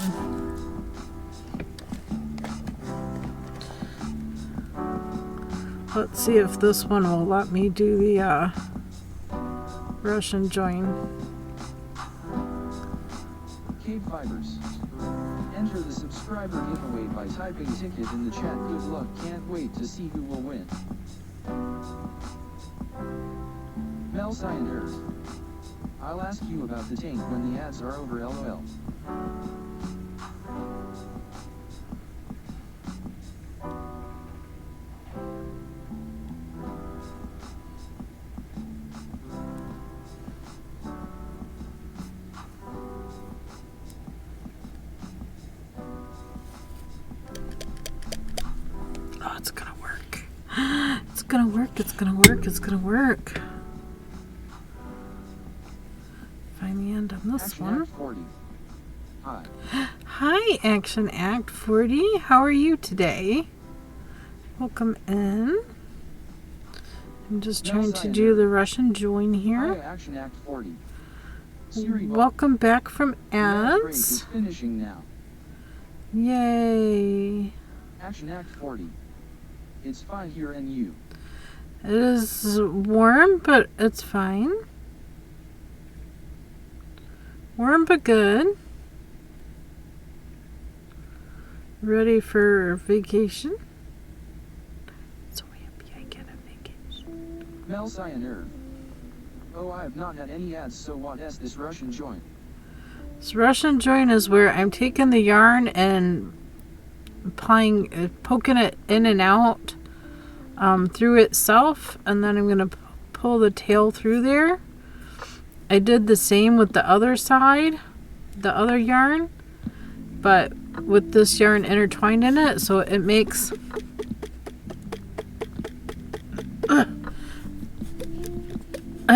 Let's see if this one will let me do the Russian join. KBfibers. Enter the subscriber giveaway by typing ticket in the chat. Good luck. Can't wait to see who will win. Mel Cyanur. I'll ask you about the tank when the ads are over, lol. Oh, it's gonna work. It's gonna work, it's gonna work, it's gonna work. Find the end on this Action one. Act 40. Hi. Hi, Action Act 40. How are you today? Welcome in. I'm just trying to do the Russian join Hi, here. Action Act 40. Siri Bot. Welcome back from The ad break is ads. finishing now. Yay. Action Act 40. It's fine here and you. It is warm, but it's fine. Warm but good. Ready for vacation? So happy I get a vacation. Mel Cyanur. Oh, I have not had any ads, so what is this Russian joint? This Russian join is where I'm taking the yarn and applying, poking it in and out through itself, and then I'm going to pull the tail through there. I did the same with the other side, the other yarn, but with this yarn intertwined in it, so it makes a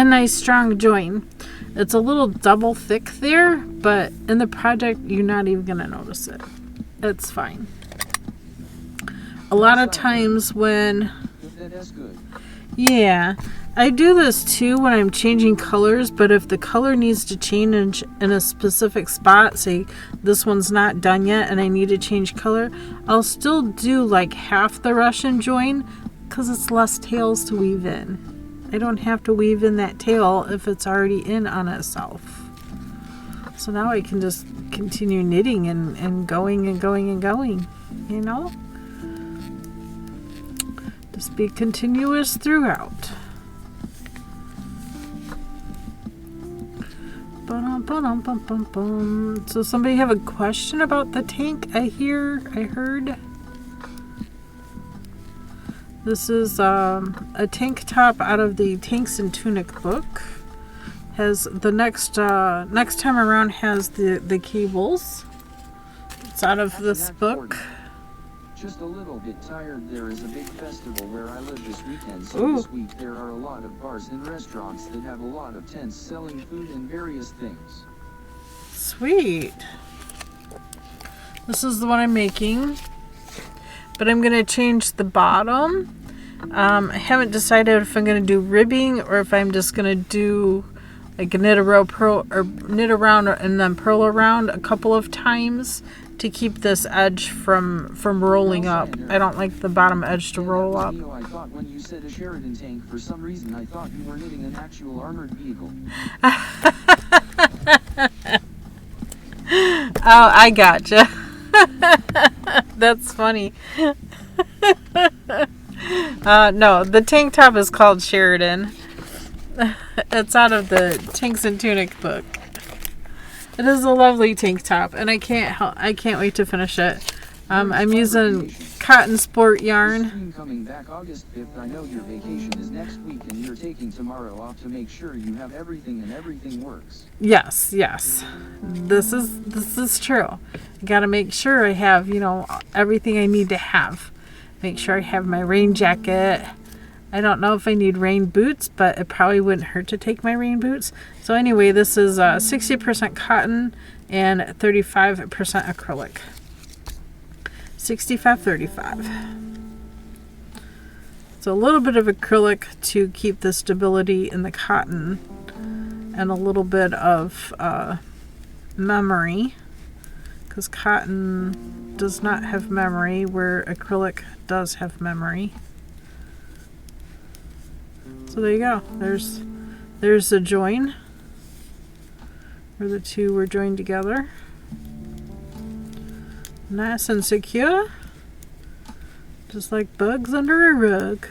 nice strong join. It's a little double thick there, but in the project you're not even going to notice it. It's fine. A lot of times when, That's good. yeah, I do this too when I'm changing colors, but if the color needs to change in a specific spot, say this one's not done yet and I need to change color, I'll still do like half the Russian join because it's less tails to weave in. I don't have to weave in that tail if it's already in on itself. So now I can just continue knitting and going and going and going, you know? Just be continuous throughout. So somebody have a question about the tank? I heard. This is a tank top out of the Tanks and Tunic book. Has the next time around has the cables. It's out of this book. Just a little bit tired. There is a big festival where I live this weekend, so this week there are a lot of bars and restaurants that have a lot of tents selling food and various things. Sweet. This is the one I'm making, but I'm going to change the bottom. I haven't decided if I'm going to do ribbing or if I'm just going to do like a knit a row, purl, or knit around and then purl around a couple of times to keep this edge from rolling up. I don't like the bottom edge to roll up. I thought when you said a Sheridan tank, for some reason I thought you were knitting an actual armored vehicle. Oh, I gotcha. That's funny. No, the tank top is called Sheridan. It's out of the Tanks and Tunic book. It is a lovely tank top, and I can't wait to finish it. I'm using cotton sport yarn. Coming back August 5th. I know your vacation is next week, and you're taking tomorrow off to make sure you have everything and everything works. Yes. This is true. I gotta make sure I have, everything I need to have. Make sure I have my rain jacket. I don't know if I need rain boots, but it probably wouldn't hurt to take my rain boots. So anyway, this is 60% cotton and 35% acrylic. 65-35. So a little bit of acrylic to keep the stability in the cotton, and a little bit of memory, because cotton does not have memory where acrylic does have memory. So there you go. There's the join where the two were joined together. Nice and secure. Just like bugs under a rug.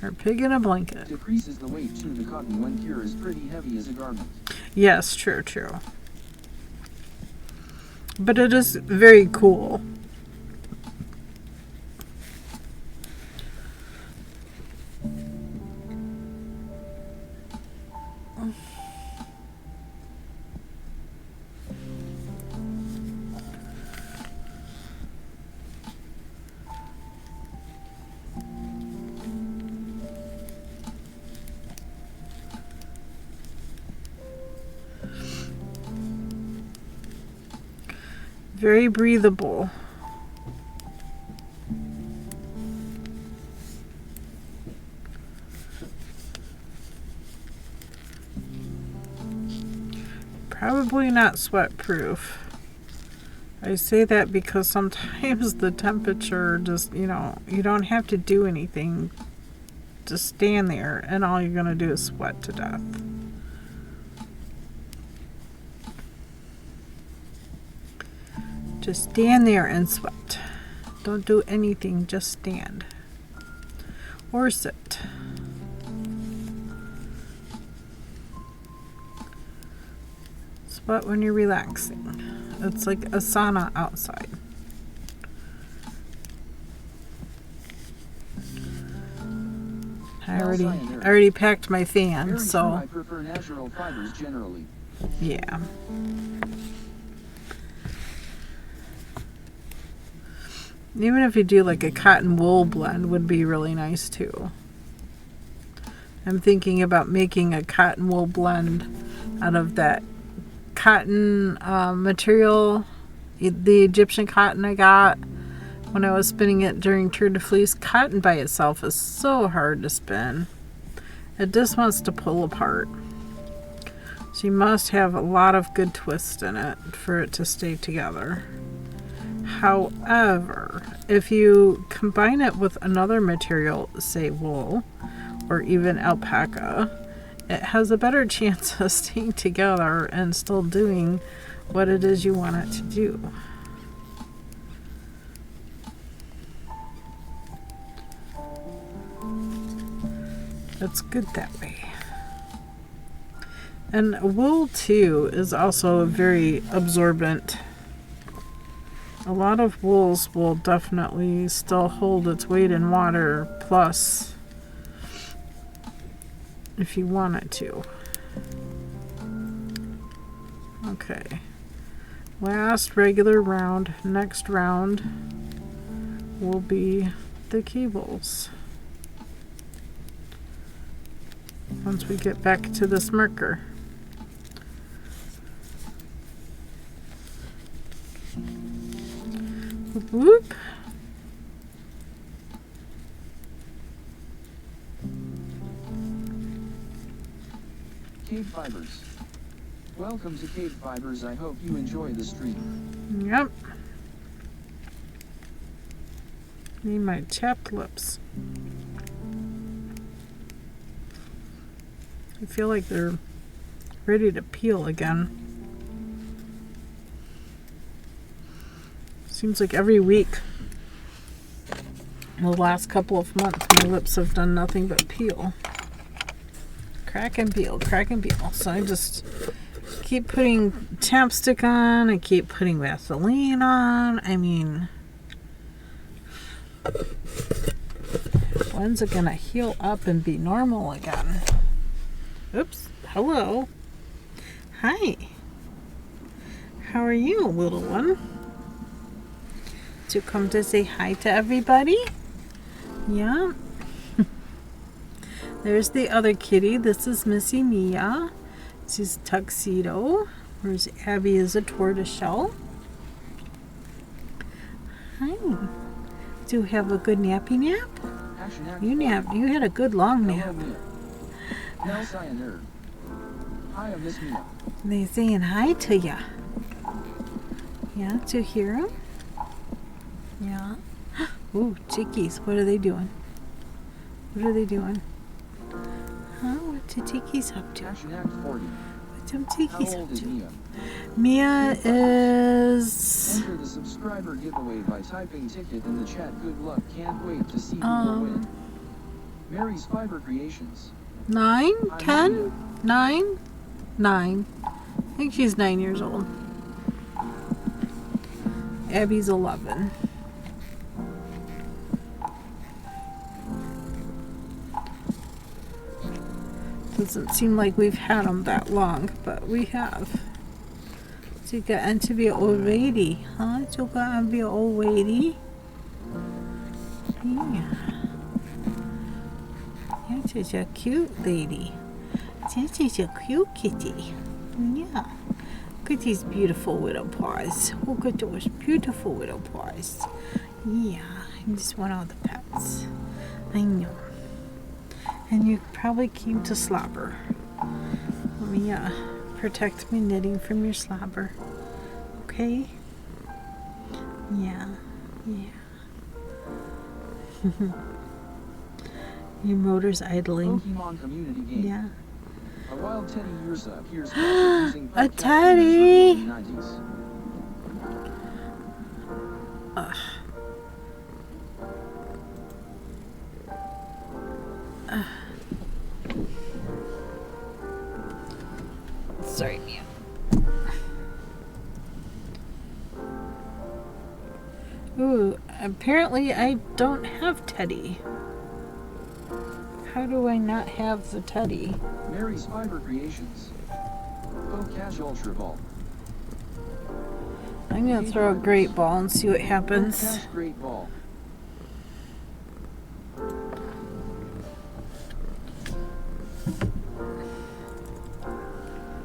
Or pig in a blanket. Decreases the weight too. The cotton when pure is pretty heavy as a garment. Yes, true. But it is very cool. Very breathable. Probably not sweat proof. I say that because sometimes the temperature just, you don't have to do anything. Just stand there and all you're going to do is sweat to death. Just stand there and sweat. Don't do anything, just stand. Or sit. Sweat when you're relaxing. It's like a sauna outside. I already packed my fan, so I prefer natural fibers generally. Yeah. Even if you do like a cotton wool blend would be really nice too. I'm thinking about making a cotton wool blend out of that cotton material, the Egyptian cotton I got when I was spinning it during Tour de Fleece. Cotton by itself is so hard to spin. It just wants to pull apart. So you must have a lot of good twist in it for it to stay together. However, if you combine it with another material, say wool or even alpaca, it has a better chance of staying together and still doing what it is you want it to do. It's good that way. And wool too is also very absorbent. A lot of wools will definitely still hold its weight in water, plus if you want it to. Okay. Last regular round. Next round will be the cables. Once we get back to this marker. Whoop, whoop. KBfibers. Welcome to KBfibers. I hope you enjoy the stream. Yep. Need my chapped lips. I feel like they're ready to peel again. Seems like every week, the last couple of months, my lips have done nothing but peel. Crack and peel, crack and peel. So I just keep putting chapstick on, I keep putting Vaseline on. I mean, when's it gonna heal up and be normal again? Oops, hello. Hi. How are you, little one? To come to say hi to everybody? Yeah. There's the other kitty. This is Missy Mia. She's Tuxedo. Whereas Abby is a tortoiseshell. Hi. Do you have a good nappy nap? You napped. You had a good long nap. They saying hi to ya. Yeah, to hear them? Yeah. Ooh, chickies. What are they doing? What are they doing? Huh? What the chickies up to? What them chickies up to? Mia is... Enter the subscriber giveaway by typing ticket in the chat. Good luck. Can't wait to see who will win. Mary's Fiber Creations. 9? 10? 9? 9. I think she's 9 years old. Abby's 11. Doesn't seem like we've had them that long, but we have. So you got to be an old lady, huh? You got to be an old lady. Yeah. This is a cute lady. This is a cute kitty. Yeah. Look at these beautiful little paws. Look at those beautiful little paws. Yeah. I just want all the pets. I know. And you probably came to slobber. Let me protect my knitting from your slobber. Okay? Yeah. Yeah. Your motor's idling. Pokemon community game. Yeah. A wild teddy Ursa appears using a teddy! Sorry, Mia. Ooh, apparently I don't have Teddy. How do I not have the Teddy? Mary's Fiber Creations. Cash Ultra Ball. I'm gonna throw a great ball and see what happens. Cash Great Ball.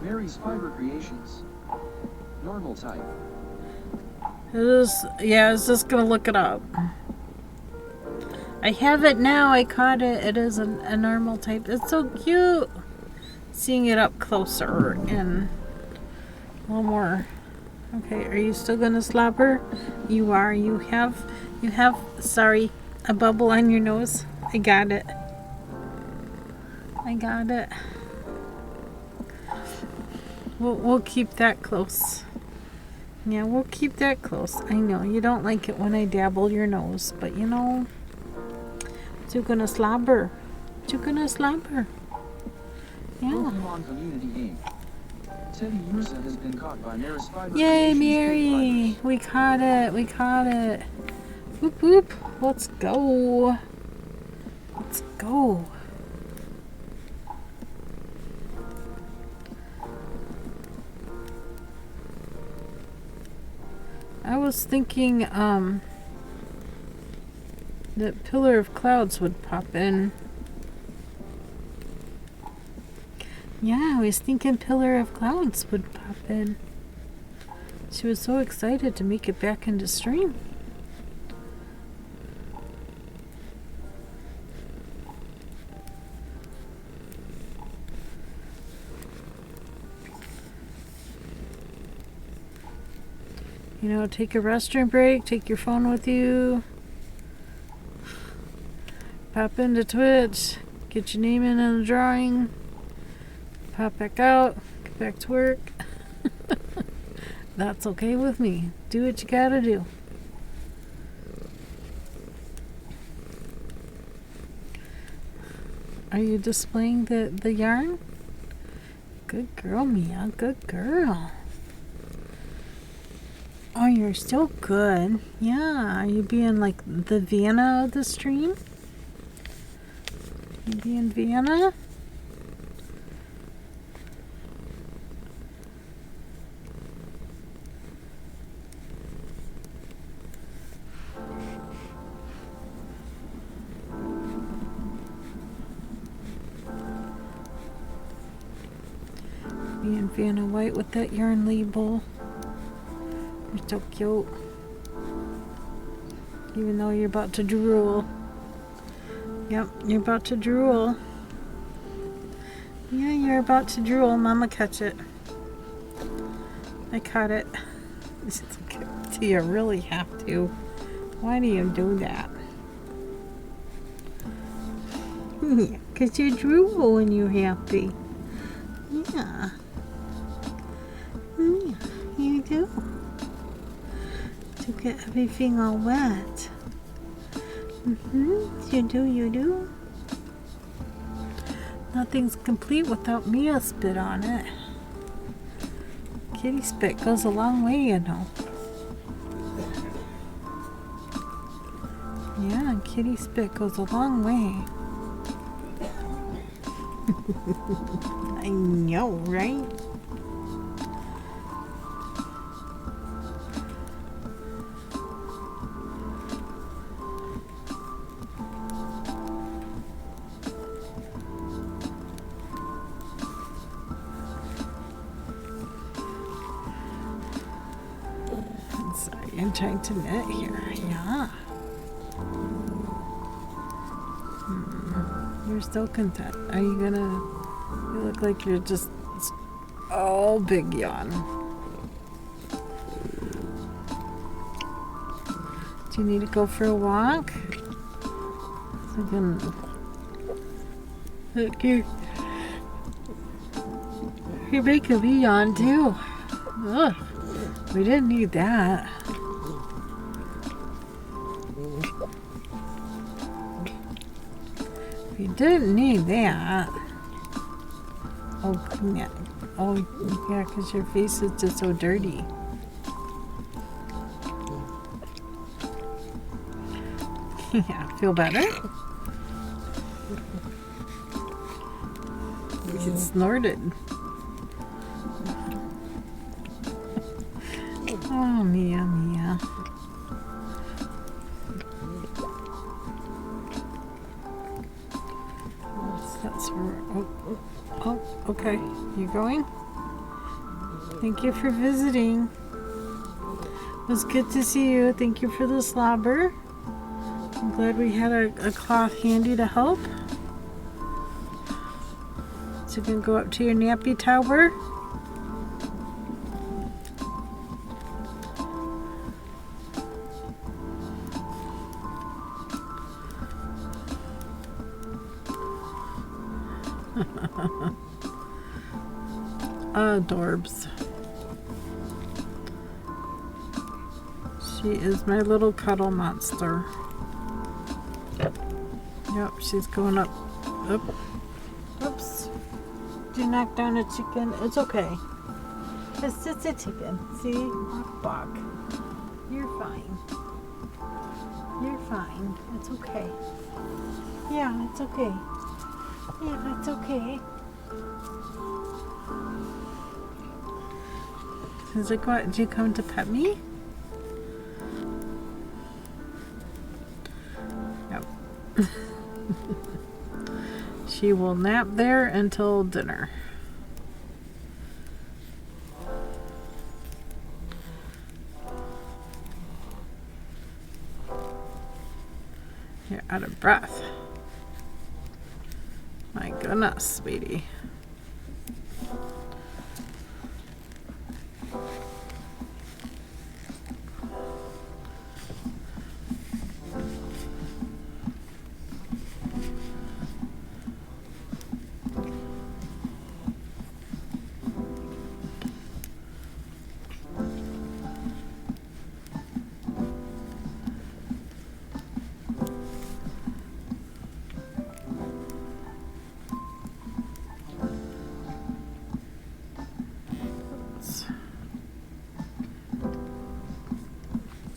Mary's Fiber Creations. Normal type. It is, yeah, I was just gonna look it up. I have it now, I caught it. It is a normal type. It's so cute. Seeing it up closer and a little more. Okay, are you still gonna slobber? You are. You have, sorry, a bubble on your nose. I got it. I got it. We'll keep that close. Yeah, we'll keep that close. I know you don't like it when I dabble your nose, but you know, you're gonna slobber. took a slumber. Yeah. Pokemon Community Game. Teddy Ursa has been caught by Maris Fiber. Yay, Creations Mary! KBfibers. We caught it. We caught it. Whoop whoop. Let's go. Let's go. I was thinking that Pillar of Clouds would pop in. Yeah, I was thinking Pillar of Clouds would pop in. She was so excited to make it back into stream. You know, take a restroom break, take your phone with you, pop into Twitch, get your name in the drawing, pop back out, get back to work. That's okay with me. Do what you gotta do. Are you displaying the yarn? Good girl, Mia. Good girl. Oh, you're so good. Yeah. Are you being like the Vienna of the stream? You being Vienna? Being Vienna White with that yarn label. You're so cute. Even though you're about to drool. Yep, you're about to drool. Yeah, you're about to drool. Mama, catch it. I caught it. Do you really have to? Why do you do that? Yeah, 'cause you drool when you're happy. Yeah. Yeah, you do. To get everything all wet. You do, you do. Nothing's complete without Mia spit on it. Kitty spit goes a long way, you know. Yeah, kitty spit goes a long way. I know, right? Sorry, I'm trying to knit here. Yeah. You're so content. Are you gonna... You look like you're just... Oh, big yawn. Do you need to go for a walk? Look, you're making me yawn too. Ugh. We didn't need that. We didn't need that. Oh, yeah. Oh, yeah, because your face is just so dirty. Yeah, feel better? You snorted. Oh, Mia, Mia. That's oh, okay. You going? Thank you for visiting. It was good to see you. Thank you for the slobber. I'm glad we had a cloth handy to help. So you can go up to your nappy tower. Adorbs. She is my little cuddle monster. Yep, she's going up Oop. Oops. You knocked down a chicken. It's okay. It's just a chicken. See? Bog. You're fine. You're fine. It's okay. Yeah, it's okay. Yeah, it's okay. Is it what? Did you come to pet me? Yep. She will nap there until dinner. You're out of breath. My goodness, sweetie.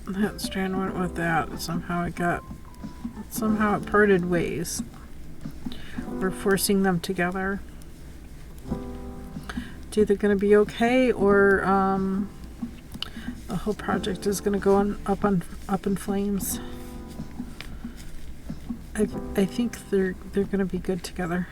That strand went with that. Somehow it parted ways. We're forcing them together. It's either going to be okay, or the whole project is going to go up in flames. I think they're going to be good together.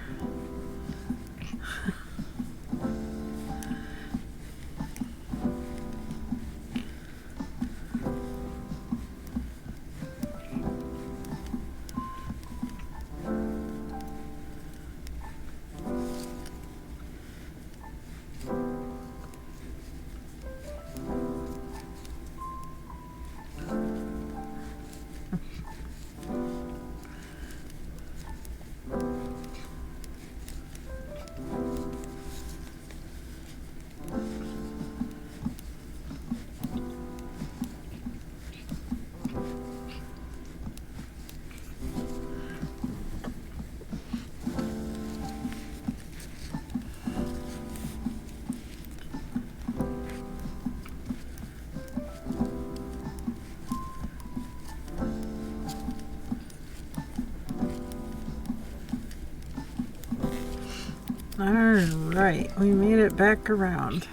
Alright, we made it back around.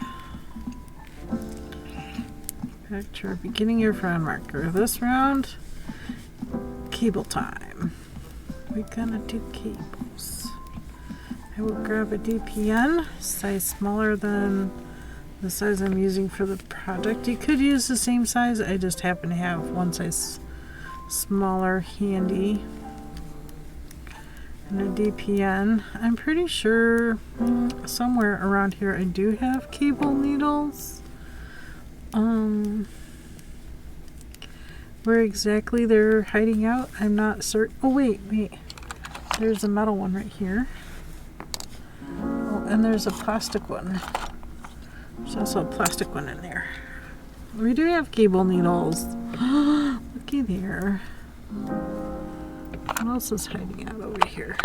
Back to our beginning of round marker. This round, cable time. We're gonna do cables. I will grab a DPN, size smaller than the size I'm using for the project. You could use the same size, I just happen to have one size smaller handy. And a DPN. I'm pretty sure somewhere around here I do have cable needles. Where exactly they're hiding out, I'm not certain. Oh wait. There's a metal one right here. Oh, and there's a plastic one. There's also a plastic one in there. We do have cable needles. Looky there. What else is hiding out over here?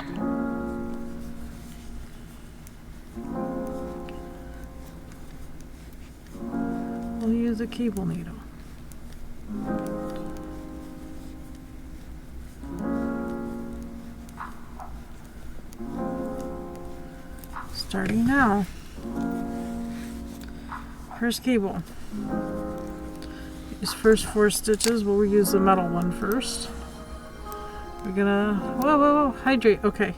We'll use a cable needle. Starting now. First cable. These first 4 stitches, we'll use the metal one first. We're gonna, whoa, hydrate, okay.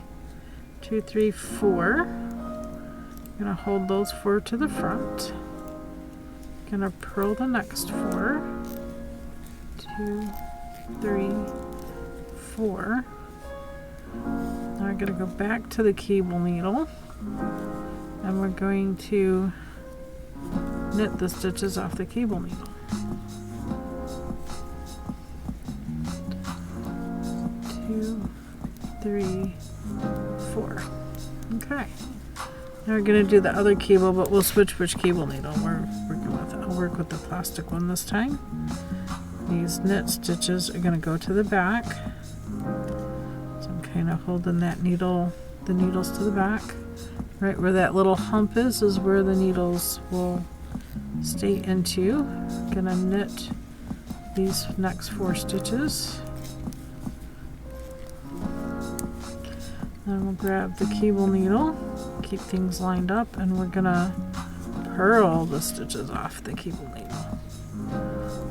2, 3, 4. Gonna hold those 4 to the front. Gonna purl the next 4. 2, 3, 4. Now we're gonna go back to the cable needle. And we're going to knit the stitches off the cable needle. 2, 3, 4. Okay. Now we're going to do the other cable, but we'll switch which cable needle we're working with. I'll work with the plastic one this time. These knit stitches are going to go to the back. So I'm kind of holding that needle the needles to the back. Right where that little hump is where the needles will stay into. Gonna knit these next 4 stitches. Then we'll grab the cable needle, keep things lined up, and we're gonna purl the stitches off the cable needle.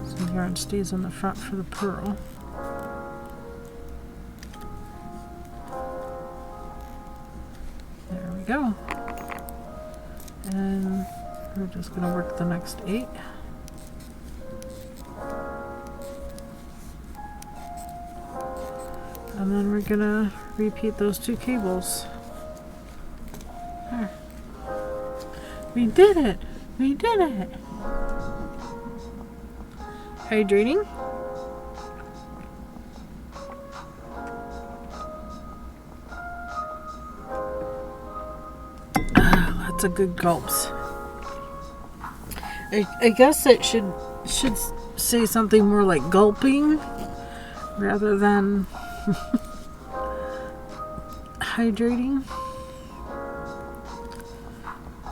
So the yarn stays in the front for the purl. There we go. And we're just going to work the next 8. And then we're going to repeat those 2 cables. There. We did it! We did it! Hydrating. Lots of good gulps. I guess it should say something more like gulping rather than hydrating.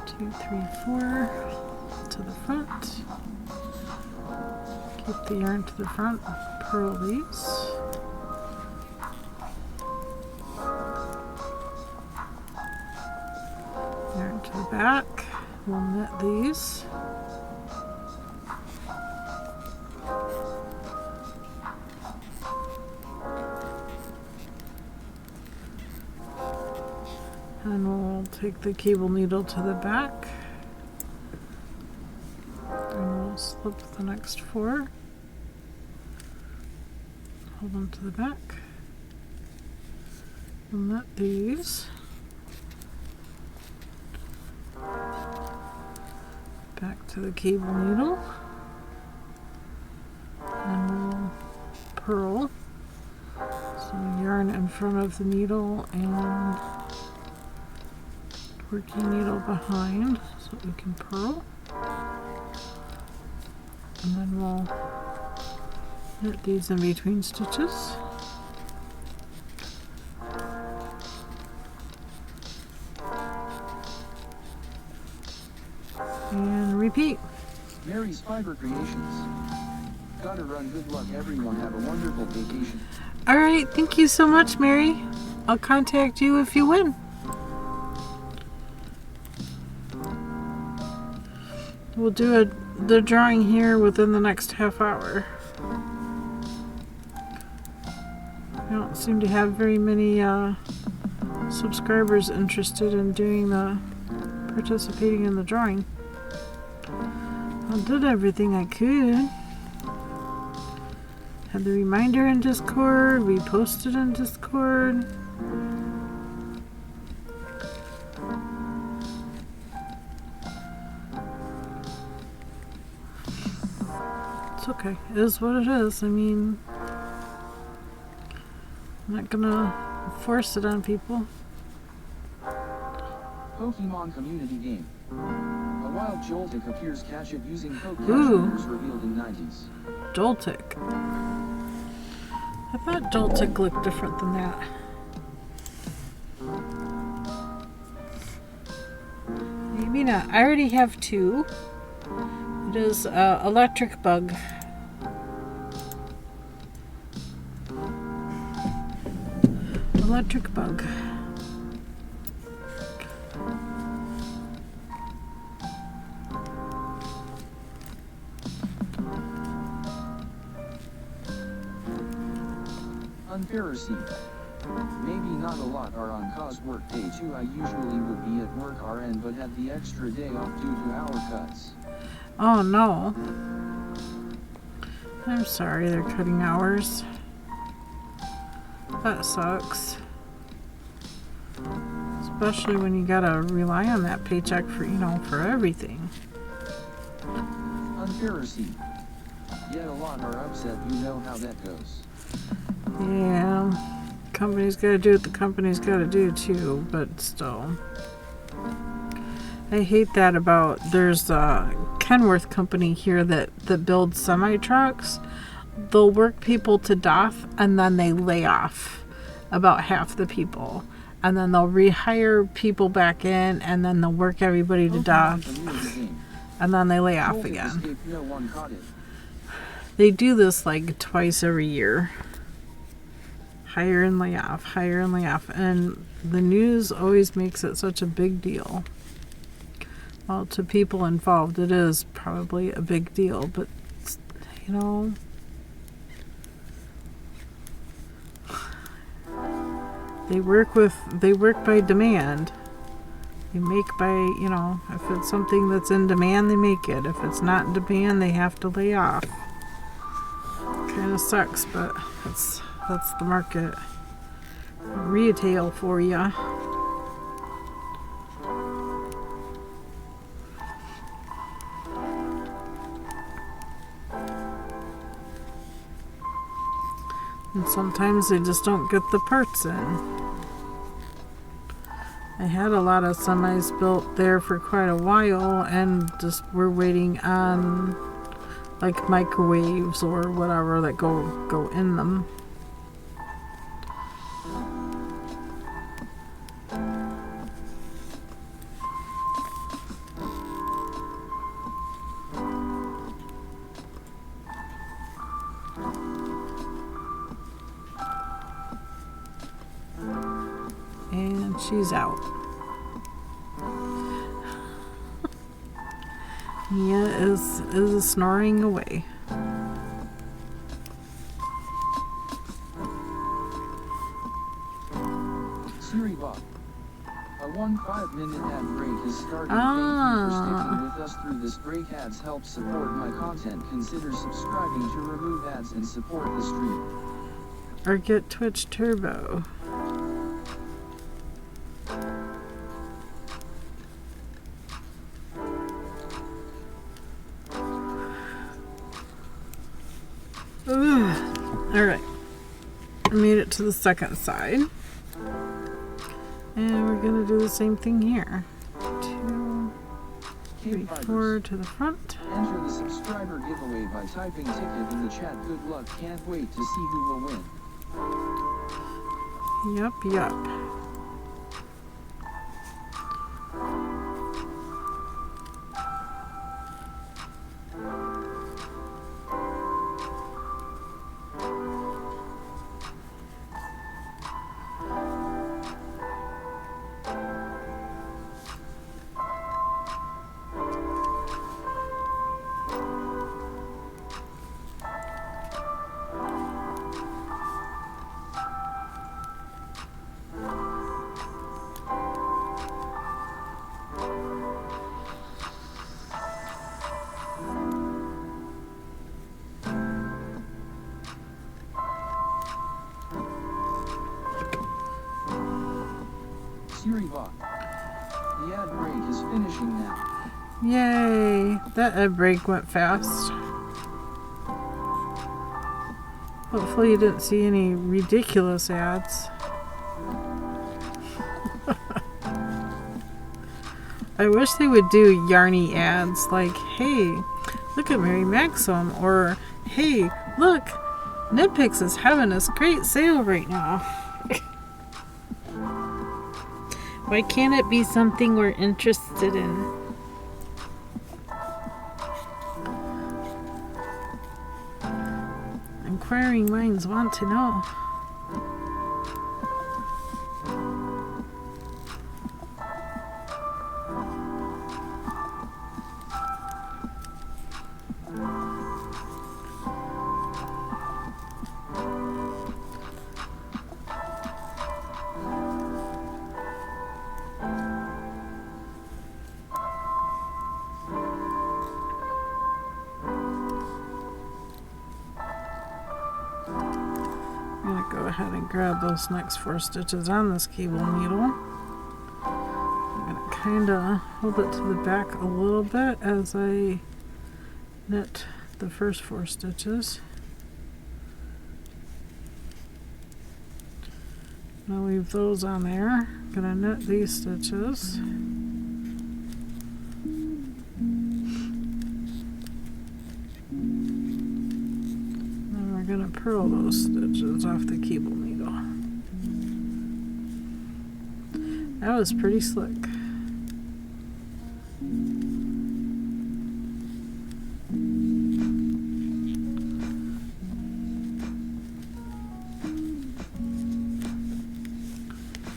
2, 3, 4 to the front. Keep the yarn to the front. Purl these. Yarn to the back. We'll knit these. And we'll take the cable needle to the back. And we'll slip the next 4. Hold them to the back. We'll knit these. Back to the cable needle. And we'll purl. So yarn in front of the needle and working needle behind so we can purl. And then we'll knit these in between stitches. And repeat. Mary's Fiber Creations. Gotta run. Good luck, everyone. Have a wonderful vacation. Alright, thank you so much, Mary. I'll contact you if you win. We'll do the drawing here within the next half hour. I don't seem to have very many subscribers interested in participating in the drawing. I did everything I could. Had the reminder in Discord, we posted in Discord. It's okay. It is what it is. I mean, I'm not gonna force it on people. Pokemon community game. A wild Joltik appears. Catch it using Pokemon Ooh. trainers revealed in 90s. Joltik. I thought Joltik looked different than that. Maybe not. I already have 2. It is Electric Bug. Electric Bug. Unpharisee. Maybe not a lot are on cause work day 2. I usually would be at work RN but had the extra day off due to hour cuts. Oh no. I'm sorry they're cutting hours. That sucks. Especially when you gotta rely on that paycheck for, for everything. Unpharisee. Yet a lot are upset. You know how that goes. Yeah. Company's gotta do what the company's gotta do too, but still. I hate that about, there's a Kenworth company here that builds semi-trucks. They'll work people to death and then they lay off about half the people. and then they'll rehire people back in, and then they'll work everybody to death, and then they lay off again. They do this like twice every year. Hire and lay off, hire and lay off. And the news always makes it such a big deal. Well, to people involved, it is probably a big deal, but, you know, they work by demand. They make by, you know, if it's something that's in demand, they make it. If it's not in demand, they have to lay off. Kind of sucks, but that's the market. Retail for ya. And sometimes they just don't get the parts in. I had a lot of semis built there for quite a while, and just we're waiting on like microwaves or whatever that go in them. And she's out. Mia is snoring away. Siri Bob, a 5-minute ad break has started. Thank you for sticking with us through this break. Ads help support my content. Consider subscribing to remove ads and support the stream. Or get Twitch Turbo. Alright, I made it to the second side, and we're going to do the same thing here. 2, 3, 4 to the front. Enter the subscriber giveaway by typing ticket in the chat. Good luck, can't wait to see who will win. Yup. Siri Bot, the ad break is finishing now. Yay! That ad break went fast. Hopefully you didn't see any ridiculous ads. I wish they would do yarny ads like, hey, look at Mary Maxim, or hey, look, Nitpicks is having this great sale right now. Why can't it be something we're interested in? Inquiring minds want to know. Go ahead and grab those next 4 stitches on this cable needle. I'm going to kind of hold it to the back a little bit as I knit the first 4 stitches. I'll leave those on there. I'm going to knit these stitches. Going to purl those stitches off the cable needle. That was pretty slick.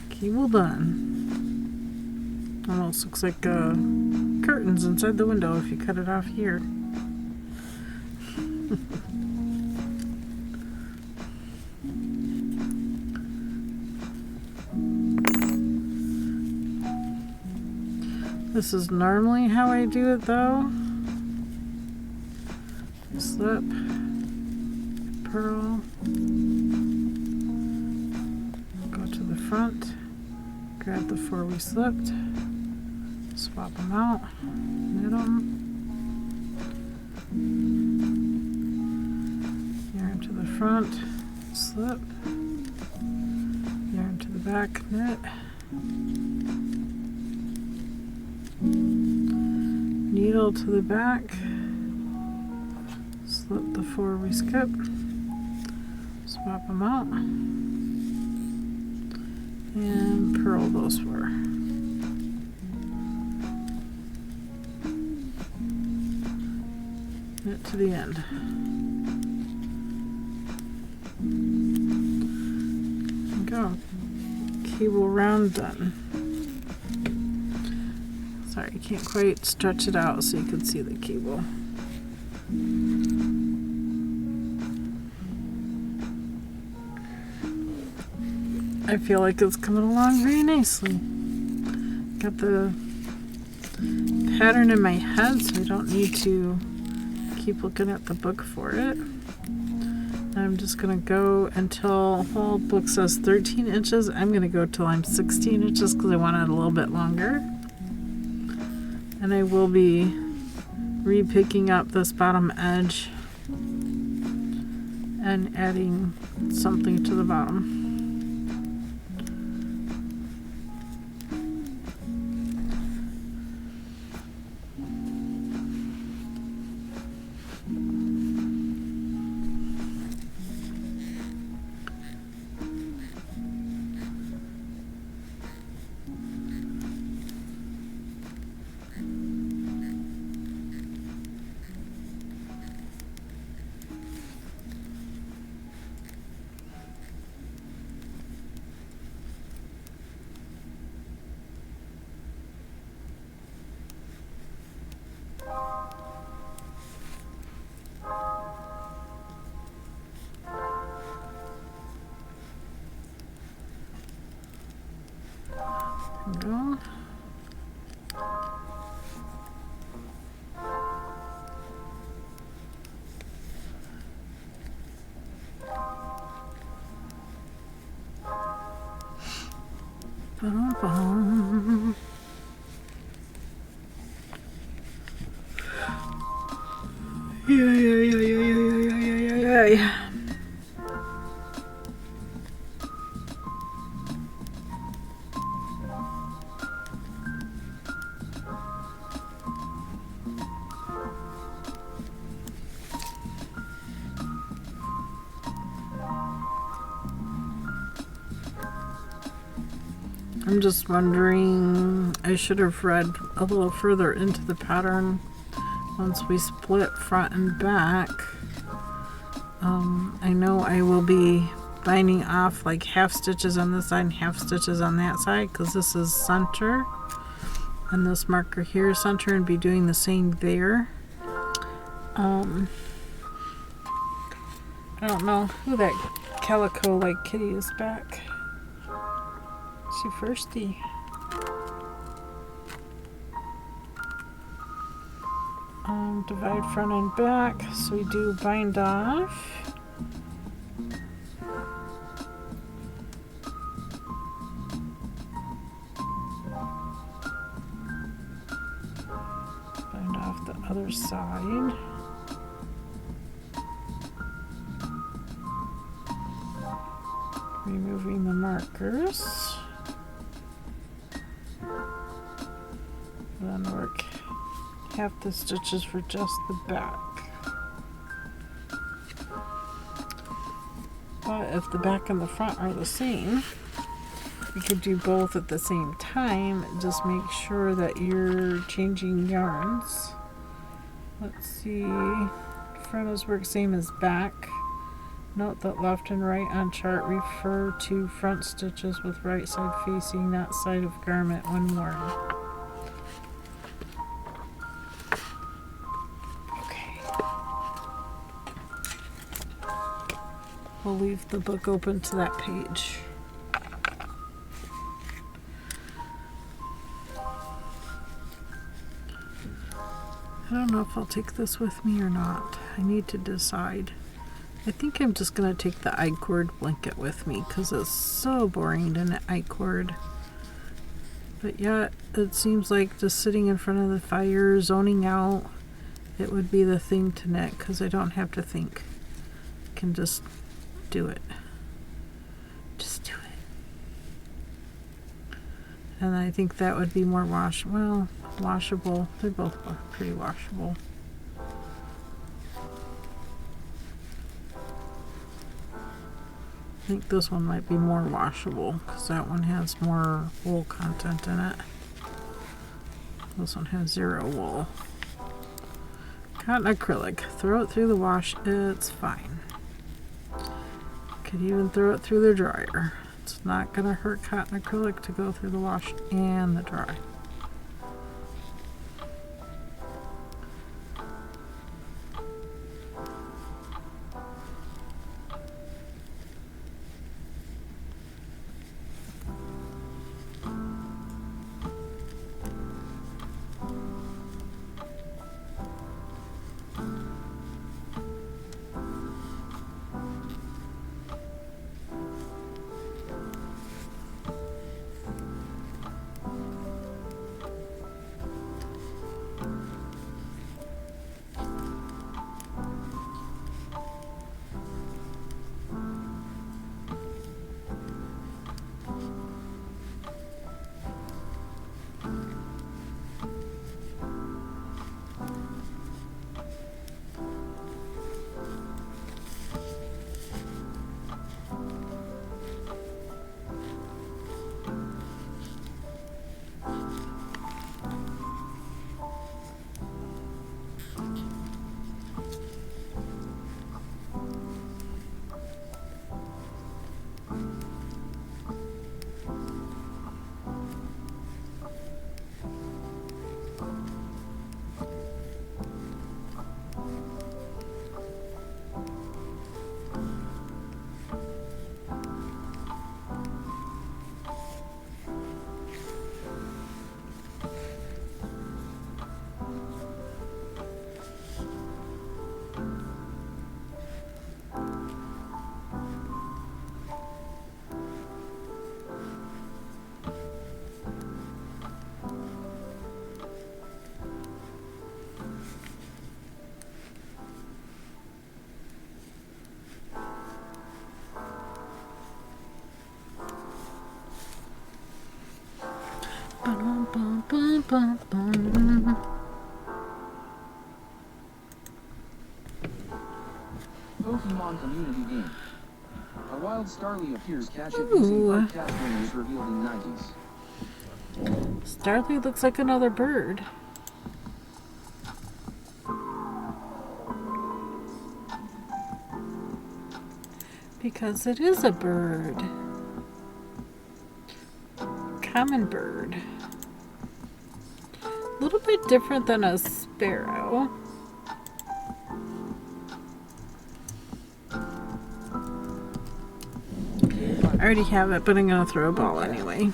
Cable done. Almost looks like curtains inside the window if you cut it off here. This is normally how I do it though. Slip, purl, go to the front, grab the 4 we slipped, swap them out, knit them, yarn to the front, slip, yarn to the back, knit, needle to the back, slip the 4 we skipped, swap them out, and purl those 4. Knit to the end. There we go. Cable round done. Sorry, I can't quite stretch it out so you can see the cable. I feel like it's coming along very nicely. Got the pattern in my head, so I don't need to keep looking at the book for it. I'm just going to go until, well, the book says 13 inches. I'm going to go till I'm 16 inches because I want it a little bit longer. And I will be re-picking up this bottom edge and adding something to the bottom. Go. Ba-dum-bum. Yeah. I'm just wondering, I should have read a little further into the pattern once we split front and back. I know I will be binding off like half stitches on this side and half stitches on that side because this is center and this marker here is center, and be doing the same there. I don't know who that calico like kitty is back. She thirsty. Divide front and back, so we do bind off. Bind off the other side. Removing the markers. Then work half the stitches for just the back. But if the back and the front are the same, you could do both at the same time. Just make sure that you're changing yarns. Let's see. Front is work same as back. Note that left and right on chart refer to front stitches with right side facing that side of garment when worn. Okay. We'll leave the book open to that page. I don't know if I'll take this with me or not. I need to decide. I think I'm just going to take the I-cord blanket with me because it's so boring to knit I-cord. But yet, it seems like just sitting in front of the fire, zoning out, it would be the thing to knit because I don't have to think. I can just do it. Just do it. And I think that would be more washable. They're both pretty washable. I think this one might be more washable because that one has more wool content in it. This one has 0 wool. Cotton acrylic. Throw it through the wash. It's fine. Could even throw it through the dryer. It's not going to hurt cotton acrylic to go through the wash and the dry. Pokemon community game. A wild Starly appears, catch it using hard catch winners revealed in 90s. Starly looks like another bird. Because it is a bird. Common bird. A little bit different than a sparrow. I already have it, but I'm going to throw a ball anyway.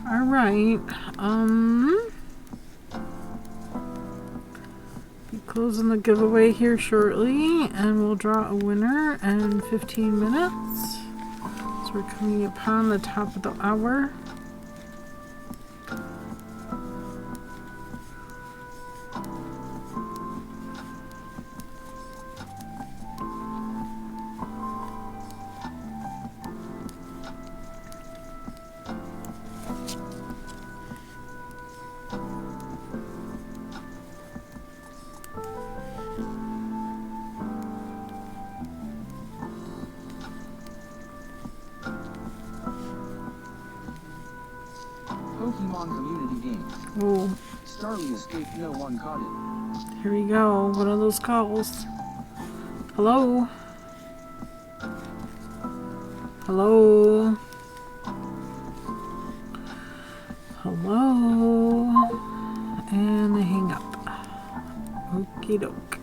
Alright, be closing the giveaway here shortly, and we'll draw a winner in 15 minutes. So we're coming upon the top of the hour. Pokemon community game. Oh, Starly escaped, no one caught it. here we go. One of those calls. Hello? Hello? Hello? And they hang up. Okie doke.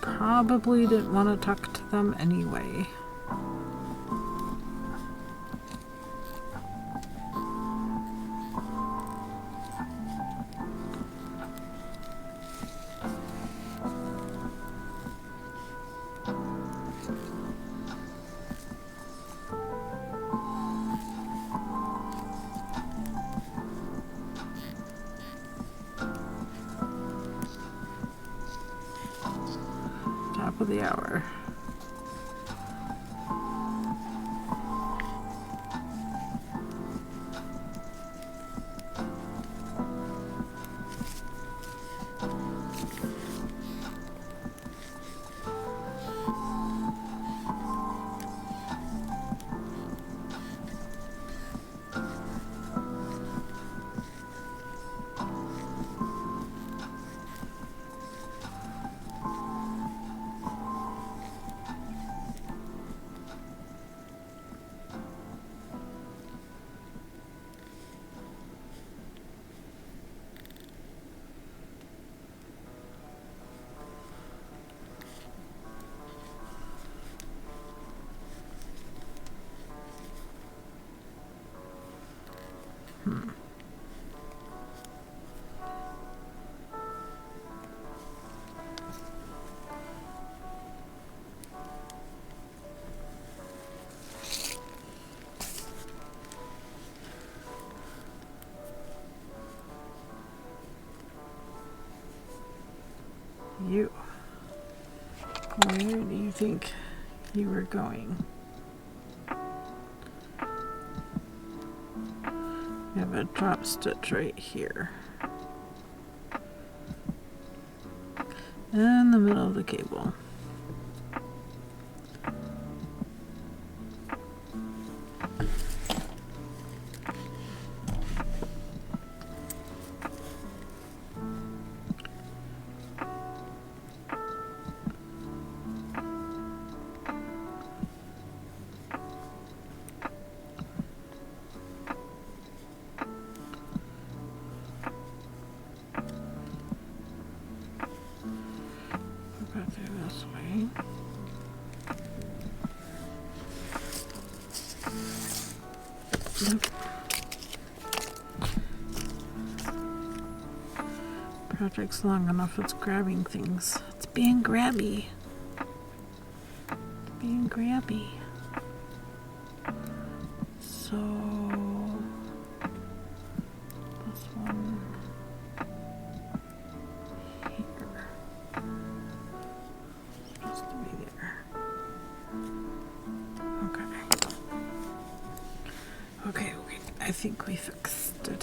Probably didn't want to talk to them anyway. Top of the hour. You. Where do you think you were going? We have a drop stitch right here. In the middle of the cable. Go through this way. Nope. Project's long enough, it's grabbing things. It's being grabby. It's being grabby. So this one here. Supposed to be there. Okay. Okay. I think we fixed it.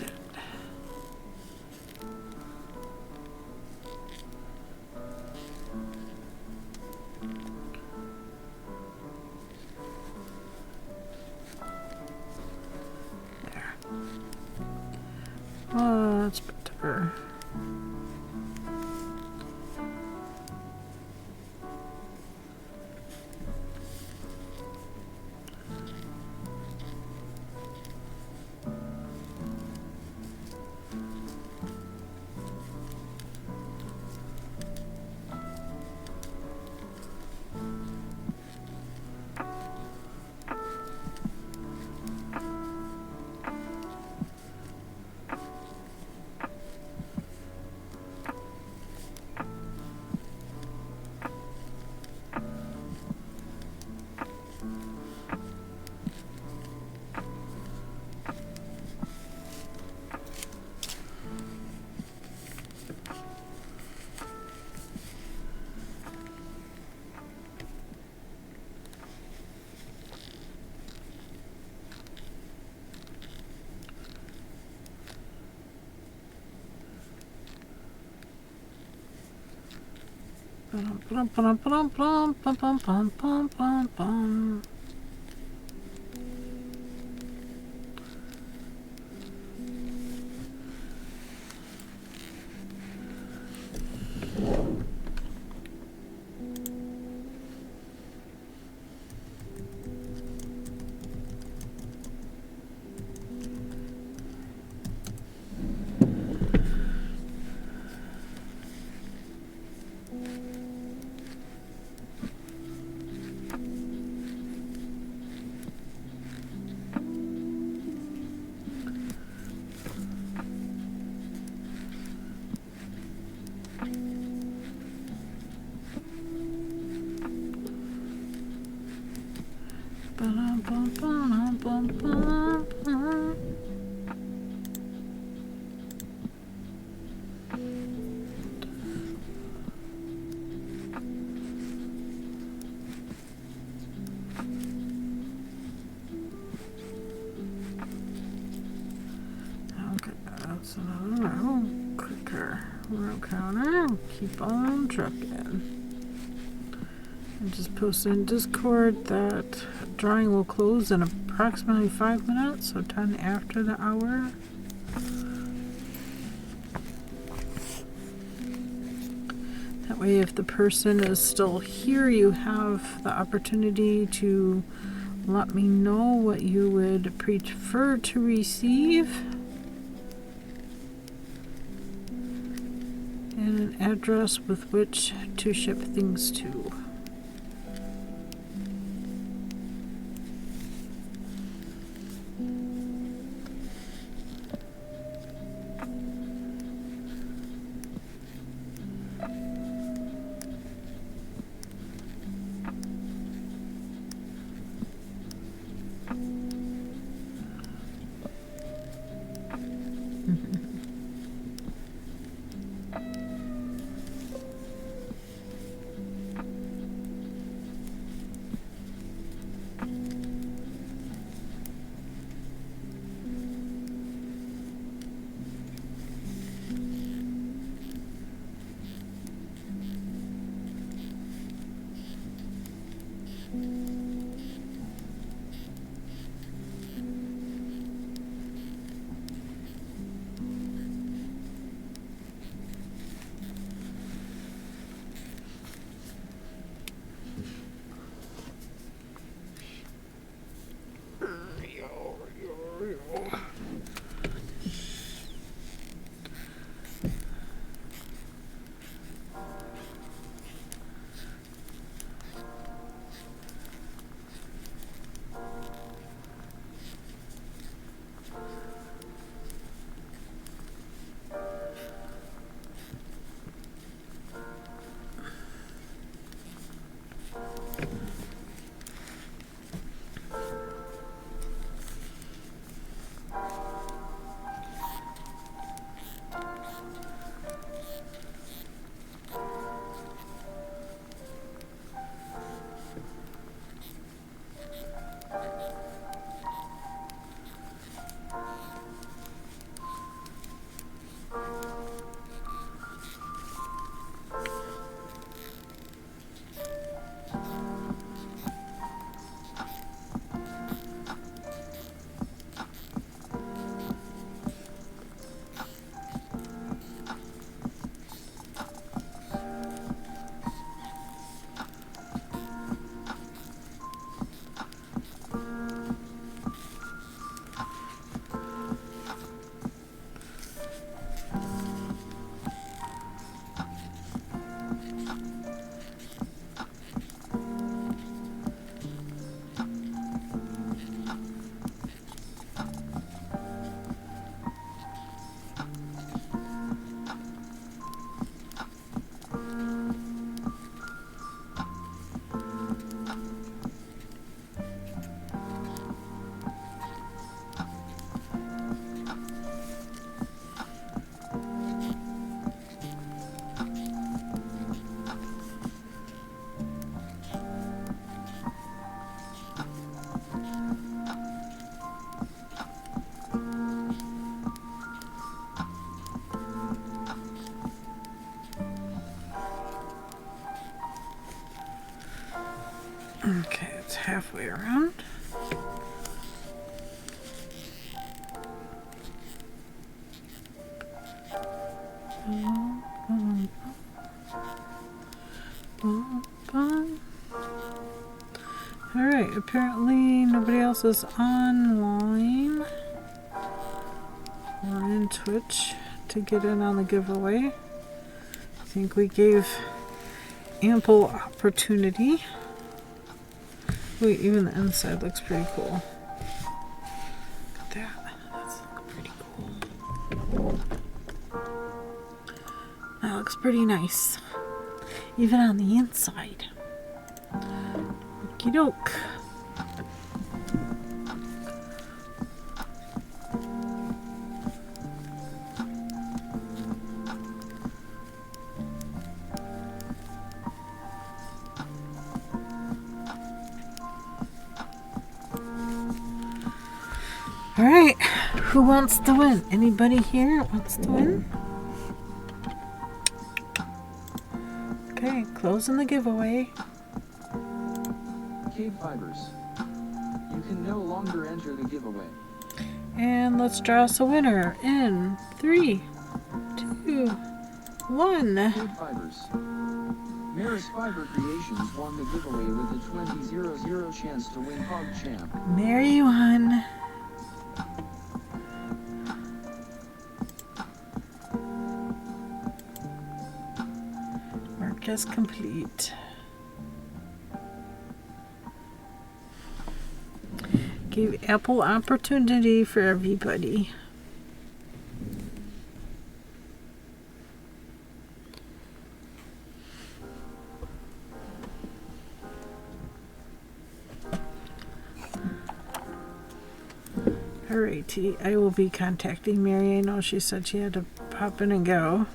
There. Oh, that's better. Okay, that's another row. Clicker, row counter. Keep on trucking. I just posted in Discord that drawing will close in approximately 5 minutes, so 10 after the hour. That way, if the person is still here, you have the opportunity to let me know what you would prefer to receive. And an address with which to ship things to. Okay, it's halfway around. Alright, apparently nobody else is online or in Twitch to get in on the giveaway. I think we gave ample opportunity. Wait, even the inside looks pretty cool. Look at that. That's pretty cool. That looks pretty nice. Even on the inside. Okie doke. Alright, who wants to win? Anybody here wants to win? Okay, closing the giveaway. KBfibers. You can no longer enter the giveaway. And let's draw us a winner in 3, 2, 1. KBfibers. Maris Fiber Creations won the giveaway with a 20-0-0 chance to win PogChamp. Mary won. Mark is complete. Gave ample opportunity for everybody. Alrighty, I will be contacting Mary. I know she said she had to pop in and go.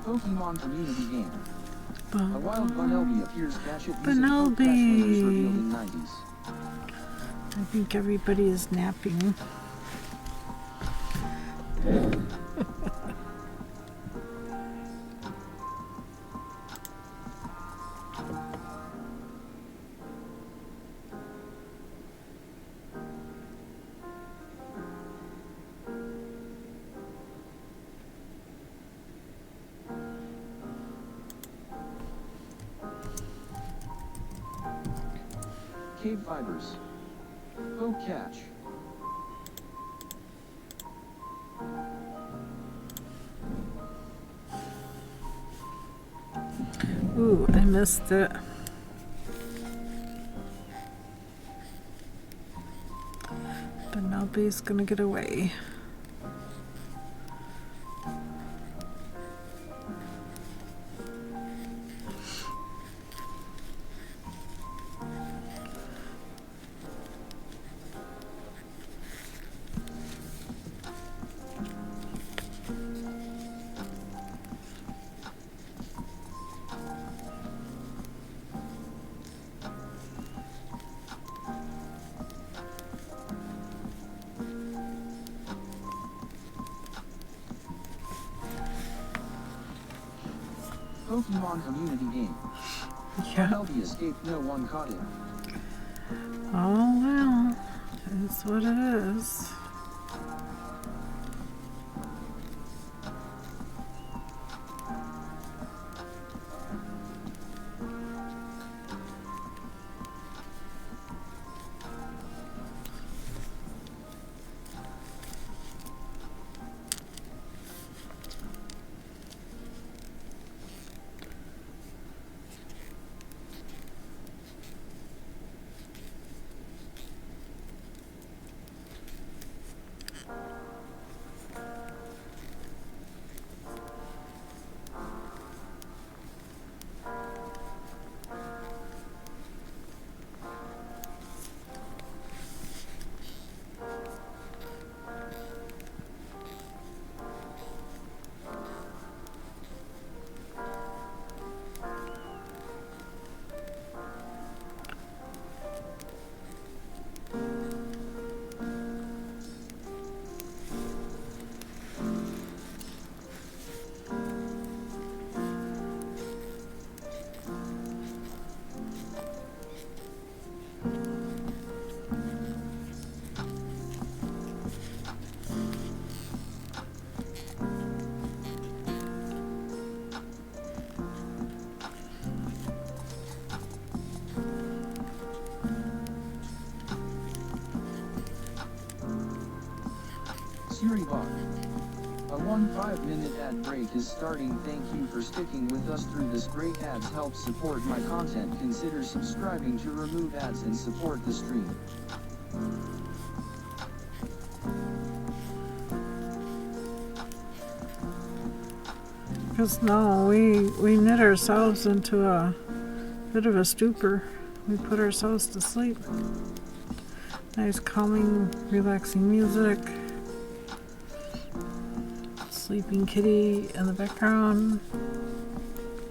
Pokemon community game. A wild Bunnelby appears catch it using Bunnelby. catch winners revealed in 90s. I think everybody is napping. KBfibers. Poke catch. Ooh, I missed it. Bunnelby's gonna get away. Pokemon community game. Yeah. Bunnelby escaped, no one caught him. Oh well, it's what it is. Kiribok. A 5-minute ad break is starting. Thank you for sticking with us through this break. Ads help support my content. Consider subscribing to remove ads and support the stream. Because no, we knit ourselves into a bit of a stupor. We put ourselves to sleep. Nice calming, relaxing music. Sleeping kitty in the background.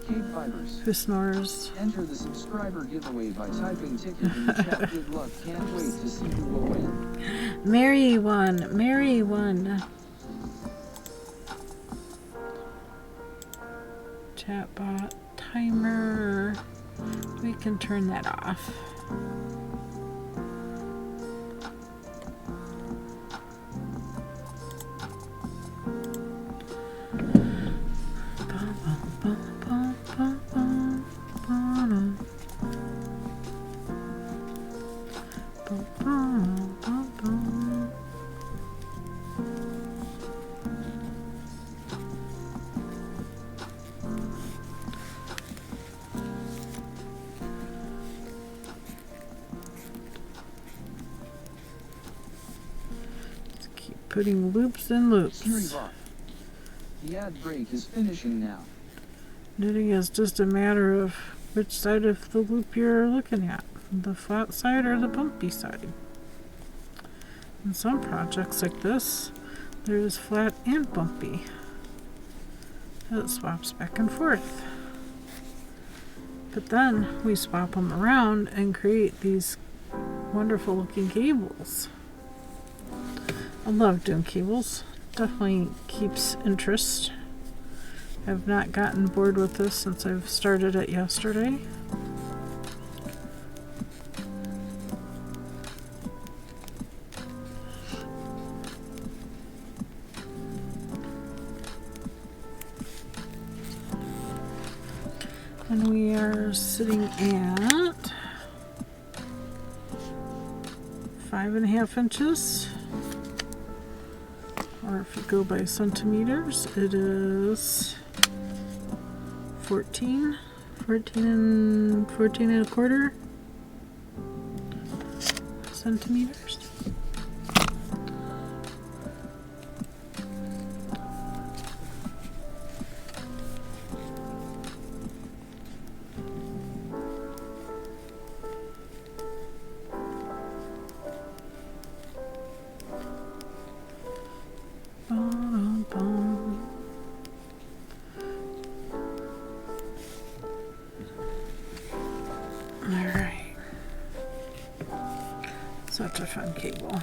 KBfibers. Who snores? Enter the subscriber giveaway by typing ticket in the chat. Good luck. Can't wait to see who will win. Mary won. Mary won. Chatbot timer. We can turn that off. Putting loops and loops. Kiribok. The ad break is finishing now. Knitting is just a matter of which side of the loop you're looking at. The flat side or the bumpy side. In some projects like this, there's flat and bumpy. It swaps back and forth. But then we swap them around and create these wonderful looking cables. I love doing cables. Definitely keeps interest. I've not gotten bored with this since I've started it yesterday. And we are sitting at 5.5 inches. Or if you go by centimeters, it is 14 and a quarter centimeters. Alright. Such a fun cable.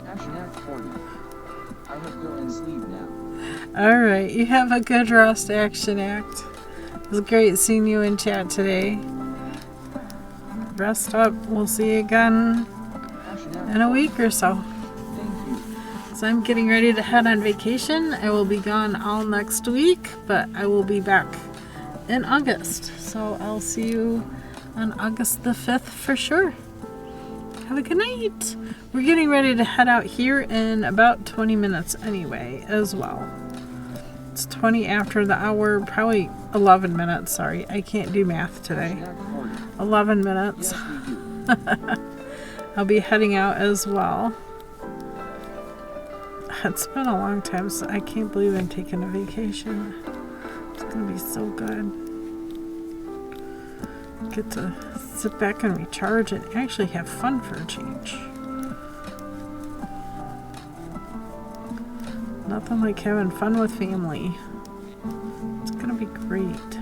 Action Act 40. I have go and sleep now. Alright, you have a good rest, Action Act. It was great seeing you in chat today. Rest up. We'll see you again in a week or so. So I'm getting ready to head on vacation. I will be gone all next week, but I will be back in August. So I'll see you on August the 5th for sure. Have a good night. We're getting ready to head out here in about 20 minutes anyway as well. It's 20 after the hour, probably 11 minutes. Sorry, I can't do math today. 11 minutes. I'll be heading out as well. It's been a long time, so I can't believe I'm taking a vacation. It's gonna be so good. Get to sit back and recharge and actually have fun for a change. Nothing like having fun with family. It's gonna be great.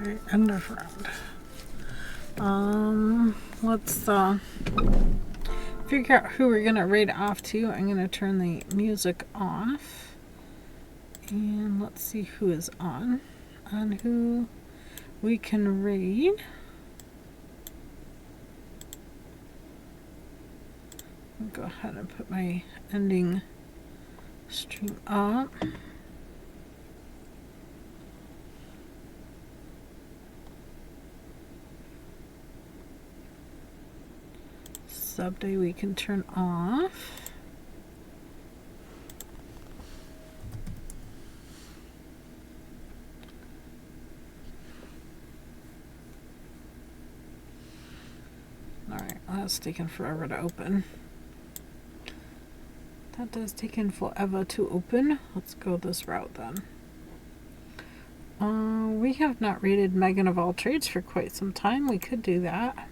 Alright, end of round. Let's figure out who we're gonna raid off to. I'm gonna turn the music off. And let's see who is on who we can raid. I'll go ahead and put my ending stream up. Sub day we can turn off. Alright, that's taking forever to open. That does take forever to open. Let's go this route then. We have not rated Megan of all trades for quite some time. We could do that.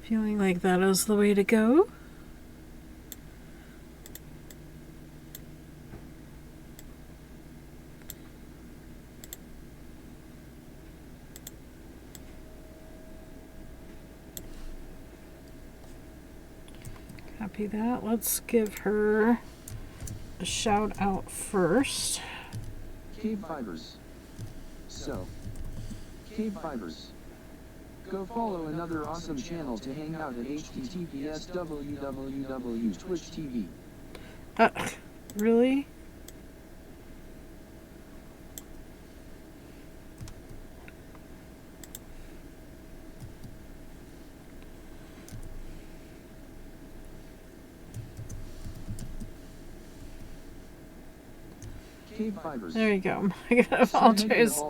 Feeling like that is the way to go. Copy that. Let's give her a shout out first. KBfibers. So, KBfibers. Go follow another awesome channel to hang out at https://www.twitch.tv. Really? KBfibers. There you go. Megan of all trades.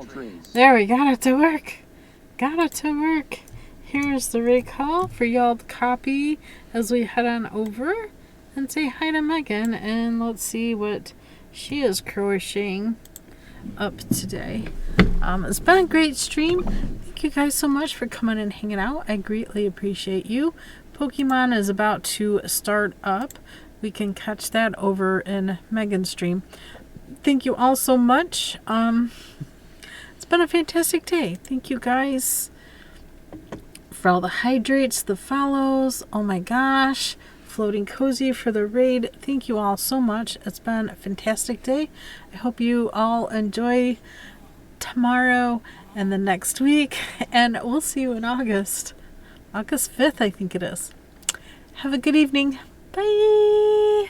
There, we got it to work. Got it to work. Here's the recall for y'all to copy as we head on over and say hi to Megan, and let's see what she is crocheting up today. It's been a great stream. Thank you guys so much for coming and hanging out. I greatly appreciate you. Pokemon is about to start up. We can catch that over in Megan's stream. Thank you all so much. It's been a fantastic day. Thank you guys for all the hydrates, the follows. Oh my gosh. Floating Cozy for the raid. Thank you all so much. It's been a fantastic day. I hope you all enjoy tomorrow and the next week. And we'll see you in August. August 5th, I think it is. Have a good evening. Bye.